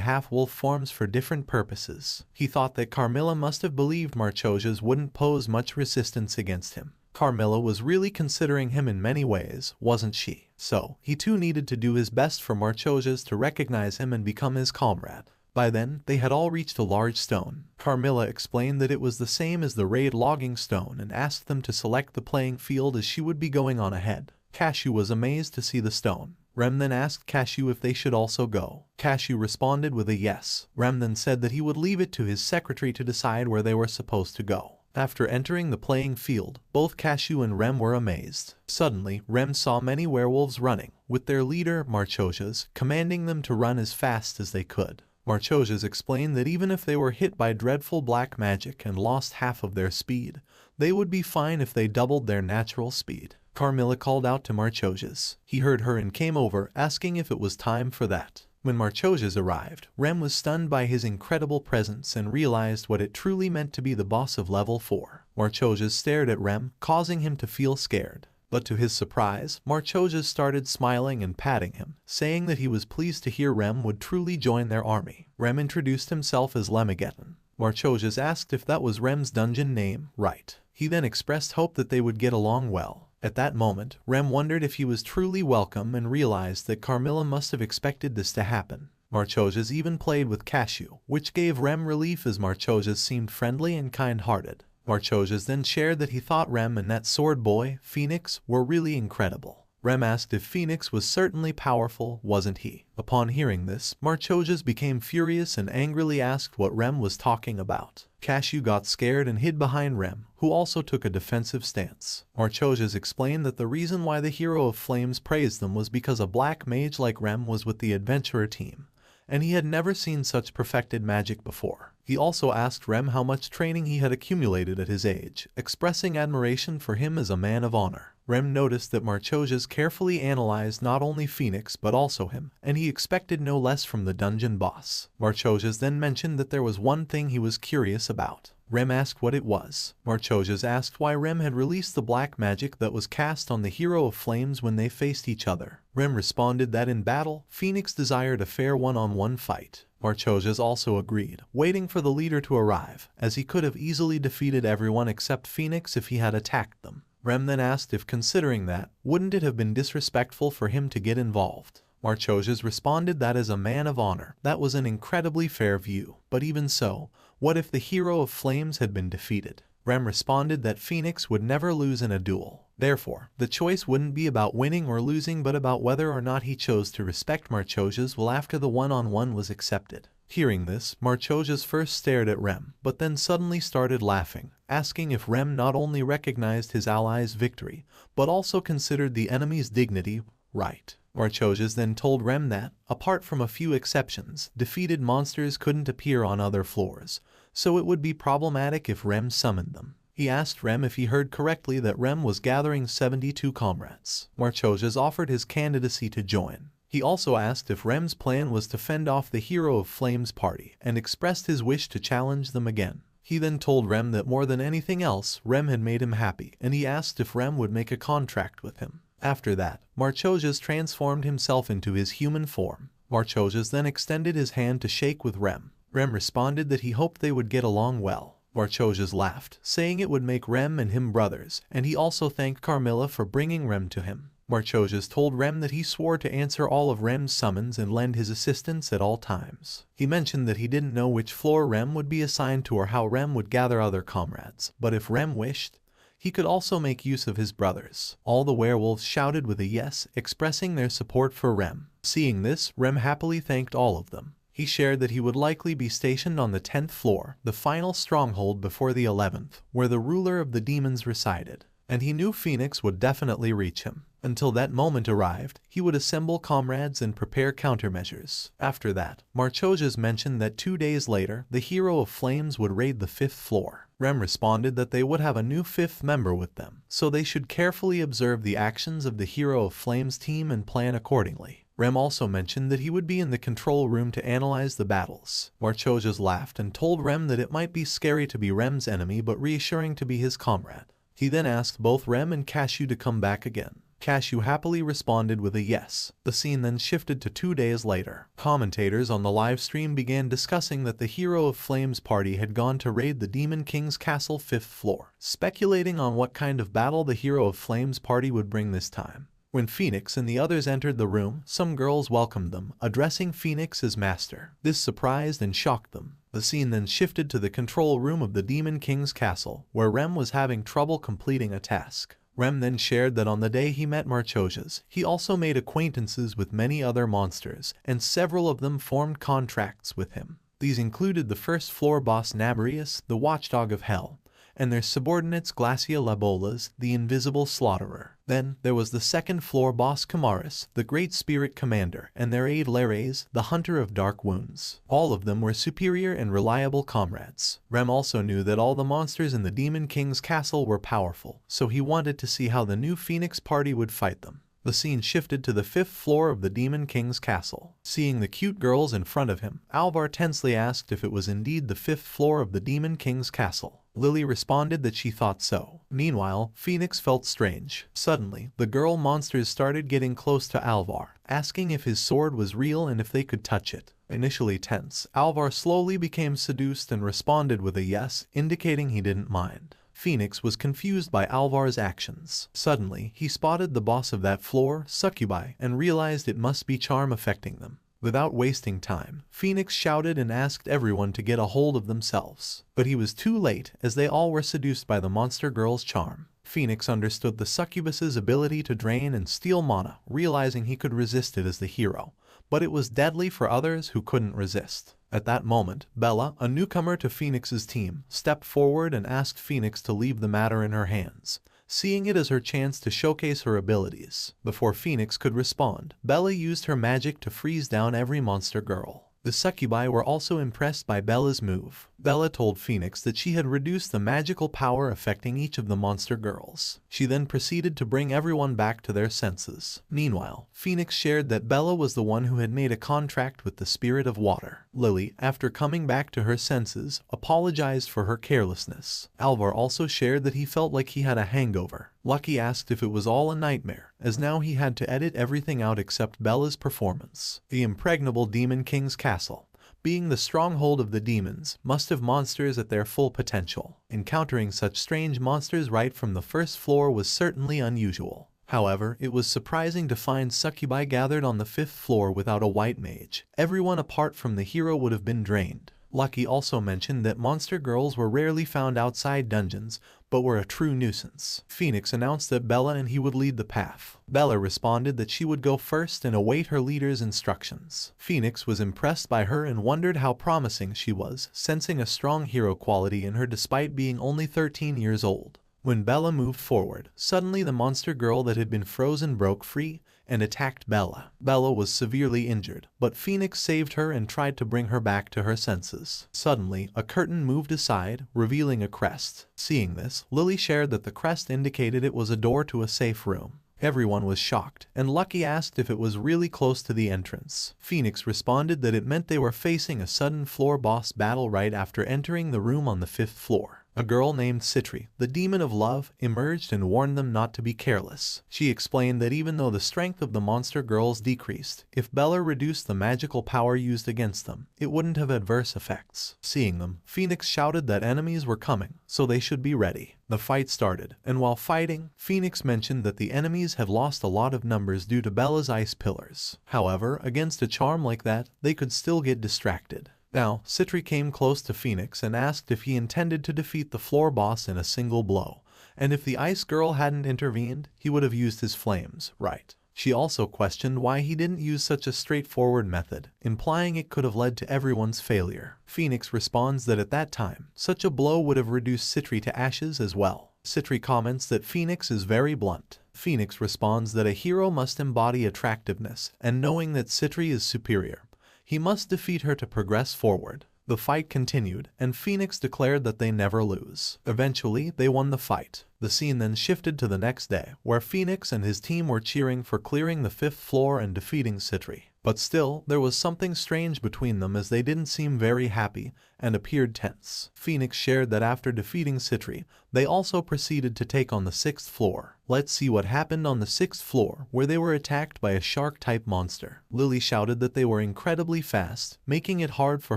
half-wolf forms for different purposes. He thought that Carmilla must have believed Marchosias wouldn't pose much resistance against him. Carmilla was really considering him in many ways, wasn't she? So, he too needed to do his best for Marchosias to recognize him and become his comrade. By then, they had all reached a large stone. Carmilla explained that it was the same as the raid logging stone and asked them to select the playing field as she would be going on ahead. Cashew was amazed to see the stone. Rem then asked Cashew if they should also go. Cashew responded with a yes. Rem then said that he would leave it to his secretary to decide where they were supposed to go. After entering the playing field, both Cashew and Rem were amazed. Suddenly, Rem saw many werewolves running, with their leader, Marchosias, commanding them to run as fast as they could. Marchosias explained that even if they were hit by dreadful black magic and lost half of their speed, they would be fine if they doubled their natural speed. Carmilla called out to Marchosias. He heard her and came over, asking if it was time for that. When Marchosias arrived, Rem was stunned by his incredible presence and realized what it truly meant to be the boss of level 4. Marchosias stared at Rem, causing him to feel scared. But to his surprise, Marchosias started smiling and patting him, saying that he was pleased to hear Rem would truly join their army. Rem introduced himself as Lemageddon. Marchosias asked if that was Rem's dungeon name. Right. He then expressed hope that they would get along well. At that moment, Rem wondered if he was truly welcome and realized that Carmilla must have expected this to happen. Marchosias even played with Cashew, which gave Rem relief as Marchosias seemed friendly and kind-hearted. Marchosias then shared that he thought Rem and that sword boy, Phoenix, were really incredible. Rem asked if Phoenix was certainly powerful, wasn't he? Upon hearing this, Marchosias became furious and angrily asked what Rem was talking about. Cashew got scared and hid behind Rem, who also took a defensive stance. Marchosias explained that the reason why the Hero of Flames praised them was because a black mage like Rem was with the adventurer team, and he had never seen such perfected magic before. He also asked Rem how much training he had accumulated at his age, expressing admiration for him as a man of honor. Rem noticed that Marchosias carefully analyzed not only Phoenix but also him, and he expected no less from the dungeon boss. Marchosias then mentioned that there was one thing he was curious about. Rem asked what it was. Marchoses asked why Rem had released the black magic that was cast on the hero of flames when they faced each other. Rem responded that in battle, Phoenix desired a fair one-on-one fight. Marchoses also agreed, waiting for the leader to arrive, as he could have easily defeated everyone except Phoenix if he had attacked them. Rem then asked if, considering that, wouldn't it have been disrespectful for him to get involved. Marchoses responded that as a man of honor, that was an incredibly fair view, but even so, what if the hero of flames had been defeated? Rem responded that Phoenix would never lose in a duel. Therefore, the choice wouldn't be about winning or losing but about whether or not he chose to respect Marchoses after the one-on-one was accepted. Hearing this, Marchoses first stared at Rem, but then suddenly started laughing, asking if Rem not only recognized his ally's victory, but also considered the enemy's dignity right. Marchoses then told Rem that, apart from a few exceptions, defeated monsters couldn't appear on other floors, so it would be problematic if Rem summoned them. He asked Rem if he heard correctly that Rem was gathering 72 comrades. Marchoses offered his candidacy to join. He also asked if Rem's plan was to fend off the Hero of Flames party and expressed his wish to challenge them again. He then told Rem that more than anything else, Rem had made him happy, and he asked if Rem would make a contract with him. After that, Marchoses transformed himself into his human form. Marchoses then extended his hand to shake with Rem. Rem responded that he hoped they would get along well. Marchoses laughed, saying it would make Rem and him brothers, and he also thanked Carmilla for bringing Rem to him. Marchoses told Rem that he swore to answer all of Rem's summons and lend his assistance at all times. He mentioned that he didn't know which floor Rem would be assigned to or how Rem would gather other comrades, but if Rem wished, he could also make use of his brothers. All the werewolves shouted with a yes, expressing their support for Rem. Seeing this, Rem happily thanked all of them. He shared that he would likely be stationed on the 10th floor, the final stronghold before the 11th, where the ruler of the demons resided, and he knew Phoenix would definitely reach him. Until that moment arrived, he would assemble comrades and prepare countermeasures. After that, Marchoses mentioned that 2 days later, the Hero of Flames would raid the 5th floor. Rem responded that they would have a new 5th member with them, so they should carefully observe the actions of the Hero of Flames team and plan accordingly. Rem also mentioned that he would be in the control room to analyze the battles. Marchoses laughed and told Rem that it might be scary to be Rem's enemy but reassuring to be his comrade. He then asked both Rem and Cashew to come back again. Cashew happily responded with a yes. The scene then shifted to 2 days later. Commentators on the live stream began discussing that the Hero of Flames party had gone to raid the Demon King's castle 5th floor, speculating on what kind of battle the Hero of Flames party would bring this time. When Phoenix and the others entered the room, some girls welcomed them, addressing Phoenix as master. This surprised and shocked them. The scene then shifted to the control room of the Demon King's castle, where Rem was having trouble completing a task. Rem then shared that on the day he met Marchoses, he also made acquaintances with many other monsters, and several of them formed contracts with him. These included the 1st floor boss Naberius, the Watchdog of Hell, and their subordinates Glacia Labolas, the Invisible Slaughterer. Then, there was the 2nd floor boss Camaris, the Great Spirit Commander, and their aide Lares, the Hunter of Dark Wounds. All of them were superior and reliable comrades. Rem also knew that all the monsters in the Demon King's castle were powerful, so he wanted to see how the new Phoenix party would fight them. The scene shifted to the 5th floor of the Demon King's castle. Seeing the cute girls in front of him, Alvar tensely asked if it was indeed the 5th floor of the Demon King's castle. Lily responded that she thought so. Meanwhile, Phoenix felt strange. Suddenly, the girl monsters started getting close to Alvar, asking if his sword was real and if they could touch it. Initially tense, Alvar slowly became seduced and responded with a yes, indicating he didn't mind. Phoenix was confused by Alvar's actions. Suddenly, he spotted the boss of that floor, Succubi, and realized it must be charm affecting them. Without wasting time, Phoenix shouted and asked everyone to get a hold of themselves. But he was too late, as they all were seduced by the monster girl's charm. Phoenix understood the succubus's ability to drain and steal mana, realizing he could resist it as the hero, but it was deadly for others who couldn't resist. At that moment, Bella, a newcomer to Phoenix's team, stepped forward and asked Phoenix to leave the matter in her hands, seeing it as her chance to showcase her abilities. Before Phoenix could respond, Bella used her magic to freeze down every monster girl. The succubi were also impressed by Bella's move. Bella told Phoenix that she had reduced the magical power affecting each of the monster girls. She then proceeded to bring everyone back to their senses. Meanwhile, Phoenix shared that Bella was the one who had made a contract with the spirit of water. Lily, after coming back to her senses, apologized for her carelessness. Alvar also shared that he felt like he had a hangover. Lucky asked if it was all a nightmare, as now he had to edit everything out except Bella's performance. The impregnable Demon King's castle, being the stronghold of the demons, must have monsters at their full potential. Encountering such strange monsters right from the first floor was certainly unusual. However, it was surprising to find succubi gathered on the 5th floor without a white mage. Everyone apart from the hero would have been drained. Lucky also mentioned that monster girls were rarely found outside dungeons, but were a true nuisance. Phoenix announced that Bella and he would lead the path. Bella responded that she would go first and await her leader's instructions. Phoenix was impressed by her and wondered how promising she was, sensing a strong hero quality in her despite being only 13 years old. When Bella moved forward, suddenly the monster girl that had been frozen broke free and attacked Bella. Bella was severely injured, but Phoenix saved her and tried to bring her back to her senses. Suddenly, a curtain moved aside, revealing a crest. Seeing this, Lily shared that the crest indicated it was a door to a safe room. Everyone was shocked, and Lucky asked if it was really close to the entrance. Phoenix responded that it meant they were facing a sudden floor boss battle right after entering the room on the 5th floor. A girl named Citri, the demon of love, emerged and warned them not to be careless. She explained that even though the strength of the monster girls decreased, if Bella reduced the magical power used against them, it wouldn't have adverse effects. Seeing them, Phoenix shouted that enemies were coming, so they should be ready. The fight started, and while fighting, Phoenix mentioned that the enemies have lost a lot of numbers due to Bella's ice pillars. However, against a charm like that, they could still get distracted. Now, Citri came close to Phoenix and asked if he intended to defeat the floor boss in a single blow, and if the ice girl hadn't intervened, he would have used his flames, right? She also questioned why he didn't use such a straightforward method, implying it could have led to everyone's failure. Phoenix responds that at that time, such a blow would have reduced Citri to ashes as well. Citri comments that Phoenix is very blunt. Phoenix responds that a hero must embody attractiveness, and knowing that Citri is superior, he must defeat her to progress forward. The fight continued, and Phoenix declared that they never lose. Eventually, they won the fight. The scene then shifted to the next day, where Phoenix and his team were cheering for clearing the 5th floor and defeating Citri. But still, there was something strange between them as they didn't seem very happy and appeared tense. Phoenix shared that after defeating Citri, they also proceeded to take on the 6th floor. Let's see what happened on the 6th floor, where they were attacked by a shark-type monster. Lily shouted that they were incredibly fast, making it hard for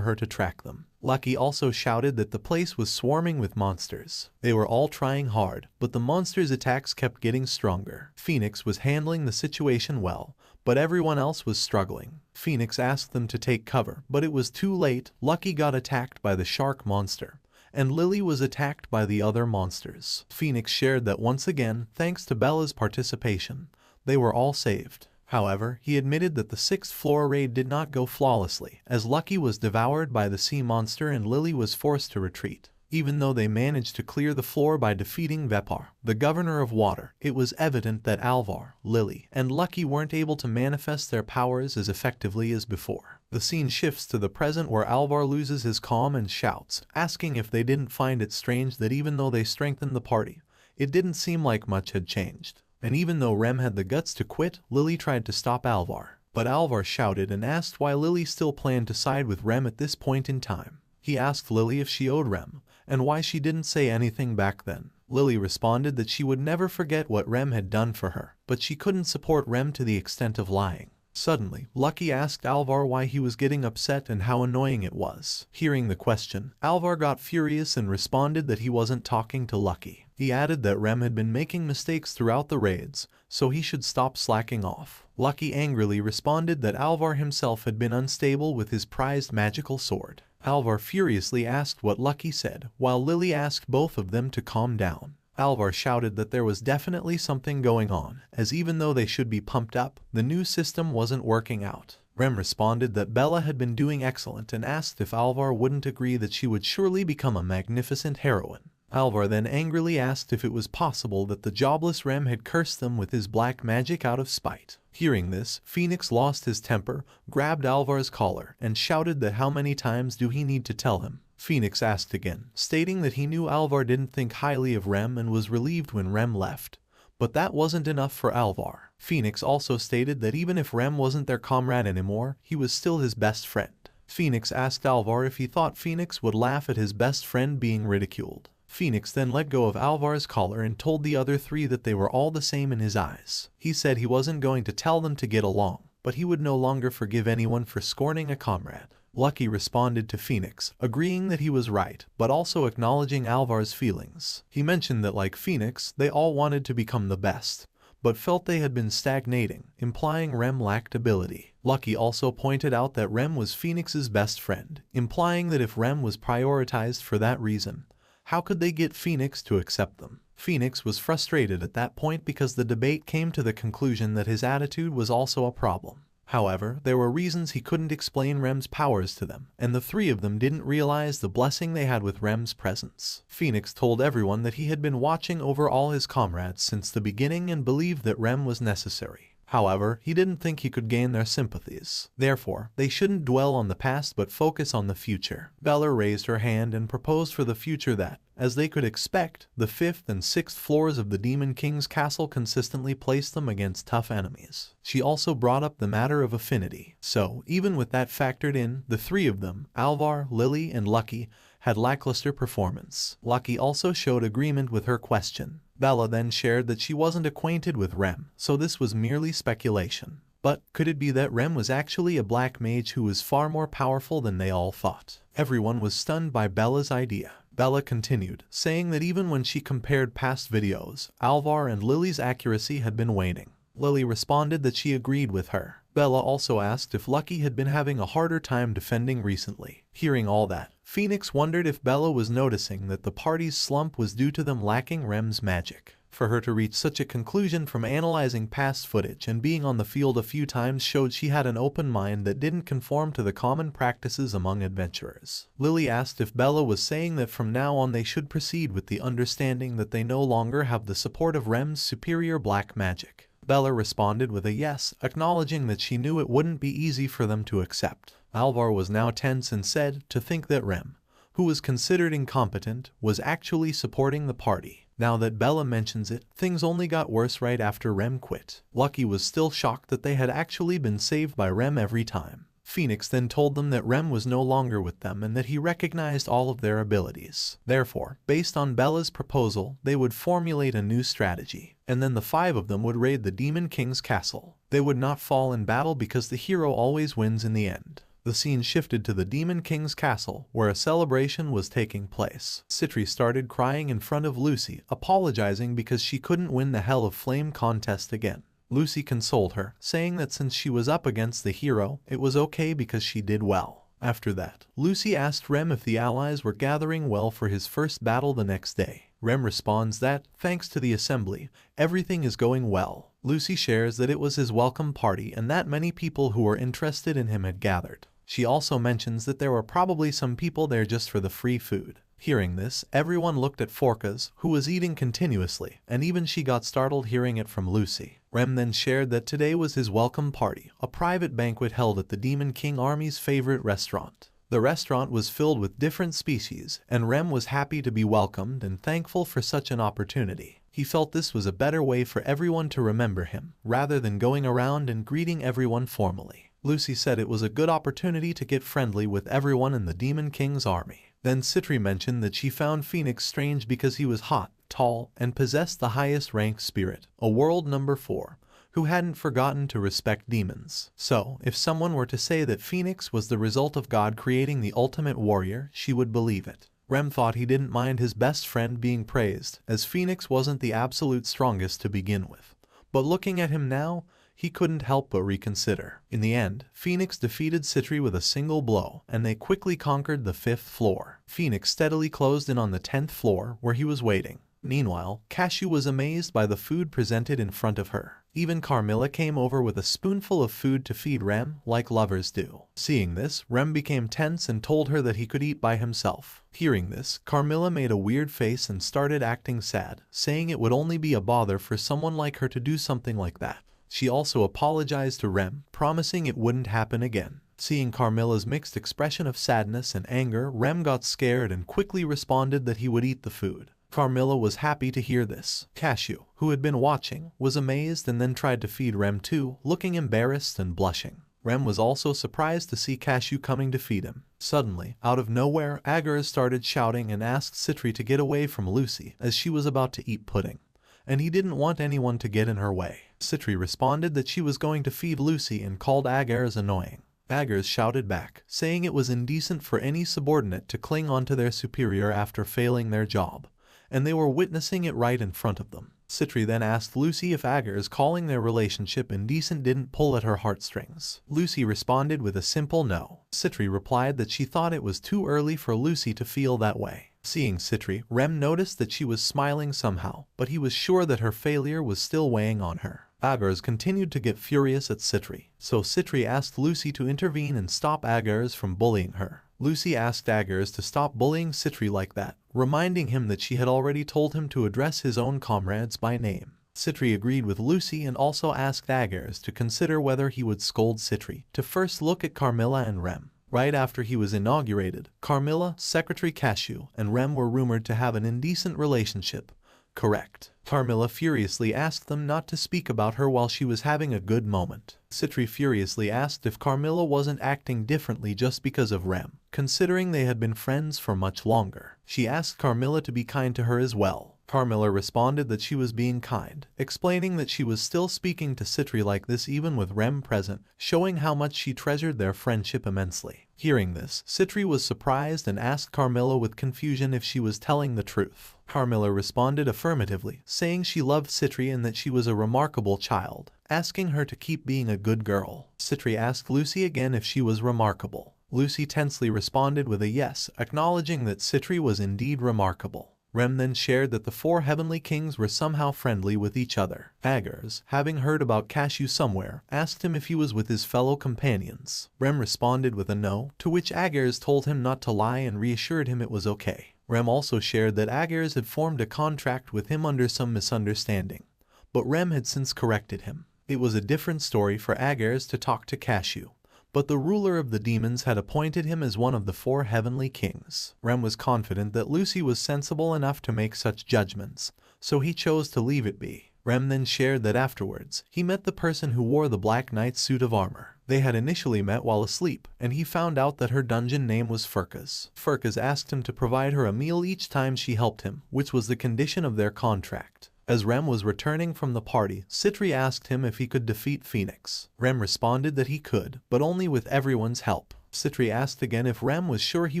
her to track them. Lucky also shouted that the place was swarming with monsters. They were all trying hard, but the monsters' attacks kept getting stronger. Phoenix was handling the situation well, but everyone else was struggling. Phoenix asked them to take cover, but it was too late. Lucky got attacked by the shark monster, and Lily was attacked by the other monsters. Phoenix shared that once again, thanks to Bella's participation, they were all saved. However, he admitted that the 6th floor raid did not go flawlessly, as Lucky was devoured by the sea monster and Lily was forced to retreat. Even though they managed to clear the floor by defeating Vepar, the governor of water, it was evident that Alvar, Lily, and Lucky weren't able to manifest their powers as effectively as before. The scene shifts to the present where Alvar loses his calm and shouts, asking if they didn't find it strange that even though they strengthened the party, it didn't seem like much had changed. And even though Rem had the guts to quit, Lily tried to stop Alvar. But Alvar shouted and asked why Lily still planned to side with Rem at this point in time. He asked Lily if she owed Rem, and why she didn't say anything back then. Lily responded that she would never forget what Rem had done for her, but she couldn't support Rem to the extent of lying. Suddenly, Lucky asked Alvar why he was getting upset and how annoying it was. Hearing the question, Alvar got furious and responded that he wasn't talking to Lucky. He added that Rem had been making mistakes throughout the raids, so he should stop slacking off. Lucky angrily responded that Alvar himself had been unstable with his prized magical sword. Alvar furiously asked what Lucky said, while Lily asked both of them to calm down. Alvar shouted that there was definitely something going on, as even though they should be pumped up, the new system wasn't working out. Rem responded that Bella had been doing excellent and asked if Alvar wouldn't agree that she would surely become a magnificent heroine. Alvar then angrily asked if it was possible that the jobless Rem had cursed them with his black magic out of spite. Hearing this, Phoenix lost his temper, grabbed Alvar's collar, and shouted that how many times do he need to tell him. Phoenix asked again, stating that he knew Alvar didn't think highly of Rem and was relieved when Rem left. But that wasn't enough for Alvar. Phoenix also stated that even if Rem wasn't their comrade anymore, he was still his best friend. Phoenix asked Alvar if he thought Phoenix would laugh at his best friend being ridiculed. Phoenix then let go of Alvar's collar and told the other three that they were all the same in his eyes. He said he wasn't going to tell them to get along, but he would no longer forgive anyone for scorning a comrade. Lucky responded to Phoenix, agreeing that he was right, but also acknowledging Alvar's feelings. He mentioned that like Phoenix, they all wanted to become the best, but felt they had been stagnating, implying Rem lacked ability. Lucky also pointed out that Rem was Phoenix's best friend, implying that if Rem was prioritized for that reason, how could they get Phoenix to accept them? Phoenix was frustrated at that point because the debate came to the conclusion that his attitude was also a problem. However, there were reasons he couldn't explain Rem's powers to them, and the three of them didn't realize the blessing they had with Rem's presence. Phoenix told everyone that he had been watching over all his comrades since the beginning and believed that Rem was necessary. However, he didn't think he could gain their sympathies. Therefore, they shouldn't dwell on the past but focus on the future. Bella raised her hand and proposed for the future that, as they could expect, the 5th and 6th floors of the Demon King's castle consistently placed them against tough enemies. She also brought up the matter of affinity. So, even with that factored in, the three of them, Alvar, Lily, and Lucky, had lackluster performance. Lucky also showed agreement with her question. Bella then shared that she wasn't acquainted with Rem, so this was merely speculation. But could it be that Rem was actually a black mage who was far more powerful than they all thought? Everyone was stunned by Bella's idea. Bella continued, saying that even when she compared past videos, Alvar and Lily's accuracy had been waning. Lily responded that she agreed with her. Bella also asked if Lucky had been having a harder time defending recently. Hearing all that, Phoenix wondered if Bella was noticing that the party's slump was due to them lacking Rem's magic. For her to reach such a conclusion from analyzing past footage and being on the field a few times showed she had an open mind that didn't conform to the common practices among adventurers. Lily asked if Bella was saying that from now on they should proceed with the understanding that they no longer have the support of Rem's superior black magic. Bella responded with a yes, acknowledging that she knew it wouldn't be easy for them to accept. Alvar was now tense and said to think that Rem, who was considered incompetent, was actually supporting the party. Now that Bella mentions it, things only got worse right after Rem quit. Lucky was still shocked that they had actually been saved by Rem every time. Phoenix then told them that Rem was no longer with them and that he recognized all of their abilities. Therefore, based on Bella's proposal, they would formulate a new strategy, and then the 5 of them would raid the Demon King's castle. They would not fall in battle because the hero always wins in the end. The scene shifted to the Demon King's castle, where a celebration was taking place. Citri started crying in front of Lucy, apologizing because she couldn't win the Hell of Flame contest again. Lucy consoled her, saying that since she was up against the hero, it was okay because she did well. After that, Lucy asked Rem if the allies were gathering well for his first battle the next day. Rem responds that, thanks to the assembly, everything is going well. Lucy shares that it was his welcome party and that many people who were interested in him had gathered. She also mentions that there were probably some people there just for the free food. Hearing this, everyone looked at Forkas, who was eating continuously, and even she got startled hearing it from Lucy. Rem then shared that today was his welcome party, a private banquet held at the Demon King Army's favorite restaurant. The restaurant was filled with different species, and Rem was happy to be welcomed and thankful for such an opportunity. He felt this was a better way for everyone to remember him, rather than going around and greeting everyone formally. Lucy said it was a good opportunity to get friendly with everyone in the Demon King's army. Then Citri mentioned that she found Phoenix strange because he was hot, tall, and possessed the highest ranked spirit, a world number 4, who hadn't forgotten to respect demons. So, if someone were to say that Phoenix was the result of God creating the ultimate warrior, she would believe it. Rem thought he didn't mind his best friend being praised, as Phoenix wasn't the absolute strongest to begin with. But looking at him now, he couldn't help but reconsider. In the end, Phoenix defeated Citri with a single blow, and they quickly conquered the 5th floor. Phoenix steadily closed in on the 10th floor, where he was waiting. Meanwhile, Cashew was amazed by the food presented in front of her. Even Carmilla came over with a spoonful of food to feed Rem, like lovers do. Seeing this, Rem became tense and told her that he could eat by himself. Hearing this, Carmilla made a weird face and started acting sad, saying it would only be a bother for someone like her to do something like that. She also apologized to Rem, promising it wouldn't happen again. Seeing Carmilla's mixed expression of sadness and anger, Rem got scared and quickly responded that he would eat the food. Carmilla was happy to hear this. Cashew, who had been watching, was amazed and then tried to feed Rem too, looking embarrassed and blushing. Rem was also surprised to see Cashew coming to feed him. Suddenly, out of nowhere, Agars started shouting and asked Citri to get away from Lucy as she was about to eat pudding, and he didn't want anyone to get in her way. Citri responded that she was going to feed Lucy and called Agars annoying. Agars shouted back, saying it was indecent for any subordinate to cling onto their superior after failing their job, and they were witnessing it right in front of them. Citri then asked Lucy if Agars calling their relationship indecent didn't pull at her heartstrings. Lucy responded with a simple no. Citri replied that she thought it was too early for Lucy to feel that way. Seeing Citri, Rem noticed that she was smiling somehow, but he was sure that her failure was still weighing on her. Agars continued to get furious at Citri, so Citri asked Lucy to intervene and stop Agars from bullying her. Lucy asked Agars to stop bullying Citri like that, reminding him that she had already told him to address his own comrades by name. Citri agreed with Lucy and also asked Agars to consider whether he would scold Citri to first look at Carmilla and Rem. Right after he was inaugurated, Carmilla, Secretary Cashew, and Rem were rumored to have an indecent relationship. Correct. Carmilla furiously asked them not to speak about her while she was having a good moment. Citri furiously asked if Carmilla wasn't acting differently just because of Rem, considering they had been friends for much longer. She asked Carmilla to be kind to her as well. Carmilla responded that she was being kind, explaining that she was still speaking to Citri like this even with Rem present, showing how much she treasured their friendship immensely. Hearing this, Citri was surprised and asked Carmilla with confusion if she was telling the truth. Carmilla responded affirmatively, saying she loved Citri and that she was a remarkable child, asking her to keep being a good girl. Citri asked Lucy again if she was remarkable. Lucy tensely responded with a yes, acknowledging that Citri was indeed remarkable. Rem then shared that the four heavenly kings were somehow friendly with each other. Agars, having heard about Cashew somewhere, asked him if he was with his fellow companions. Rem responded with a no, to which Agars told him not to lie and reassured him it was okay. Rem also shared that Agars had formed a contract with him under some misunderstanding, but Rem had since corrected him. It was a different story for Agars to talk to Cashew, but the ruler of the demons had appointed him as one of the four heavenly kings. Rem was confident that Lucy was sensible enough to make such judgments, so he chose to leave it be. Rem then shared that afterwards, he met the person who wore the Black Knight's suit of armor. They had initially met while asleep, and he found out that her dungeon name was Furkaz. Furkaz asked him to provide her a meal each time she helped him, which was the condition of their contract. As Rem was returning from the party, Citri asked him if he could defeat Phoenix. Rem responded that he could, but only with everyone's help. Citri asked again if Rem was sure he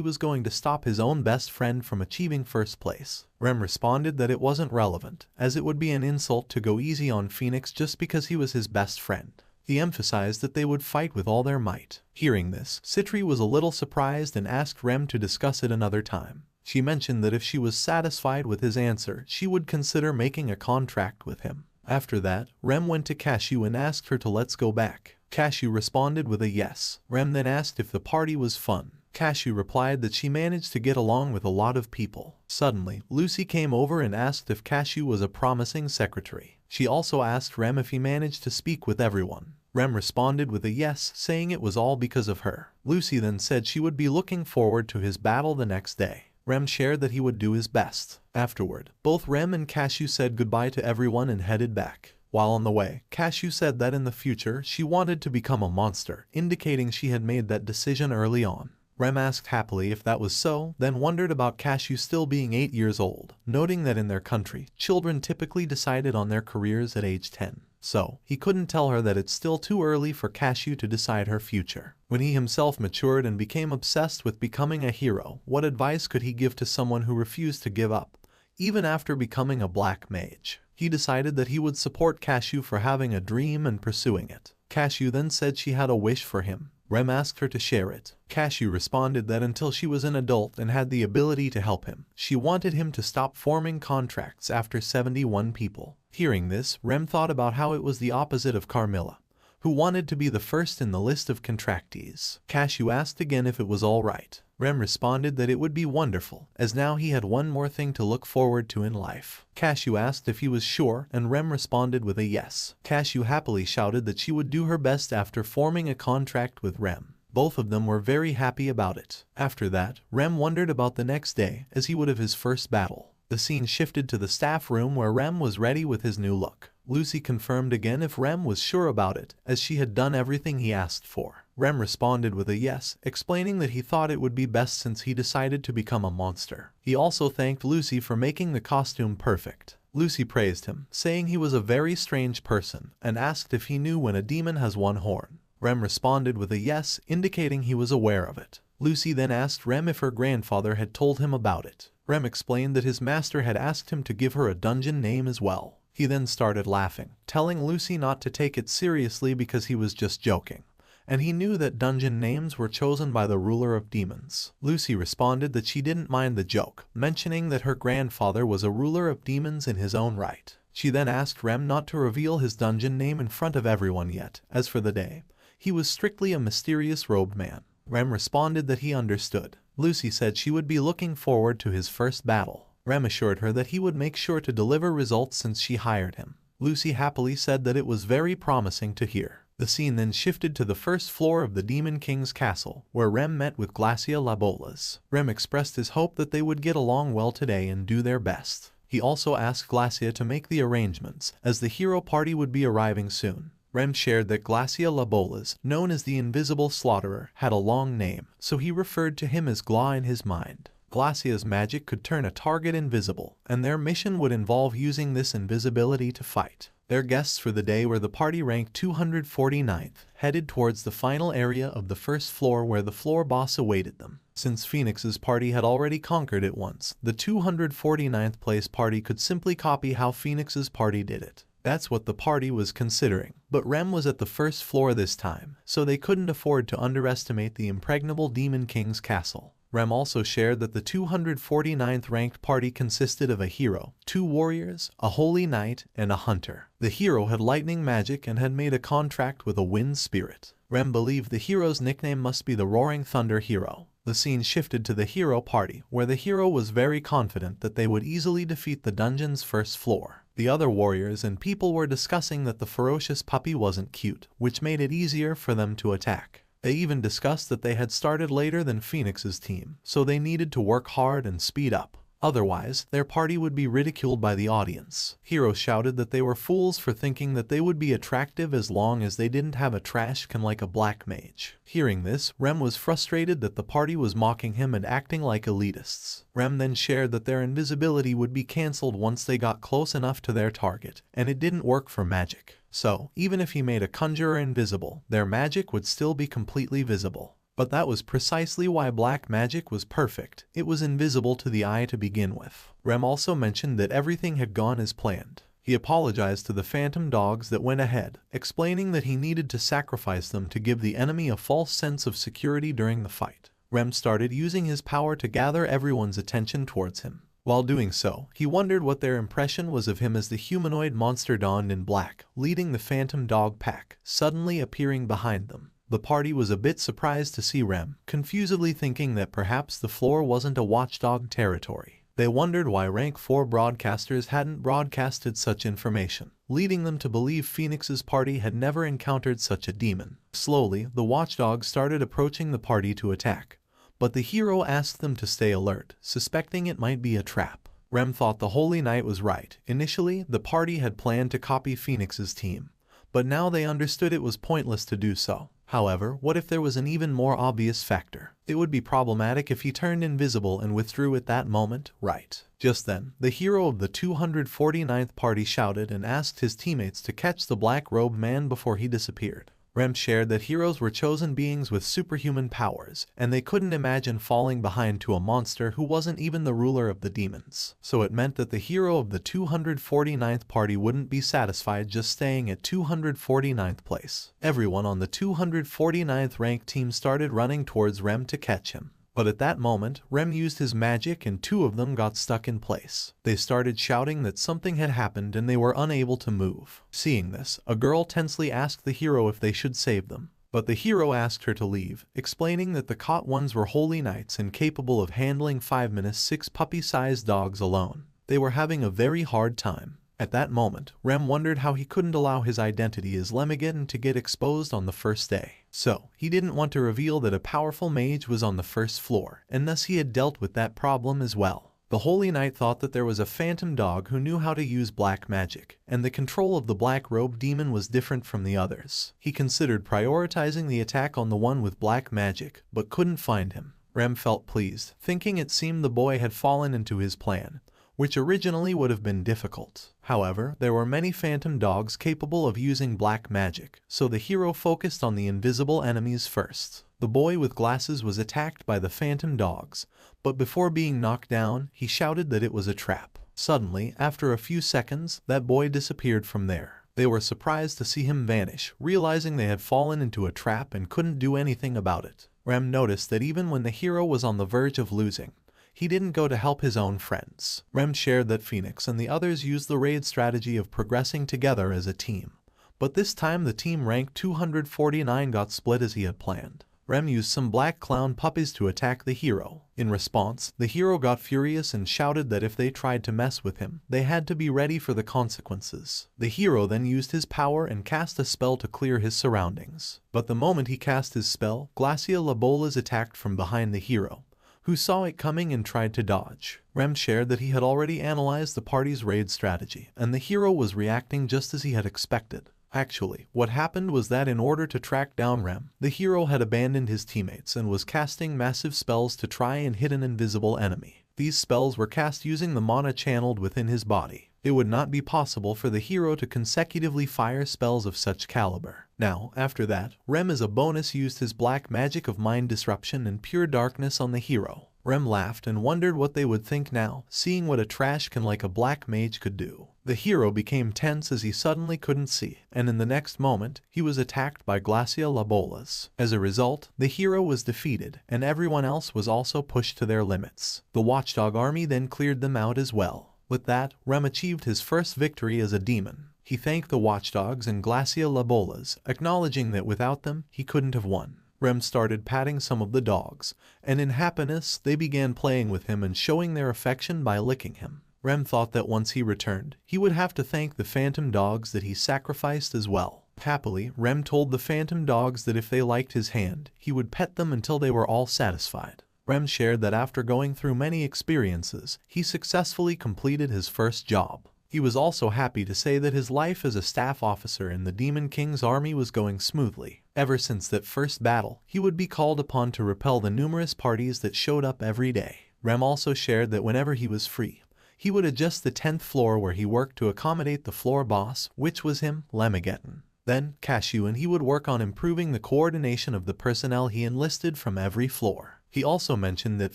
was going to stop his own best friend from achieving first place. Rem responded that it wasn't relevant, as it would be an insult to go easy on Phoenix just because he was his best friend. He emphasized that they would fight with all their might. Hearing this, Citri was a little surprised and asked Rem to discuss it another time. She mentioned that if she was satisfied with his answer, she would consider making a contract with him. After that, Rem went to Cashew and asked her to let's go back. Cashew responded with a yes. Rem then asked if the party was fun. Cashew replied that she managed to get along with a lot of people. Suddenly, Lucy came over and asked if Cashew was a promising secretary. She also asked Rem if he managed to speak with everyone. Rem responded with a yes, saying it was all because of her. Lucy then said she would be looking forward to his battle the next day. Rem shared that he would do his best. Afterward, both Rem and Cashew said goodbye to everyone and headed back. While on the way, Cashew said that in the future she wanted to become a monster, indicating she had made that decision early on. Rem asked happily if that was so, then wondered about Cashew still being 8 years old, noting that in their country, children typically decided on their careers at age 10. So, he couldn't tell her that it's still too early for Cashew to decide her future. When he himself matured and became obsessed with becoming a hero, what advice could he give to someone who refused to give up, even after becoming a black mage? He decided that he would support Cashew for having a dream and pursuing it. Cashew then said she had a wish for him. Rem asked her to share it. Cashew responded that until she was an adult and had the ability to help him, she wanted him to stop forming contracts after 71 people. Hearing this, Rem thought about how it was the opposite of Carmilla, who wanted to be the first in the list of contractees. Cashew asked again if it was all right. Rem responded that it would be wonderful, as now he had one more thing to look forward to in life. Cashew asked if he was sure, and Rem responded with a yes. Cashew happily shouted that she would do her best after forming a contract with Rem. Both of them were very happy about it. After that, Rem wondered about the next day as he would have his first battle. The scene shifted to the staff room where Rem was ready with his new look. Lucy confirmed again if Rem was sure about it, as she had done everything he asked for. Rem responded with a yes, explaining that he thought it would be best since he decided to become a monster. He also thanked Lucy for making the costume perfect. Lucy praised him, saying he was a very strange person, and asked if he knew when a demon has one horn. Rem responded with a yes, indicating he was aware of it. Lucy then asked Rem if her grandfather had told him about it. Rem explained that his master had asked him to give her a dungeon name as well. He then started laughing, telling Lucy not to take it seriously because he was just joking, and he knew that dungeon names were chosen by the ruler of demons. Lucy responded that she didn't mind the joke, mentioning that her grandfather was a ruler of demons in his own right. She then asked Rem not to reveal his dungeon name in front of everyone yet, as for the day, he was strictly a mysterious robed man. Rem responded that he understood. Lucy said she would be looking forward to his first battle. Rem assured her that he would make sure to deliver results since she hired him. Lucy happily said that it was very promising to hear. The scene then shifted to the first floor of the Demon King's castle, where Rem met with Glacia Labolas. Rem expressed his hope that they would get along well today and do their best. He also asked Glacia to make the arrangements, as the hero party would be arriving soon. Rem shared that Glacia Labolas, known as the Invisible Slaughterer, had a long name, so he referred to him as Gla in his mind. Glacia's magic could turn a target invisible, and their mission would involve using this invisibility to fight. Their guests for the day were the party ranked 249th, headed towards the final area of the first floor where the floor boss awaited them. Since Phoenix's party had already conquered it once, the 249th place party could simply copy how Phoenix's party did it. That's what the party was considering. But Rem was at the first floor this time, so they couldn't afford to underestimate the impregnable Demon King's castle. Rem also shared that the 249th ranked party consisted of a hero, 2 warriors, a holy knight, and a hunter. The hero had lightning magic and had made a contract with a wind spirit. Rem believed the hero's nickname must be the Roaring Thunder Hero. The scene shifted to the hero party, where the hero was very confident that they would easily defeat the dungeon's first floor. The other warriors and people were discussing that the ferocious puppy wasn't cute, which made it easier for them to attack. They even discussed that they had started later than Phoenix's team, so they needed to work hard and speed up. Otherwise, their party would be ridiculed by the audience. Hero shouted that they were fools for thinking that they would be attractive as long as they didn't have a trash can like a black mage. Hearing this, Rem was frustrated that the party was mocking him and acting like elitists. Rem then shared that their invisibility would be cancelled once they got close enough to their target, and it didn't work for magic. So, even if he made a conjurer invisible, their magic would still be completely visible. But that was precisely why black magic was perfect. It was invisible to the eye to begin with. Rem also mentioned that everything had gone as planned. He apologized to the phantom dogs that went ahead, explaining that he needed to sacrifice them to give the enemy a false sense of security during the fight. Rem started using his power to gather everyone's attention towards him. While doing so, he wondered what their impression was of him as the humanoid monster donned in black, leading the phantom dog pack, suddenly appearing behind them. The party was a bit surprised to see Rem, confusedly thinking that perhaps the floor wasn't a watchdog territory. They wondered why rank 4 broadcasters hadn't broadcasted such information, leading them to believe Phoenix's party had never encountered such a demon. Slowly, the watchdogs started approaching the party to attack, but the hero asked them to stay alert, suspecting it might be a trap. Rem thought the Holy Knight was right. Initially, the party had planned to copy Phoenix's team, but now they understood it was pointless to do so. However, what if there was an even more obvious factor? It would be problematic if he turned invisible and withdrew at that moment, right? Just then, the hero of the 249th party shouted and asked his teammates to catch the black-robed man before he disappeared. Rem shared that heroes were chosen beings with superhuman powers, and they couldn't imagine falling behind to a monster who wasn't even the ruler of the demons. So it meant that the hero of the 249th party wouldn't be satisfied just staying at 249th place. Everyone on the 249th ranked team started running towards Rem to catch him. But at that moment, Rem used his magic and 2 of them got stuck in place. They started shouting that something had happened and they were unable to move. Seeing this, a girl tensely asked the hero if they should save them. But the hero asked her to leave, explaining that the caught ones were holy knights and capable of handling 5-6 puppy-sized dogs alone. They were having a very hard time. At that moment, Rem wondered how he couldn't allow his identity as Lemageddon to get exposed on the first day. So, he didn't want to reveal that a powerful mage was on the first floor, and thus he had dealt with that problem as well. The Holy Knight thought that there was a phantom dog who knew how to use black magic, and the control of the black-robed demon was different from the others. He considered prioritizing the attack on the one with black magic, but couldn't find him. Rem felt pleased, thinking it seemed the boy had fallen into his plan, which originally would have been difficult. However, there were many phantom dogs capable of using black magic, so the hero focused on the invisible enemies first. The boy with glasses was attacked by the phantom dogs, but before being knocked down, he shouted that it was a trap. Suddenly, after a few seconds, that boy disappeared from there. They were surprised to see him vanish, realizing they had fallen into a trap and couldn't do anything about it. Rem noticed that even when the hero was on the verge of losing, he didn't go to help his own friends. Rem shared that Phoenix and the others used the raid strategy of progressing together as a team. But this time the team ranked 249 got split as he had planned. Rem used some black clown puppies to attack the hero. In response, the hero got furious and shouted that if they tried to mess with him, they had to be ready for the consequences. The hero then used his power and cast a spell to clear his surroundings. But the moment he cast his spell, Glacia Labolas attacked from behind the hero, who saw it coming and tried to dodge. Rem shared that he had already analyzed the party's raid strategy, and the hero was reacting just as he had expected. Actually, what happened was that in order to track down Rem, the hero had abandoned his teammates and was casting massive spells to try and hit an invisible enemy. These spells were cast using the mana channeled within his body. It would not be possible for the hero to consecutively fire spells of such caliber. Now, after that, Rem as a bonus used his black magic of mind disruption and pure darkness on the hero. Rem laughed and wondered what they would think now, seeing what a trashcan like a black mage could do. The hero became tense as he suddenly couldn't see, and in the next moment, he was attacked by Glacia Labolas. As a result, the hero was defeated, and everyone else was also pushed to their limits. The Watchdog army then cleared them out as well. With that, Rem achieved his first victory as a demon. He thanked the Watchdogs and Glacia Labolas, acknowledging that without them, he couldn't have won. Rem started patting some of the dogs, and in happiness they began playing with him and showing their affection by licking him. Rem thought that once he returned, he would have to thank the phantom dogs that he sacrificed as well. Happily, Rem told the phantom dogs that if they liked his hand, he would pet them until they were all satisfied. Rem shared that after going through many experiences, he successfully completed his first job. He was also happy to say that his life as a staff officer in the Demon King's army was going smoothly. Ever since that first battle, he would be called upon to repel the numerous parties that showed up every day. Rem also shared that whenever he was free, he would adjust the 10th floor where he worked to accommodate the floor boss, which was him, Lemageddon. Then, Cashew and he would work on improving the coordination of the personnel he enlisted from every floor. He also mentioned that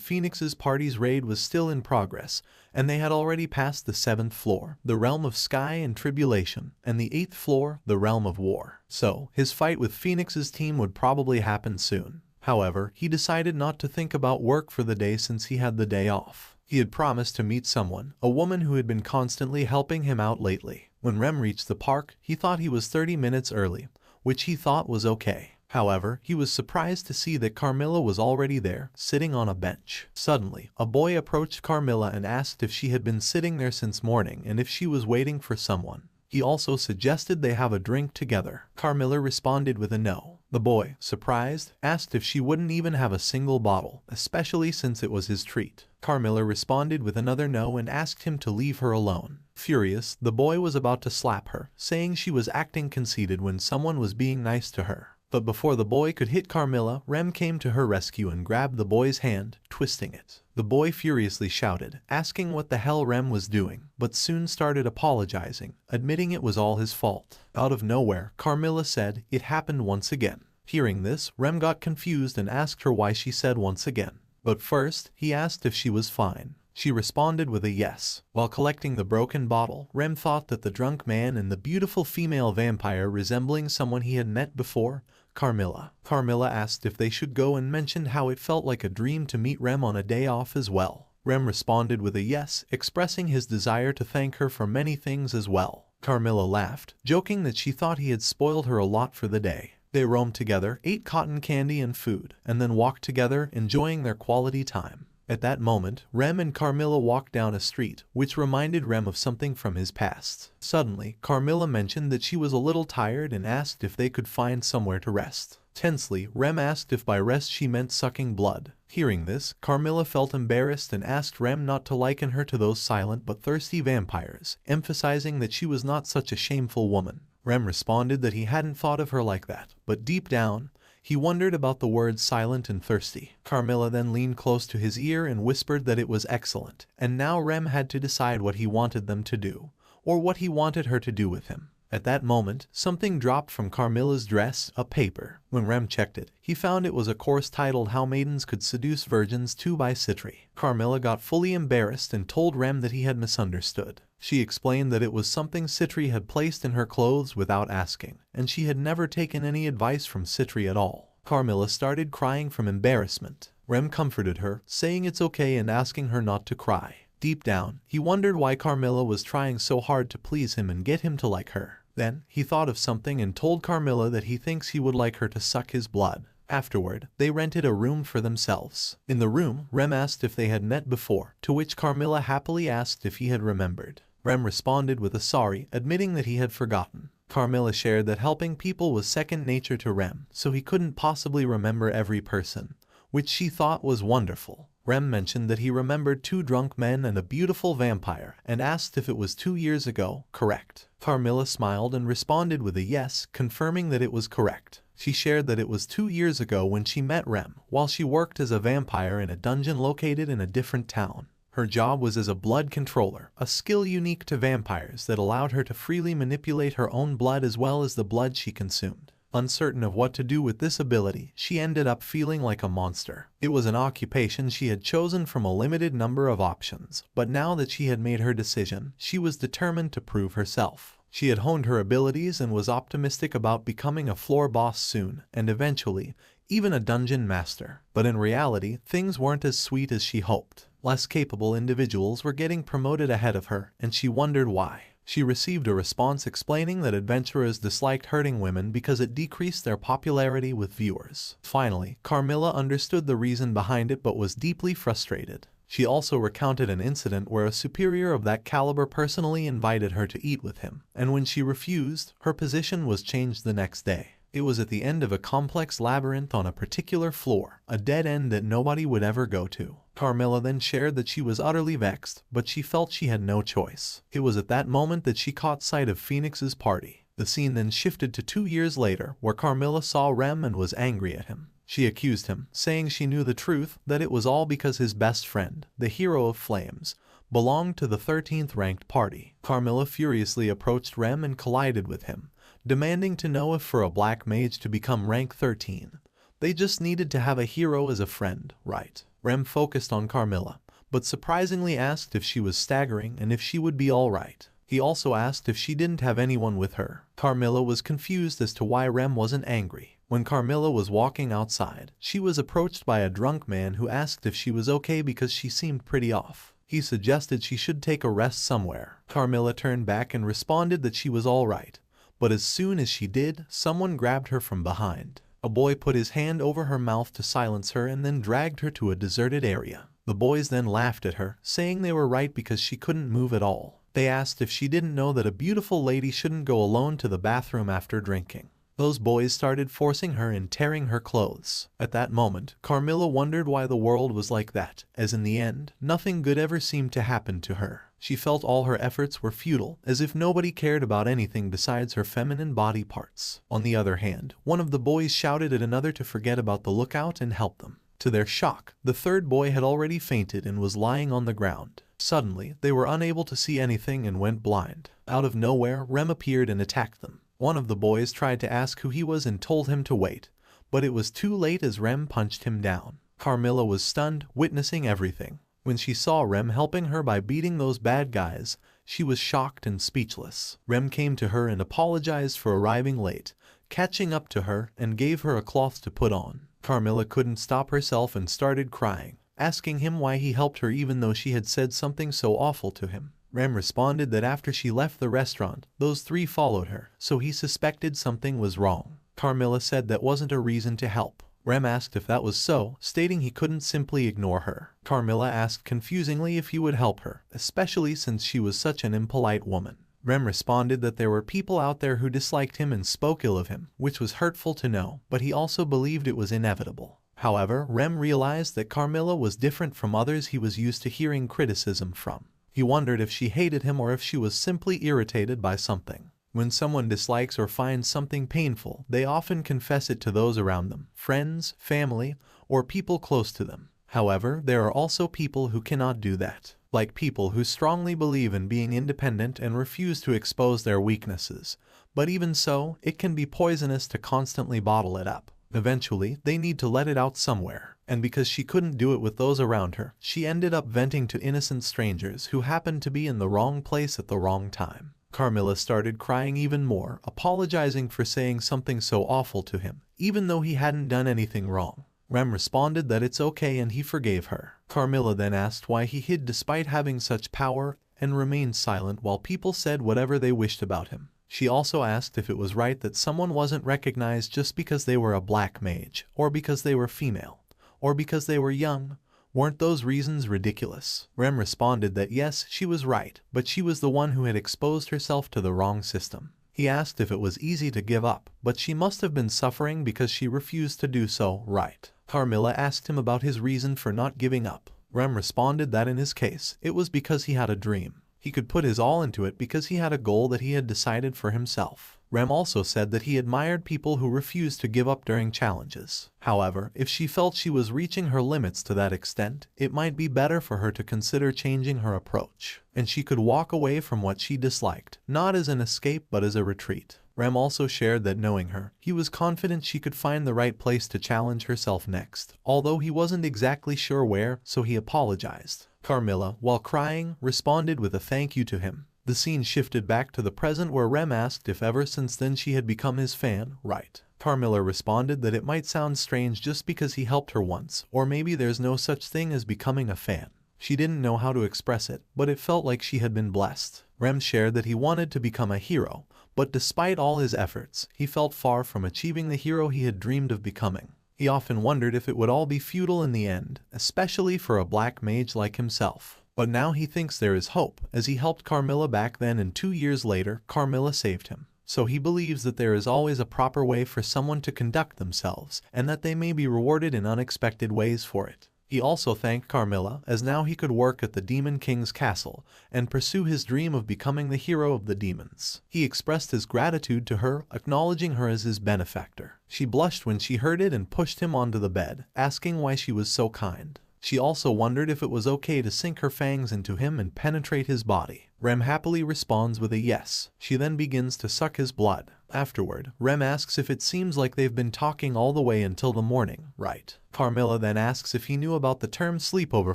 Phoenix's party's raid was still in progress, and they had already passed the 7th floor, the realm of sky and tribulation, and the 8th floor, the realm of war. So, his fight with Phoenix's team would probably happen soon. However, he decided not to think about work for the day since he had the day off. He had promised to meet someone, a woman who had been constantly helping him out lately. When Rem reached the park, he thought he was 30 minutes early, which he thought was okay. However, he was surprised to see that Carmilla was already there, sitting on a bench. Suddenly, a boy approached Carmilla and asked if she had been sitting there since morning and if she was waiting for someone. He also suggested they have a drink together. Carmilla responded with a no. The boy, surprised, asked if she wouldn't even have a single bottle, especially since it was his treat. Carmilla responded with another no and asked him to leave her alone. Furious, the boy was about to slap her, saying she was acting conceited when someone was being nice to her. But before the boy could hit Carmilla, Rem came to her rescue and grabbed the boy's hand, twisting it. The boy furiously shouted, asking what the hell Rem was doing, but soon started apologizing, admitting it was all his fault. Out of nowhere, Carmilla said, "It happened once again." Hearing this, Rem got confused and asked her why she said once again. But first, he asked if she was fine. She responded with a yes. While collecting the broken bottle, Rem thought that the drunk man and the beautiful female vampire resembling someone he had met before, Carmilla. Carmilla asked if they should go and mentioned how it felt like a dream to meet Rem on a day off as well. Rem responded with a yes, expressing his desire to thank her for many things as well. Carmilla laughed, joking that she thought he had spoiled her a lot for the day. They roamed together, ate cotton candy and food, and then walked together, enjoying their quality time. At that moment, Rem and Carmilla walked down a street, which reminded Rem of something from his past. Suddenly, Carmilla mentioned that she was a little tired and asked if they could find somewhere to rest. Tensely, Rem asked if by rest she meant sucking blood. Hearing this, Carmilla felt embarrassed and asked Rem not to liken her to those silent but thirsty vampires, emphasizing that she was not such a shameful woman. Rem responded that he hadn't thought of her like that, but deep down, he wondered about the words silent and thirsty. Carmilla then leaned close to his ear and whispered that it was excellent, and now Rem had to decide what he wanted them to do, or what he wanted her to do with him. At that moment, something dropped from Carmilla's dress, a paper. When Rem checked it, he found it was a course titled How Maidens Could Seduce Virgins 2 by Citri. Carmilla got fully embarrassed and told Rem that he had misunderstood. She explained that it was something Citri had placed in her clothes without asking, and she had never taken any advice from Citri at all. Carmilla started crying from embarrassment. Rem comforted her, saying it's okay and asking her not to cry. Deep down, he wondered why Carmilla was trying so hard to please him and get him to like her. Then, he thought of something and told Carmilla that he thinks he would like her to suck his blood. Afterward, they rented a room for themselves. In the room, Rem asked if they had met before, to which Carmilla happily asked if he had remembered. Rem responded with a sorry, admitting that he had forgotten. Carmilla shared that helping people was second nature to Rem, so he couldn't possibly remember every person, which she thought was wonderful. Rem mentioned that he remembered 2 drunk men and a beautiful vampire, and asked if it was 2 years ago, correct. Carmilla smiled and responded with a yes, confirming that it was correct. She shared that it was 2 years ago when she met Rem, while she worked as a vampire in a dungeon located in a different town. Her job was as a blood controller, a skill unique to vampires that allowed her to freely manipulate her own blood as well as the blood she consumed. Uncertain of what to do with this ability, she ended up feeling like a monster. It was an occupation she had chosen from a limited number of options, but now that she had made her decision, she was determined to prove herself. She had honed her abilities and was optimistic about becoming a floor boss soon, and eventually, even a dungeon master. But in reality, things weren't as sweet as she hoped. Less capable individuals were getting promoted ahead of her, and she wondered why. She received a response explaining that adventurers disliked hurting women because it decreased their popularity with viewers. Finally, Carmilla understood the reason behind it but was deeply frustrated. She also recounted an incident where a superior of that caliber personally invited her to eat with him, and when she refused, her position was changed the next day. It was at the end of a complex labyrinth on a particular floor, a dead end that nobody would ever go to. Carmilla then shared that she was utterly vexed, but she felt she had no choice. It was at that moment that she caught sight of Phoenix's party. The scene then shifted to 2 years later, where Carmilla saw Rem and was angry at him. She accused him, saying she knew the truth, that it was all because his best friend, the hero of flames, belonged to the 13th ranked party. Carmilla furiously approached Rem and collided with him, demanding to know if for a black mage to become rank 13, they just needed to have a hero as a friend, right? Rem focused on Carmilla, but surprisingly asked if she was staggering and if she would be alright. He also asked if she didn't have anyone with her. Carmilla was confused as to why Rem wasn't angry. When Carmilla was walking outside, she was approached by a drunk man who asked if she was okay because she seemed pretty off. He suggested she should take a rest somewhere. Carmilla turned back and responded that she was alright. But as soon as she did, someone grabbed her from behind. A boy put his hand over her mouth to silence her and then dragged her to a deserted area. The boys then laughed at her, saying they were right because she couldn't move at all. They asked if she didn't know that a beautiful lady shouldn't go alone to the bathroom after drinking. Those boys started forcing her and tearing her clothes. At that moment, Carmilla wondered why the world was like that, as in the end, nothing good ever seemed to happen to her. She felt all her efforts were futile, as if nobody cared about anything besides her feminine body parts. On the other hand, one of the boys shouted at another to forget about the lookout and help them. To their shock, the third boy had already fainted and was lying on the ground. Suddenly, they were unable to see anything and went blind. Out of nowhere, Rem appeared and attacked them. One of the boys tried to ask who he was and told him to wait, but it was too late as Rem punched him down. Carmilla was stunned, witnessing everything. When she saw Rem helping her by beating those bad guys, she was shocked and speechless. Rem came to her and apologized for arriving late, catching up to her, and gave her a cloth to put on. Carmilla couldn't stop herself and started crying, asking him why he helped her even though she had said something so awful to him. Rem responded that after she left the restaurant, those 3 followed her, so he suspected something was wrong. Carmilla said that wasn't a reason to help. Rem asked if that was so, stating he couldn't simply ignore her. Carmilla asked confusingly if he would help her, especially since she was such an impolite woman. Rem responded that there were people out there who disliked him and spoke ill of him, which was hurtful to know, but he also believed it was inevitable. However, Rem realized that Carmilla was different from others he was used to hearing criticism from. He wondered if she hated him or if she was simply irritated by something. When someone dislikes or finds something painful, they often confess it to those around them, friends, family, or people close to them. However, there are also people who cannot do that, like people who strongly believe in being independent and refuse to expose their weaknesses. But even so, it can be poisonous to constantly bottle it up. Eventually, they need to let it out somewhere, and because she couldn't do it with those around her, she ended up venting to innocent strangers who happened to be in the wrong place at the wrong time. Carmilla started crying even more, apologizing for saying something so awful to him, even though he hadn't done anything wrong. Rem responded that it's okay and he forgave her. Carmilla then asked why he hid despite having such power and remained silent while people said whatever they wished about him. She also asked if it was right that someone wasn't recognized just because they were a black mage, or because they were female, or because they were young. Weren't those reasons ridiculous? Rem responded that yes, she was right, but she was the one who had exposed herself to the wrong system. He asked if it was easy to give up, but she must have been suffering because she refused to do so, right? Carmilla asked him about his reason for not giving up. Rem responded that in his case, it was because he had a dream. He could put his all into it because he had a goal that he had decided for himself. Rem also said that he admired people who refused to give up during challenges. However, if she felt she was reaching her limits to that extent, it might be better for her to consider changing her approach, and she could walk away from what she disliked, not as an escape but as a retreat. Rem also shared that knowing her, he was confident she could find the right place to challenge herself next, although he wasn't exactly sure where, so he apologized. Carmilla, while crying, responded with a thank you to him. The scene shifted back to the present where Rem asked if ever since then she had become his fan, right? Carmilla responded that it might sound strange just because he helped her once, or maybe there's no such thing as becoming a fan. She didn't know how to express it, but it felt like she had been blessed. Rem shared that he wanted to become a hero, but despite all his efforts, he felt far from achieving the hero he had dreamed of becoming. He often wondered if it would all be futile in the end, especially for a black mage like himself. But now he thinks there is hope, as he helped Carmilla back then and 2 years later, Carmilla saved him. So he believes that there is always a proper way for someone to conduct themselves, and that they may be rewarded in unexpected ways for it. He also thanked Carmilla, as now he could work at the Demon King's castle and pursue his dream of becoming the hero of the demons. He expressed his gratitude to her, acknowledging her as his benefactor. She blushed when she heard it and pushed him onto the bed, asking why she was so kind. She also wondered if it was okay to sink her fangs into him and penetrate his body. Rem happily responds with a yes. She then begins to suck his blood. Afterward, Rem asks if it seems like they've been talking all the way until the morning, right? Carmilla then asks if he knew about the term sleepover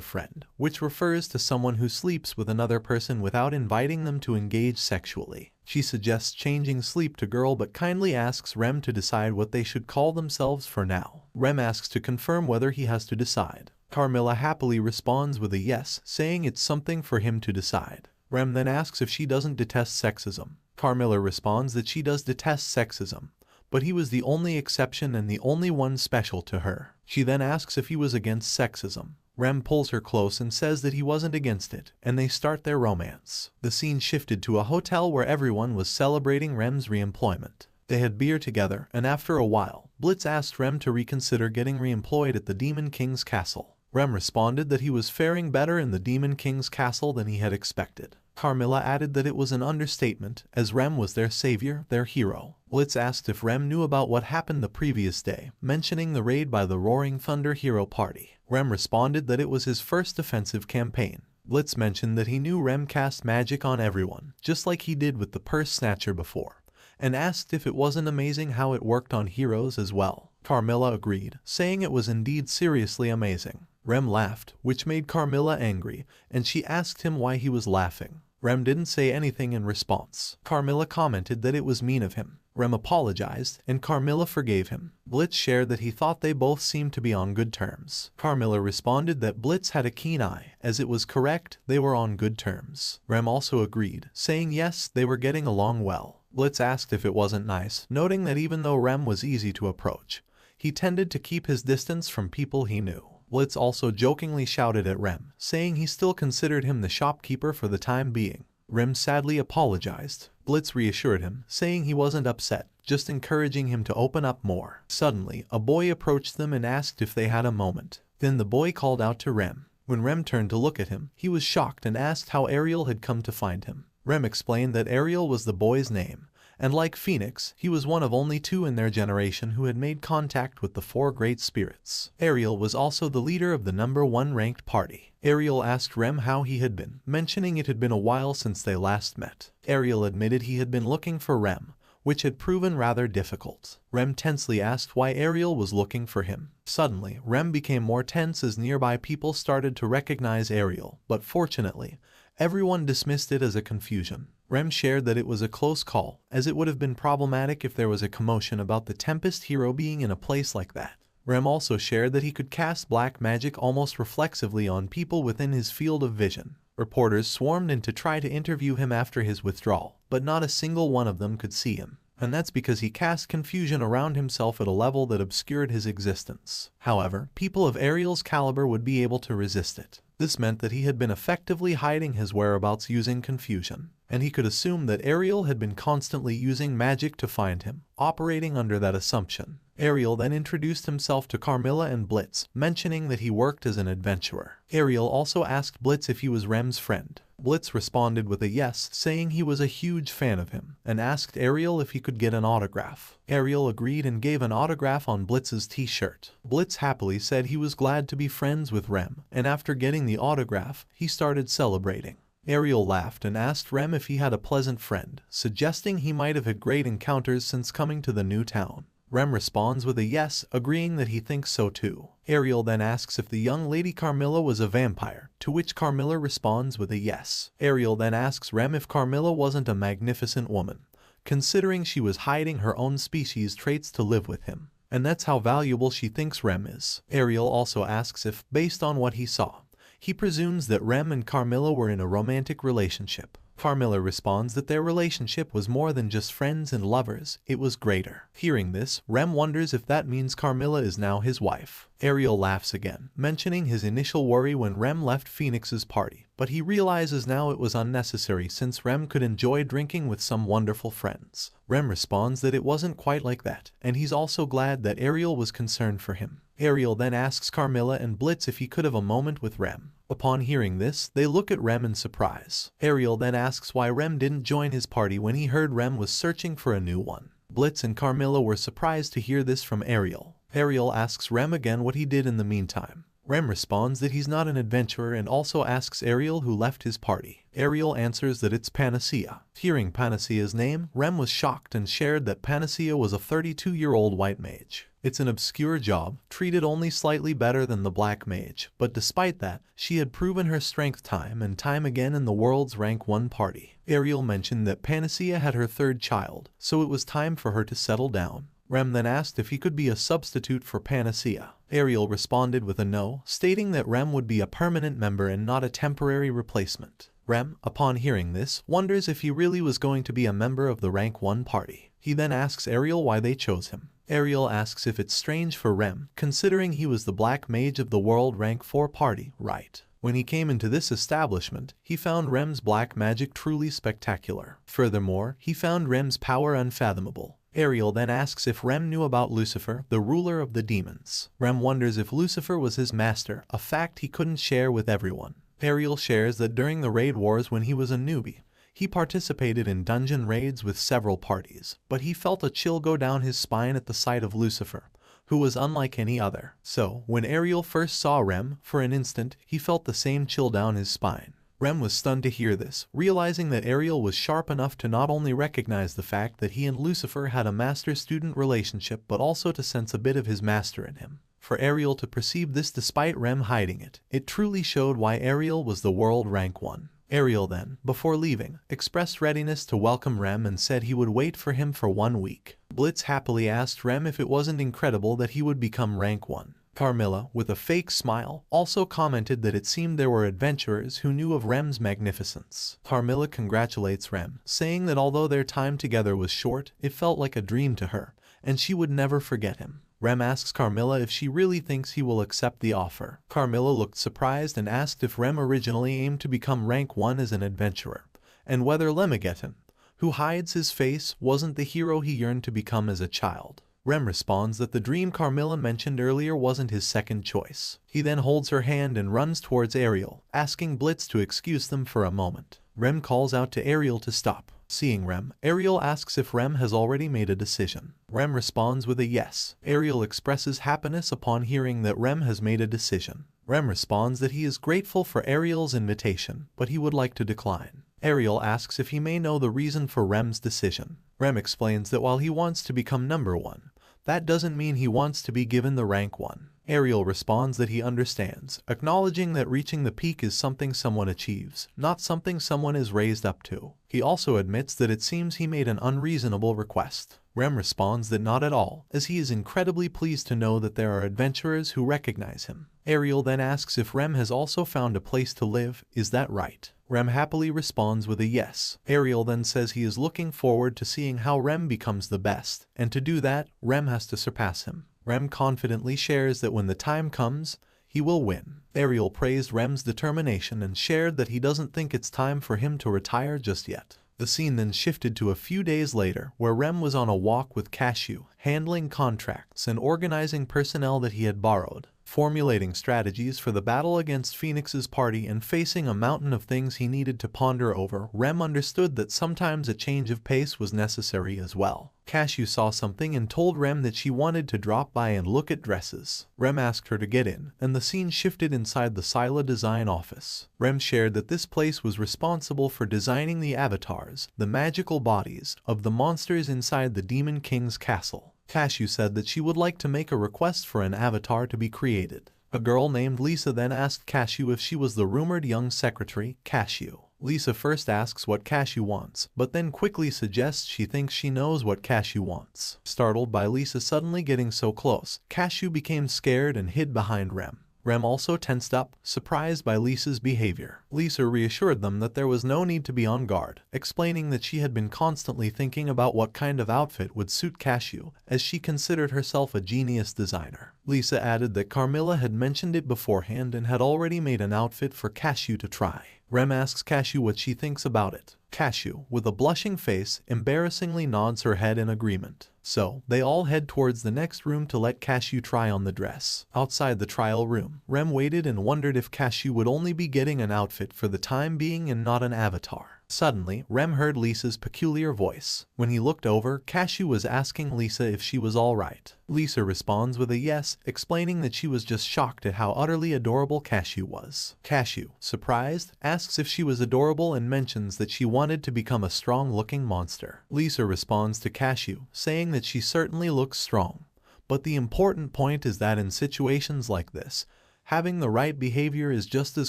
friend, which refers to someone who sleeps with another person without inviting them to engage sexually. She suggests changing sleep to girl but kindly asks Rem to decide what they should call themselves for now. Rem asks to confirm whether he has to decide. Carmilla happily responds with a yes, saying it's something for him to decide. Rem then asks if she doesn't detest sexism. Carmilla responds that she does detest sexism, but he was the only exception and the only one special to her. She then asks if he was against sexism. Rem pulls her close and says that he wasn't against it, and they start their romance. The scene shifted to a hotel where everyone was celebrating Rem's re-employment. They had beer together, and after a while, Blitz asked Rem to reconsider getting re-employed at the Demon King's castle. Rem responded that he was faring better in the Demon King's castle than he had expected. Carmilla added that it was an understatement, as Rem was their savior, their hero. Blitz asked if Rem knew about what happened the previous day, mentioning the raid by the Roaring Thunder hero party. Rem responded that it was his first offensive campaign. Blitz mentioned that he knew Rem cast magic on everyone, just like he did with the purse snatcher before, and asked if it wasn't amazing how it worked on heroes as well. Carmilla agreed, saying it was indeed seriously amazing. Rem laughed, which made Carmilla angry, and she asked him why he was laughing. Rem didn't say anything in response. Carmilla commented that it was mean of him. Rem apologized, and Carmilla forgave him. Blitz shared that he thought they both seemed to be on good terms. Carmilla responded that Blitz had a keen eye, as it was correct, they were on good terms. Rem also agreed, saying yes, they were getting along well. Blitz asked if it wasn't nice, noting that even though Rem was easy to approach, He tended to keep his distance from people he knew. Blitz also jokingly shouted at Rem, saying he still considered him the shopkeeper for the time being. Rem sadly apologized. Blitz reassured him, saying he wasn't upset, just encouraging him to open up more. Suddenly, a boy approached them and asked if they had a moment. Then the boy called out to Rem. When Rem turned to look at him, he was shocked and asked how Ariel had come to find him. Rem explained that Ariel was the boy's name, and like Phoenix, he was one of only 2 in their generation who had made contact with the 4 great spirits. Ariel was also the leader of the #1 ranked party. Ariel asked Rem how he had been, mentioning it had been a while since they last met. Ariel admitted he had been looking for Rem, which had proven rather difficult. Rem tensely asked why Ariel was looking for him. Suddenly, Rem became more tense as nearby people started to recognize Ariel, but fortunately, everyone dismissed it as a confusion. Rem shared that it was a close call, as it would have been problematic if there was a commotion about the Tempest hero being in a place like that. Rem also shared that he could cast black magic almost reflexively on people within his field of vision. Reporters swarmed in to try to interview him after his withdrawal, but not a single one of them could see him. And that's because he cast confusion around himself at a level that obscured his existence. However, people of Ariel's caliber would be able to resist it. This meant that he had been effectively hiding his whereabouts using confusion, and he could assume that Ariel had been constantly using magic to find him, operating under that assumption. Ariel then introduced himself to Carmilla and Blitz, mentioning that he worked as an adventurer. Ariel also asked Blitz if he was Rem's friend. Blitz responded with a yes, saying he was a huge fan of him, and asked Ariel if he could get an autograph. Ariel agreed and gave an autograph on Blitz's t-shirt. Blitz happily said he was glad to be friends with Rem, and after getting the autograph, he started celebrating. Ariel laughed and asked Rem if he had a pleasant friend, suggesting he might have had great encounters since coming to the new town. Rem responds with a yes, agreeing that he thinks so too. Ariel then asks if the young lady Carmilla was a vampire, to which Carmilla responds with a yes. Ariel then asks Rem if Carmilla wasn't a magnificent woman, considering she was hiding her own species traits to live with him, and that's how valuable she thinks Rem is. Ariel also asks if, based on what he saw, he presumes that Rem and Carmilla were in a romantic relationship. Carmilla responds that their relationship was more than just friends and lovers, it was greater. Hearing this, Rem wonders if that means Carmilla is now his wife. Ariel laughs again, mentioning his initial worry when Rem left Phoenix's party, but he realizes now it was unnecessary since Rem could enjoy drinking with some wonderful friends. Rem responds that it wasn't quite like that, and he's also glad that Ariel was concerned for him. Ariel then asks Carmilla and Blitz if he could have a moment with Rem. Upon hearing this, they look at Rem in surprise. Ariel then asks why Rem didn't join his party when he heard Rem was searching for a new one. Blitz and Carmilla were surprised to hear this from Ariel. Ariel asks Rem again what he did in the meantime. Rem responds that he's not an adventurer and also asks Ariel who left his party. Ariel answers that it's Panacea. Hearing Panacea's name, Rem was shocked and shared that Panacea was a 32-year-old white mage. It's an obscure job, treated only slightly better than the black mage, but despite that, she had proven her strength time and time again in the world's rank 1 party. Ariel mentioned that Panacea had her 3rd child, so it was time for her to settle down. Rem then asked if he could be a substitute for Panacea. Ariel responded with a no, stating that Rem would be a permanent member and not a temporary replacement. Rem, upon hearing this, wonders if he really was going to be a member of the rank 1 party. He then asks Ariel why they chose him. Ariel asks if it's strange for Rem, considering he was the black mage of the world rank 4 party, right? When he came into this establishment, he found Rem's black magic truly spectacular. Furthermore, he found Rem's power unfathomable. Ariel then asks if Rem knew about Lucifer, the ruler of the demons. Rem wonders if Lucifer was his master, a fact he couldn't share with everyone. Ariel shares that during the raid wars when he was a newbie, he participated in dungeon raids with several parties, but he felt a chill go down his spine at the sight of Lucifer, who was unlike any other. So, when Ariel first saw Rem, for an instant, he felt the same chill down his spine. Rem was stunned to hear this, realizing that Ariel was sharp enough to not only recognize the fact that he and Lucifer had a master-student relationship but also to sense a bit of his master in him. For Ariel to perceive this despite Rem hiding it, it truly showed why Ariel was the world rank 1. Ariel then, before leaving, expressed readiness to welcome Rem and said he would wait for him for 1 week. Blitz happily asked Rem if it wasn't incredible that he would become rank 1. Carmilla, with a fake smile, also commented that it seemed there were adventurers who knew of Rem's magnificence. Carmilla congratulates Rem, saying that although their time together was short, it felt like a dream to her, and she would never forget him. Rem asks Carmilla if she really thinks he will accept the offer. Carmilla looked surprised and asked if Rem originally aimed to become rank 1 as an adventurer, and whether Lemigeton, who hides his face, wasn't the hero he yearned to become as a child. Rem responds that the dream Carmilla mentioned earlier wasn't his second choice. He then holds her hand and runs towards Ariel, asking Blitz to excuse them for a moment. Rem calls out to Ariel to stop. Seeing Rem, Ariel asks if Rem has already made a decision. Rem responds with a yes. Ariel expresses happiness upon hearing that Rem has made a decision. Rem responds that he is grateful for Ariel's invitation, but he would like to decline. Ariel asks if he may know the reason for Rem's decision. Rem explains that while he wants to become number 1, that doesn't mean he wants to be given the rank 1. Ariel responds that he understands, acknowledging that reaching the peak is something someone achieves, not something someone is raised up to. He also admits that it seems he made an unreasonable request. Rem responds that not at all, as he is incredibly pleased to know that there are adventurers who recognize him. Ariel then asks if Rem has also found a place to live. Is that right? Rem happily responds with a yes. Ariel then says he is looking forward to seeing how Rem becomes the best, and to do that, Rem has to surpass him. Rem confidently shares that when the time comes, he will win. Ariel praised Rem's determination and shared that he doesn't think it's time for him to retire just yet. The scene then shifted to a few days later, where Rem was on a walk with Cashew, handling contracts and organizing personnel that he had borrowed, formulating strategies for the battle against Phoenix's party and facing a mountain of things he needed to ponder over. Rem understood that sometimes a change of pace was necessary as well. Cashew saw something and told Rem that she wanted to drop by and look at dresses. Rem asked her to get in, and the scene shifted inside the Scylla design office. Rem shared that this place was responsible for designing the avatars, the magical bodies, of the monsters inside the Demon King's castle. Cashew said that she would like to make a request for an avatar to be created. A girl named Lisa then asked Cashew if she was the rumored young secretary, Cashew. Lisa first asks what Cashew wants, but then quickly suggests she thinks she knows what Cashew wants. Startled by Lisa suddenly getting so close, Cashew became scared and hid behind Rem. Rem also tensed up, surprised by Lisa's behavior. Lisa reassured them that there was no need to be on guard, explaining that she had been constantly thinking about what kind of outfit would suit Cashew, as she considered herself a genius designer. Lisa added that Carmilla had mentioned it beforehand and had already made an outfit for Cashew to try. Rem asks Cashew what she thinks about it. Cashew, with a blushing face, embarrassingly nods her head in agreement. So, they all head towards the next room to let Cashew try on the dress. Outside the trial room, Rem waited and wondered if Cashew would only be getting an outfit for the time being and not an avatar. Suddenly, Rem heard Lisa's peculiar voice. When he looked over, Cashew was asking Lisa if she was alright. Lisa responds with a yes, explaining that she was just shocked at how utterly adorable Cashew was. Cashew, surprised, asks if she was adorable and mentions that she wanted to become a strong-looking monster. Lisa responds to Cashew, saying that she certainly looks strong. But the important point is that in situations like this, having the right behavior is just as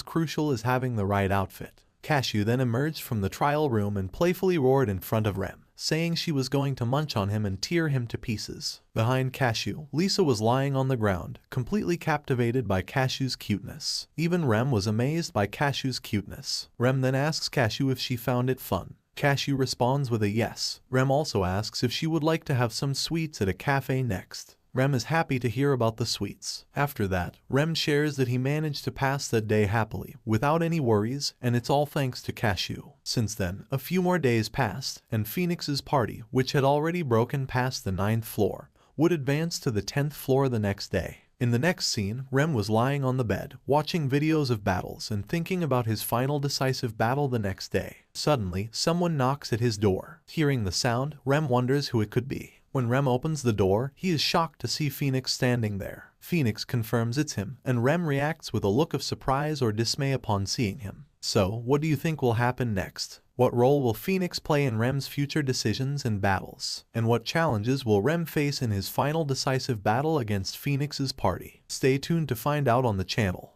crucial as having the right outfit. Cashew then emerged from the trial room and playfully roared in front of Rem, saying she was going to munch on him and tear him to pieces. Behind Cashew, Lisa was lying on the ground, completely captivated by Cashew's cuteness. Even Rem was amazed by Cashew's cuteness. Rem then asks Cashew if she found it fun. Cashew responds with a yes. Rem also asks if she would like to have some sweets at a cafe next. Rem is happy to hear about the sweets. After that, Rem shares that he managed to pass that day happily, without any worries, and it's all thanks to Cashew. Since then, a few more days passed, and Phoenix's party, which had already broken past the 9th floor, would advance to the 10th floor the next day. In the next scene, Rem was lying on the bed, watching videos of battles and thinking about his final decisive battle the next day. Suddenly, someone knocks at his door. Hearing the sound, Rem wonders who it could be. When Rem opens the door, he is shocked to see Phoenix standing there. Phoenix confirms it's him, and Rem reacts with a look of surprise or dismay upon seeing him. So, what do you think will happen next? What role will Phoenix play in Rem's future decisions and battles? And what challenges will Rem face in his final decisive battle against Phoenix's party? Stay tuned to find out on the channel.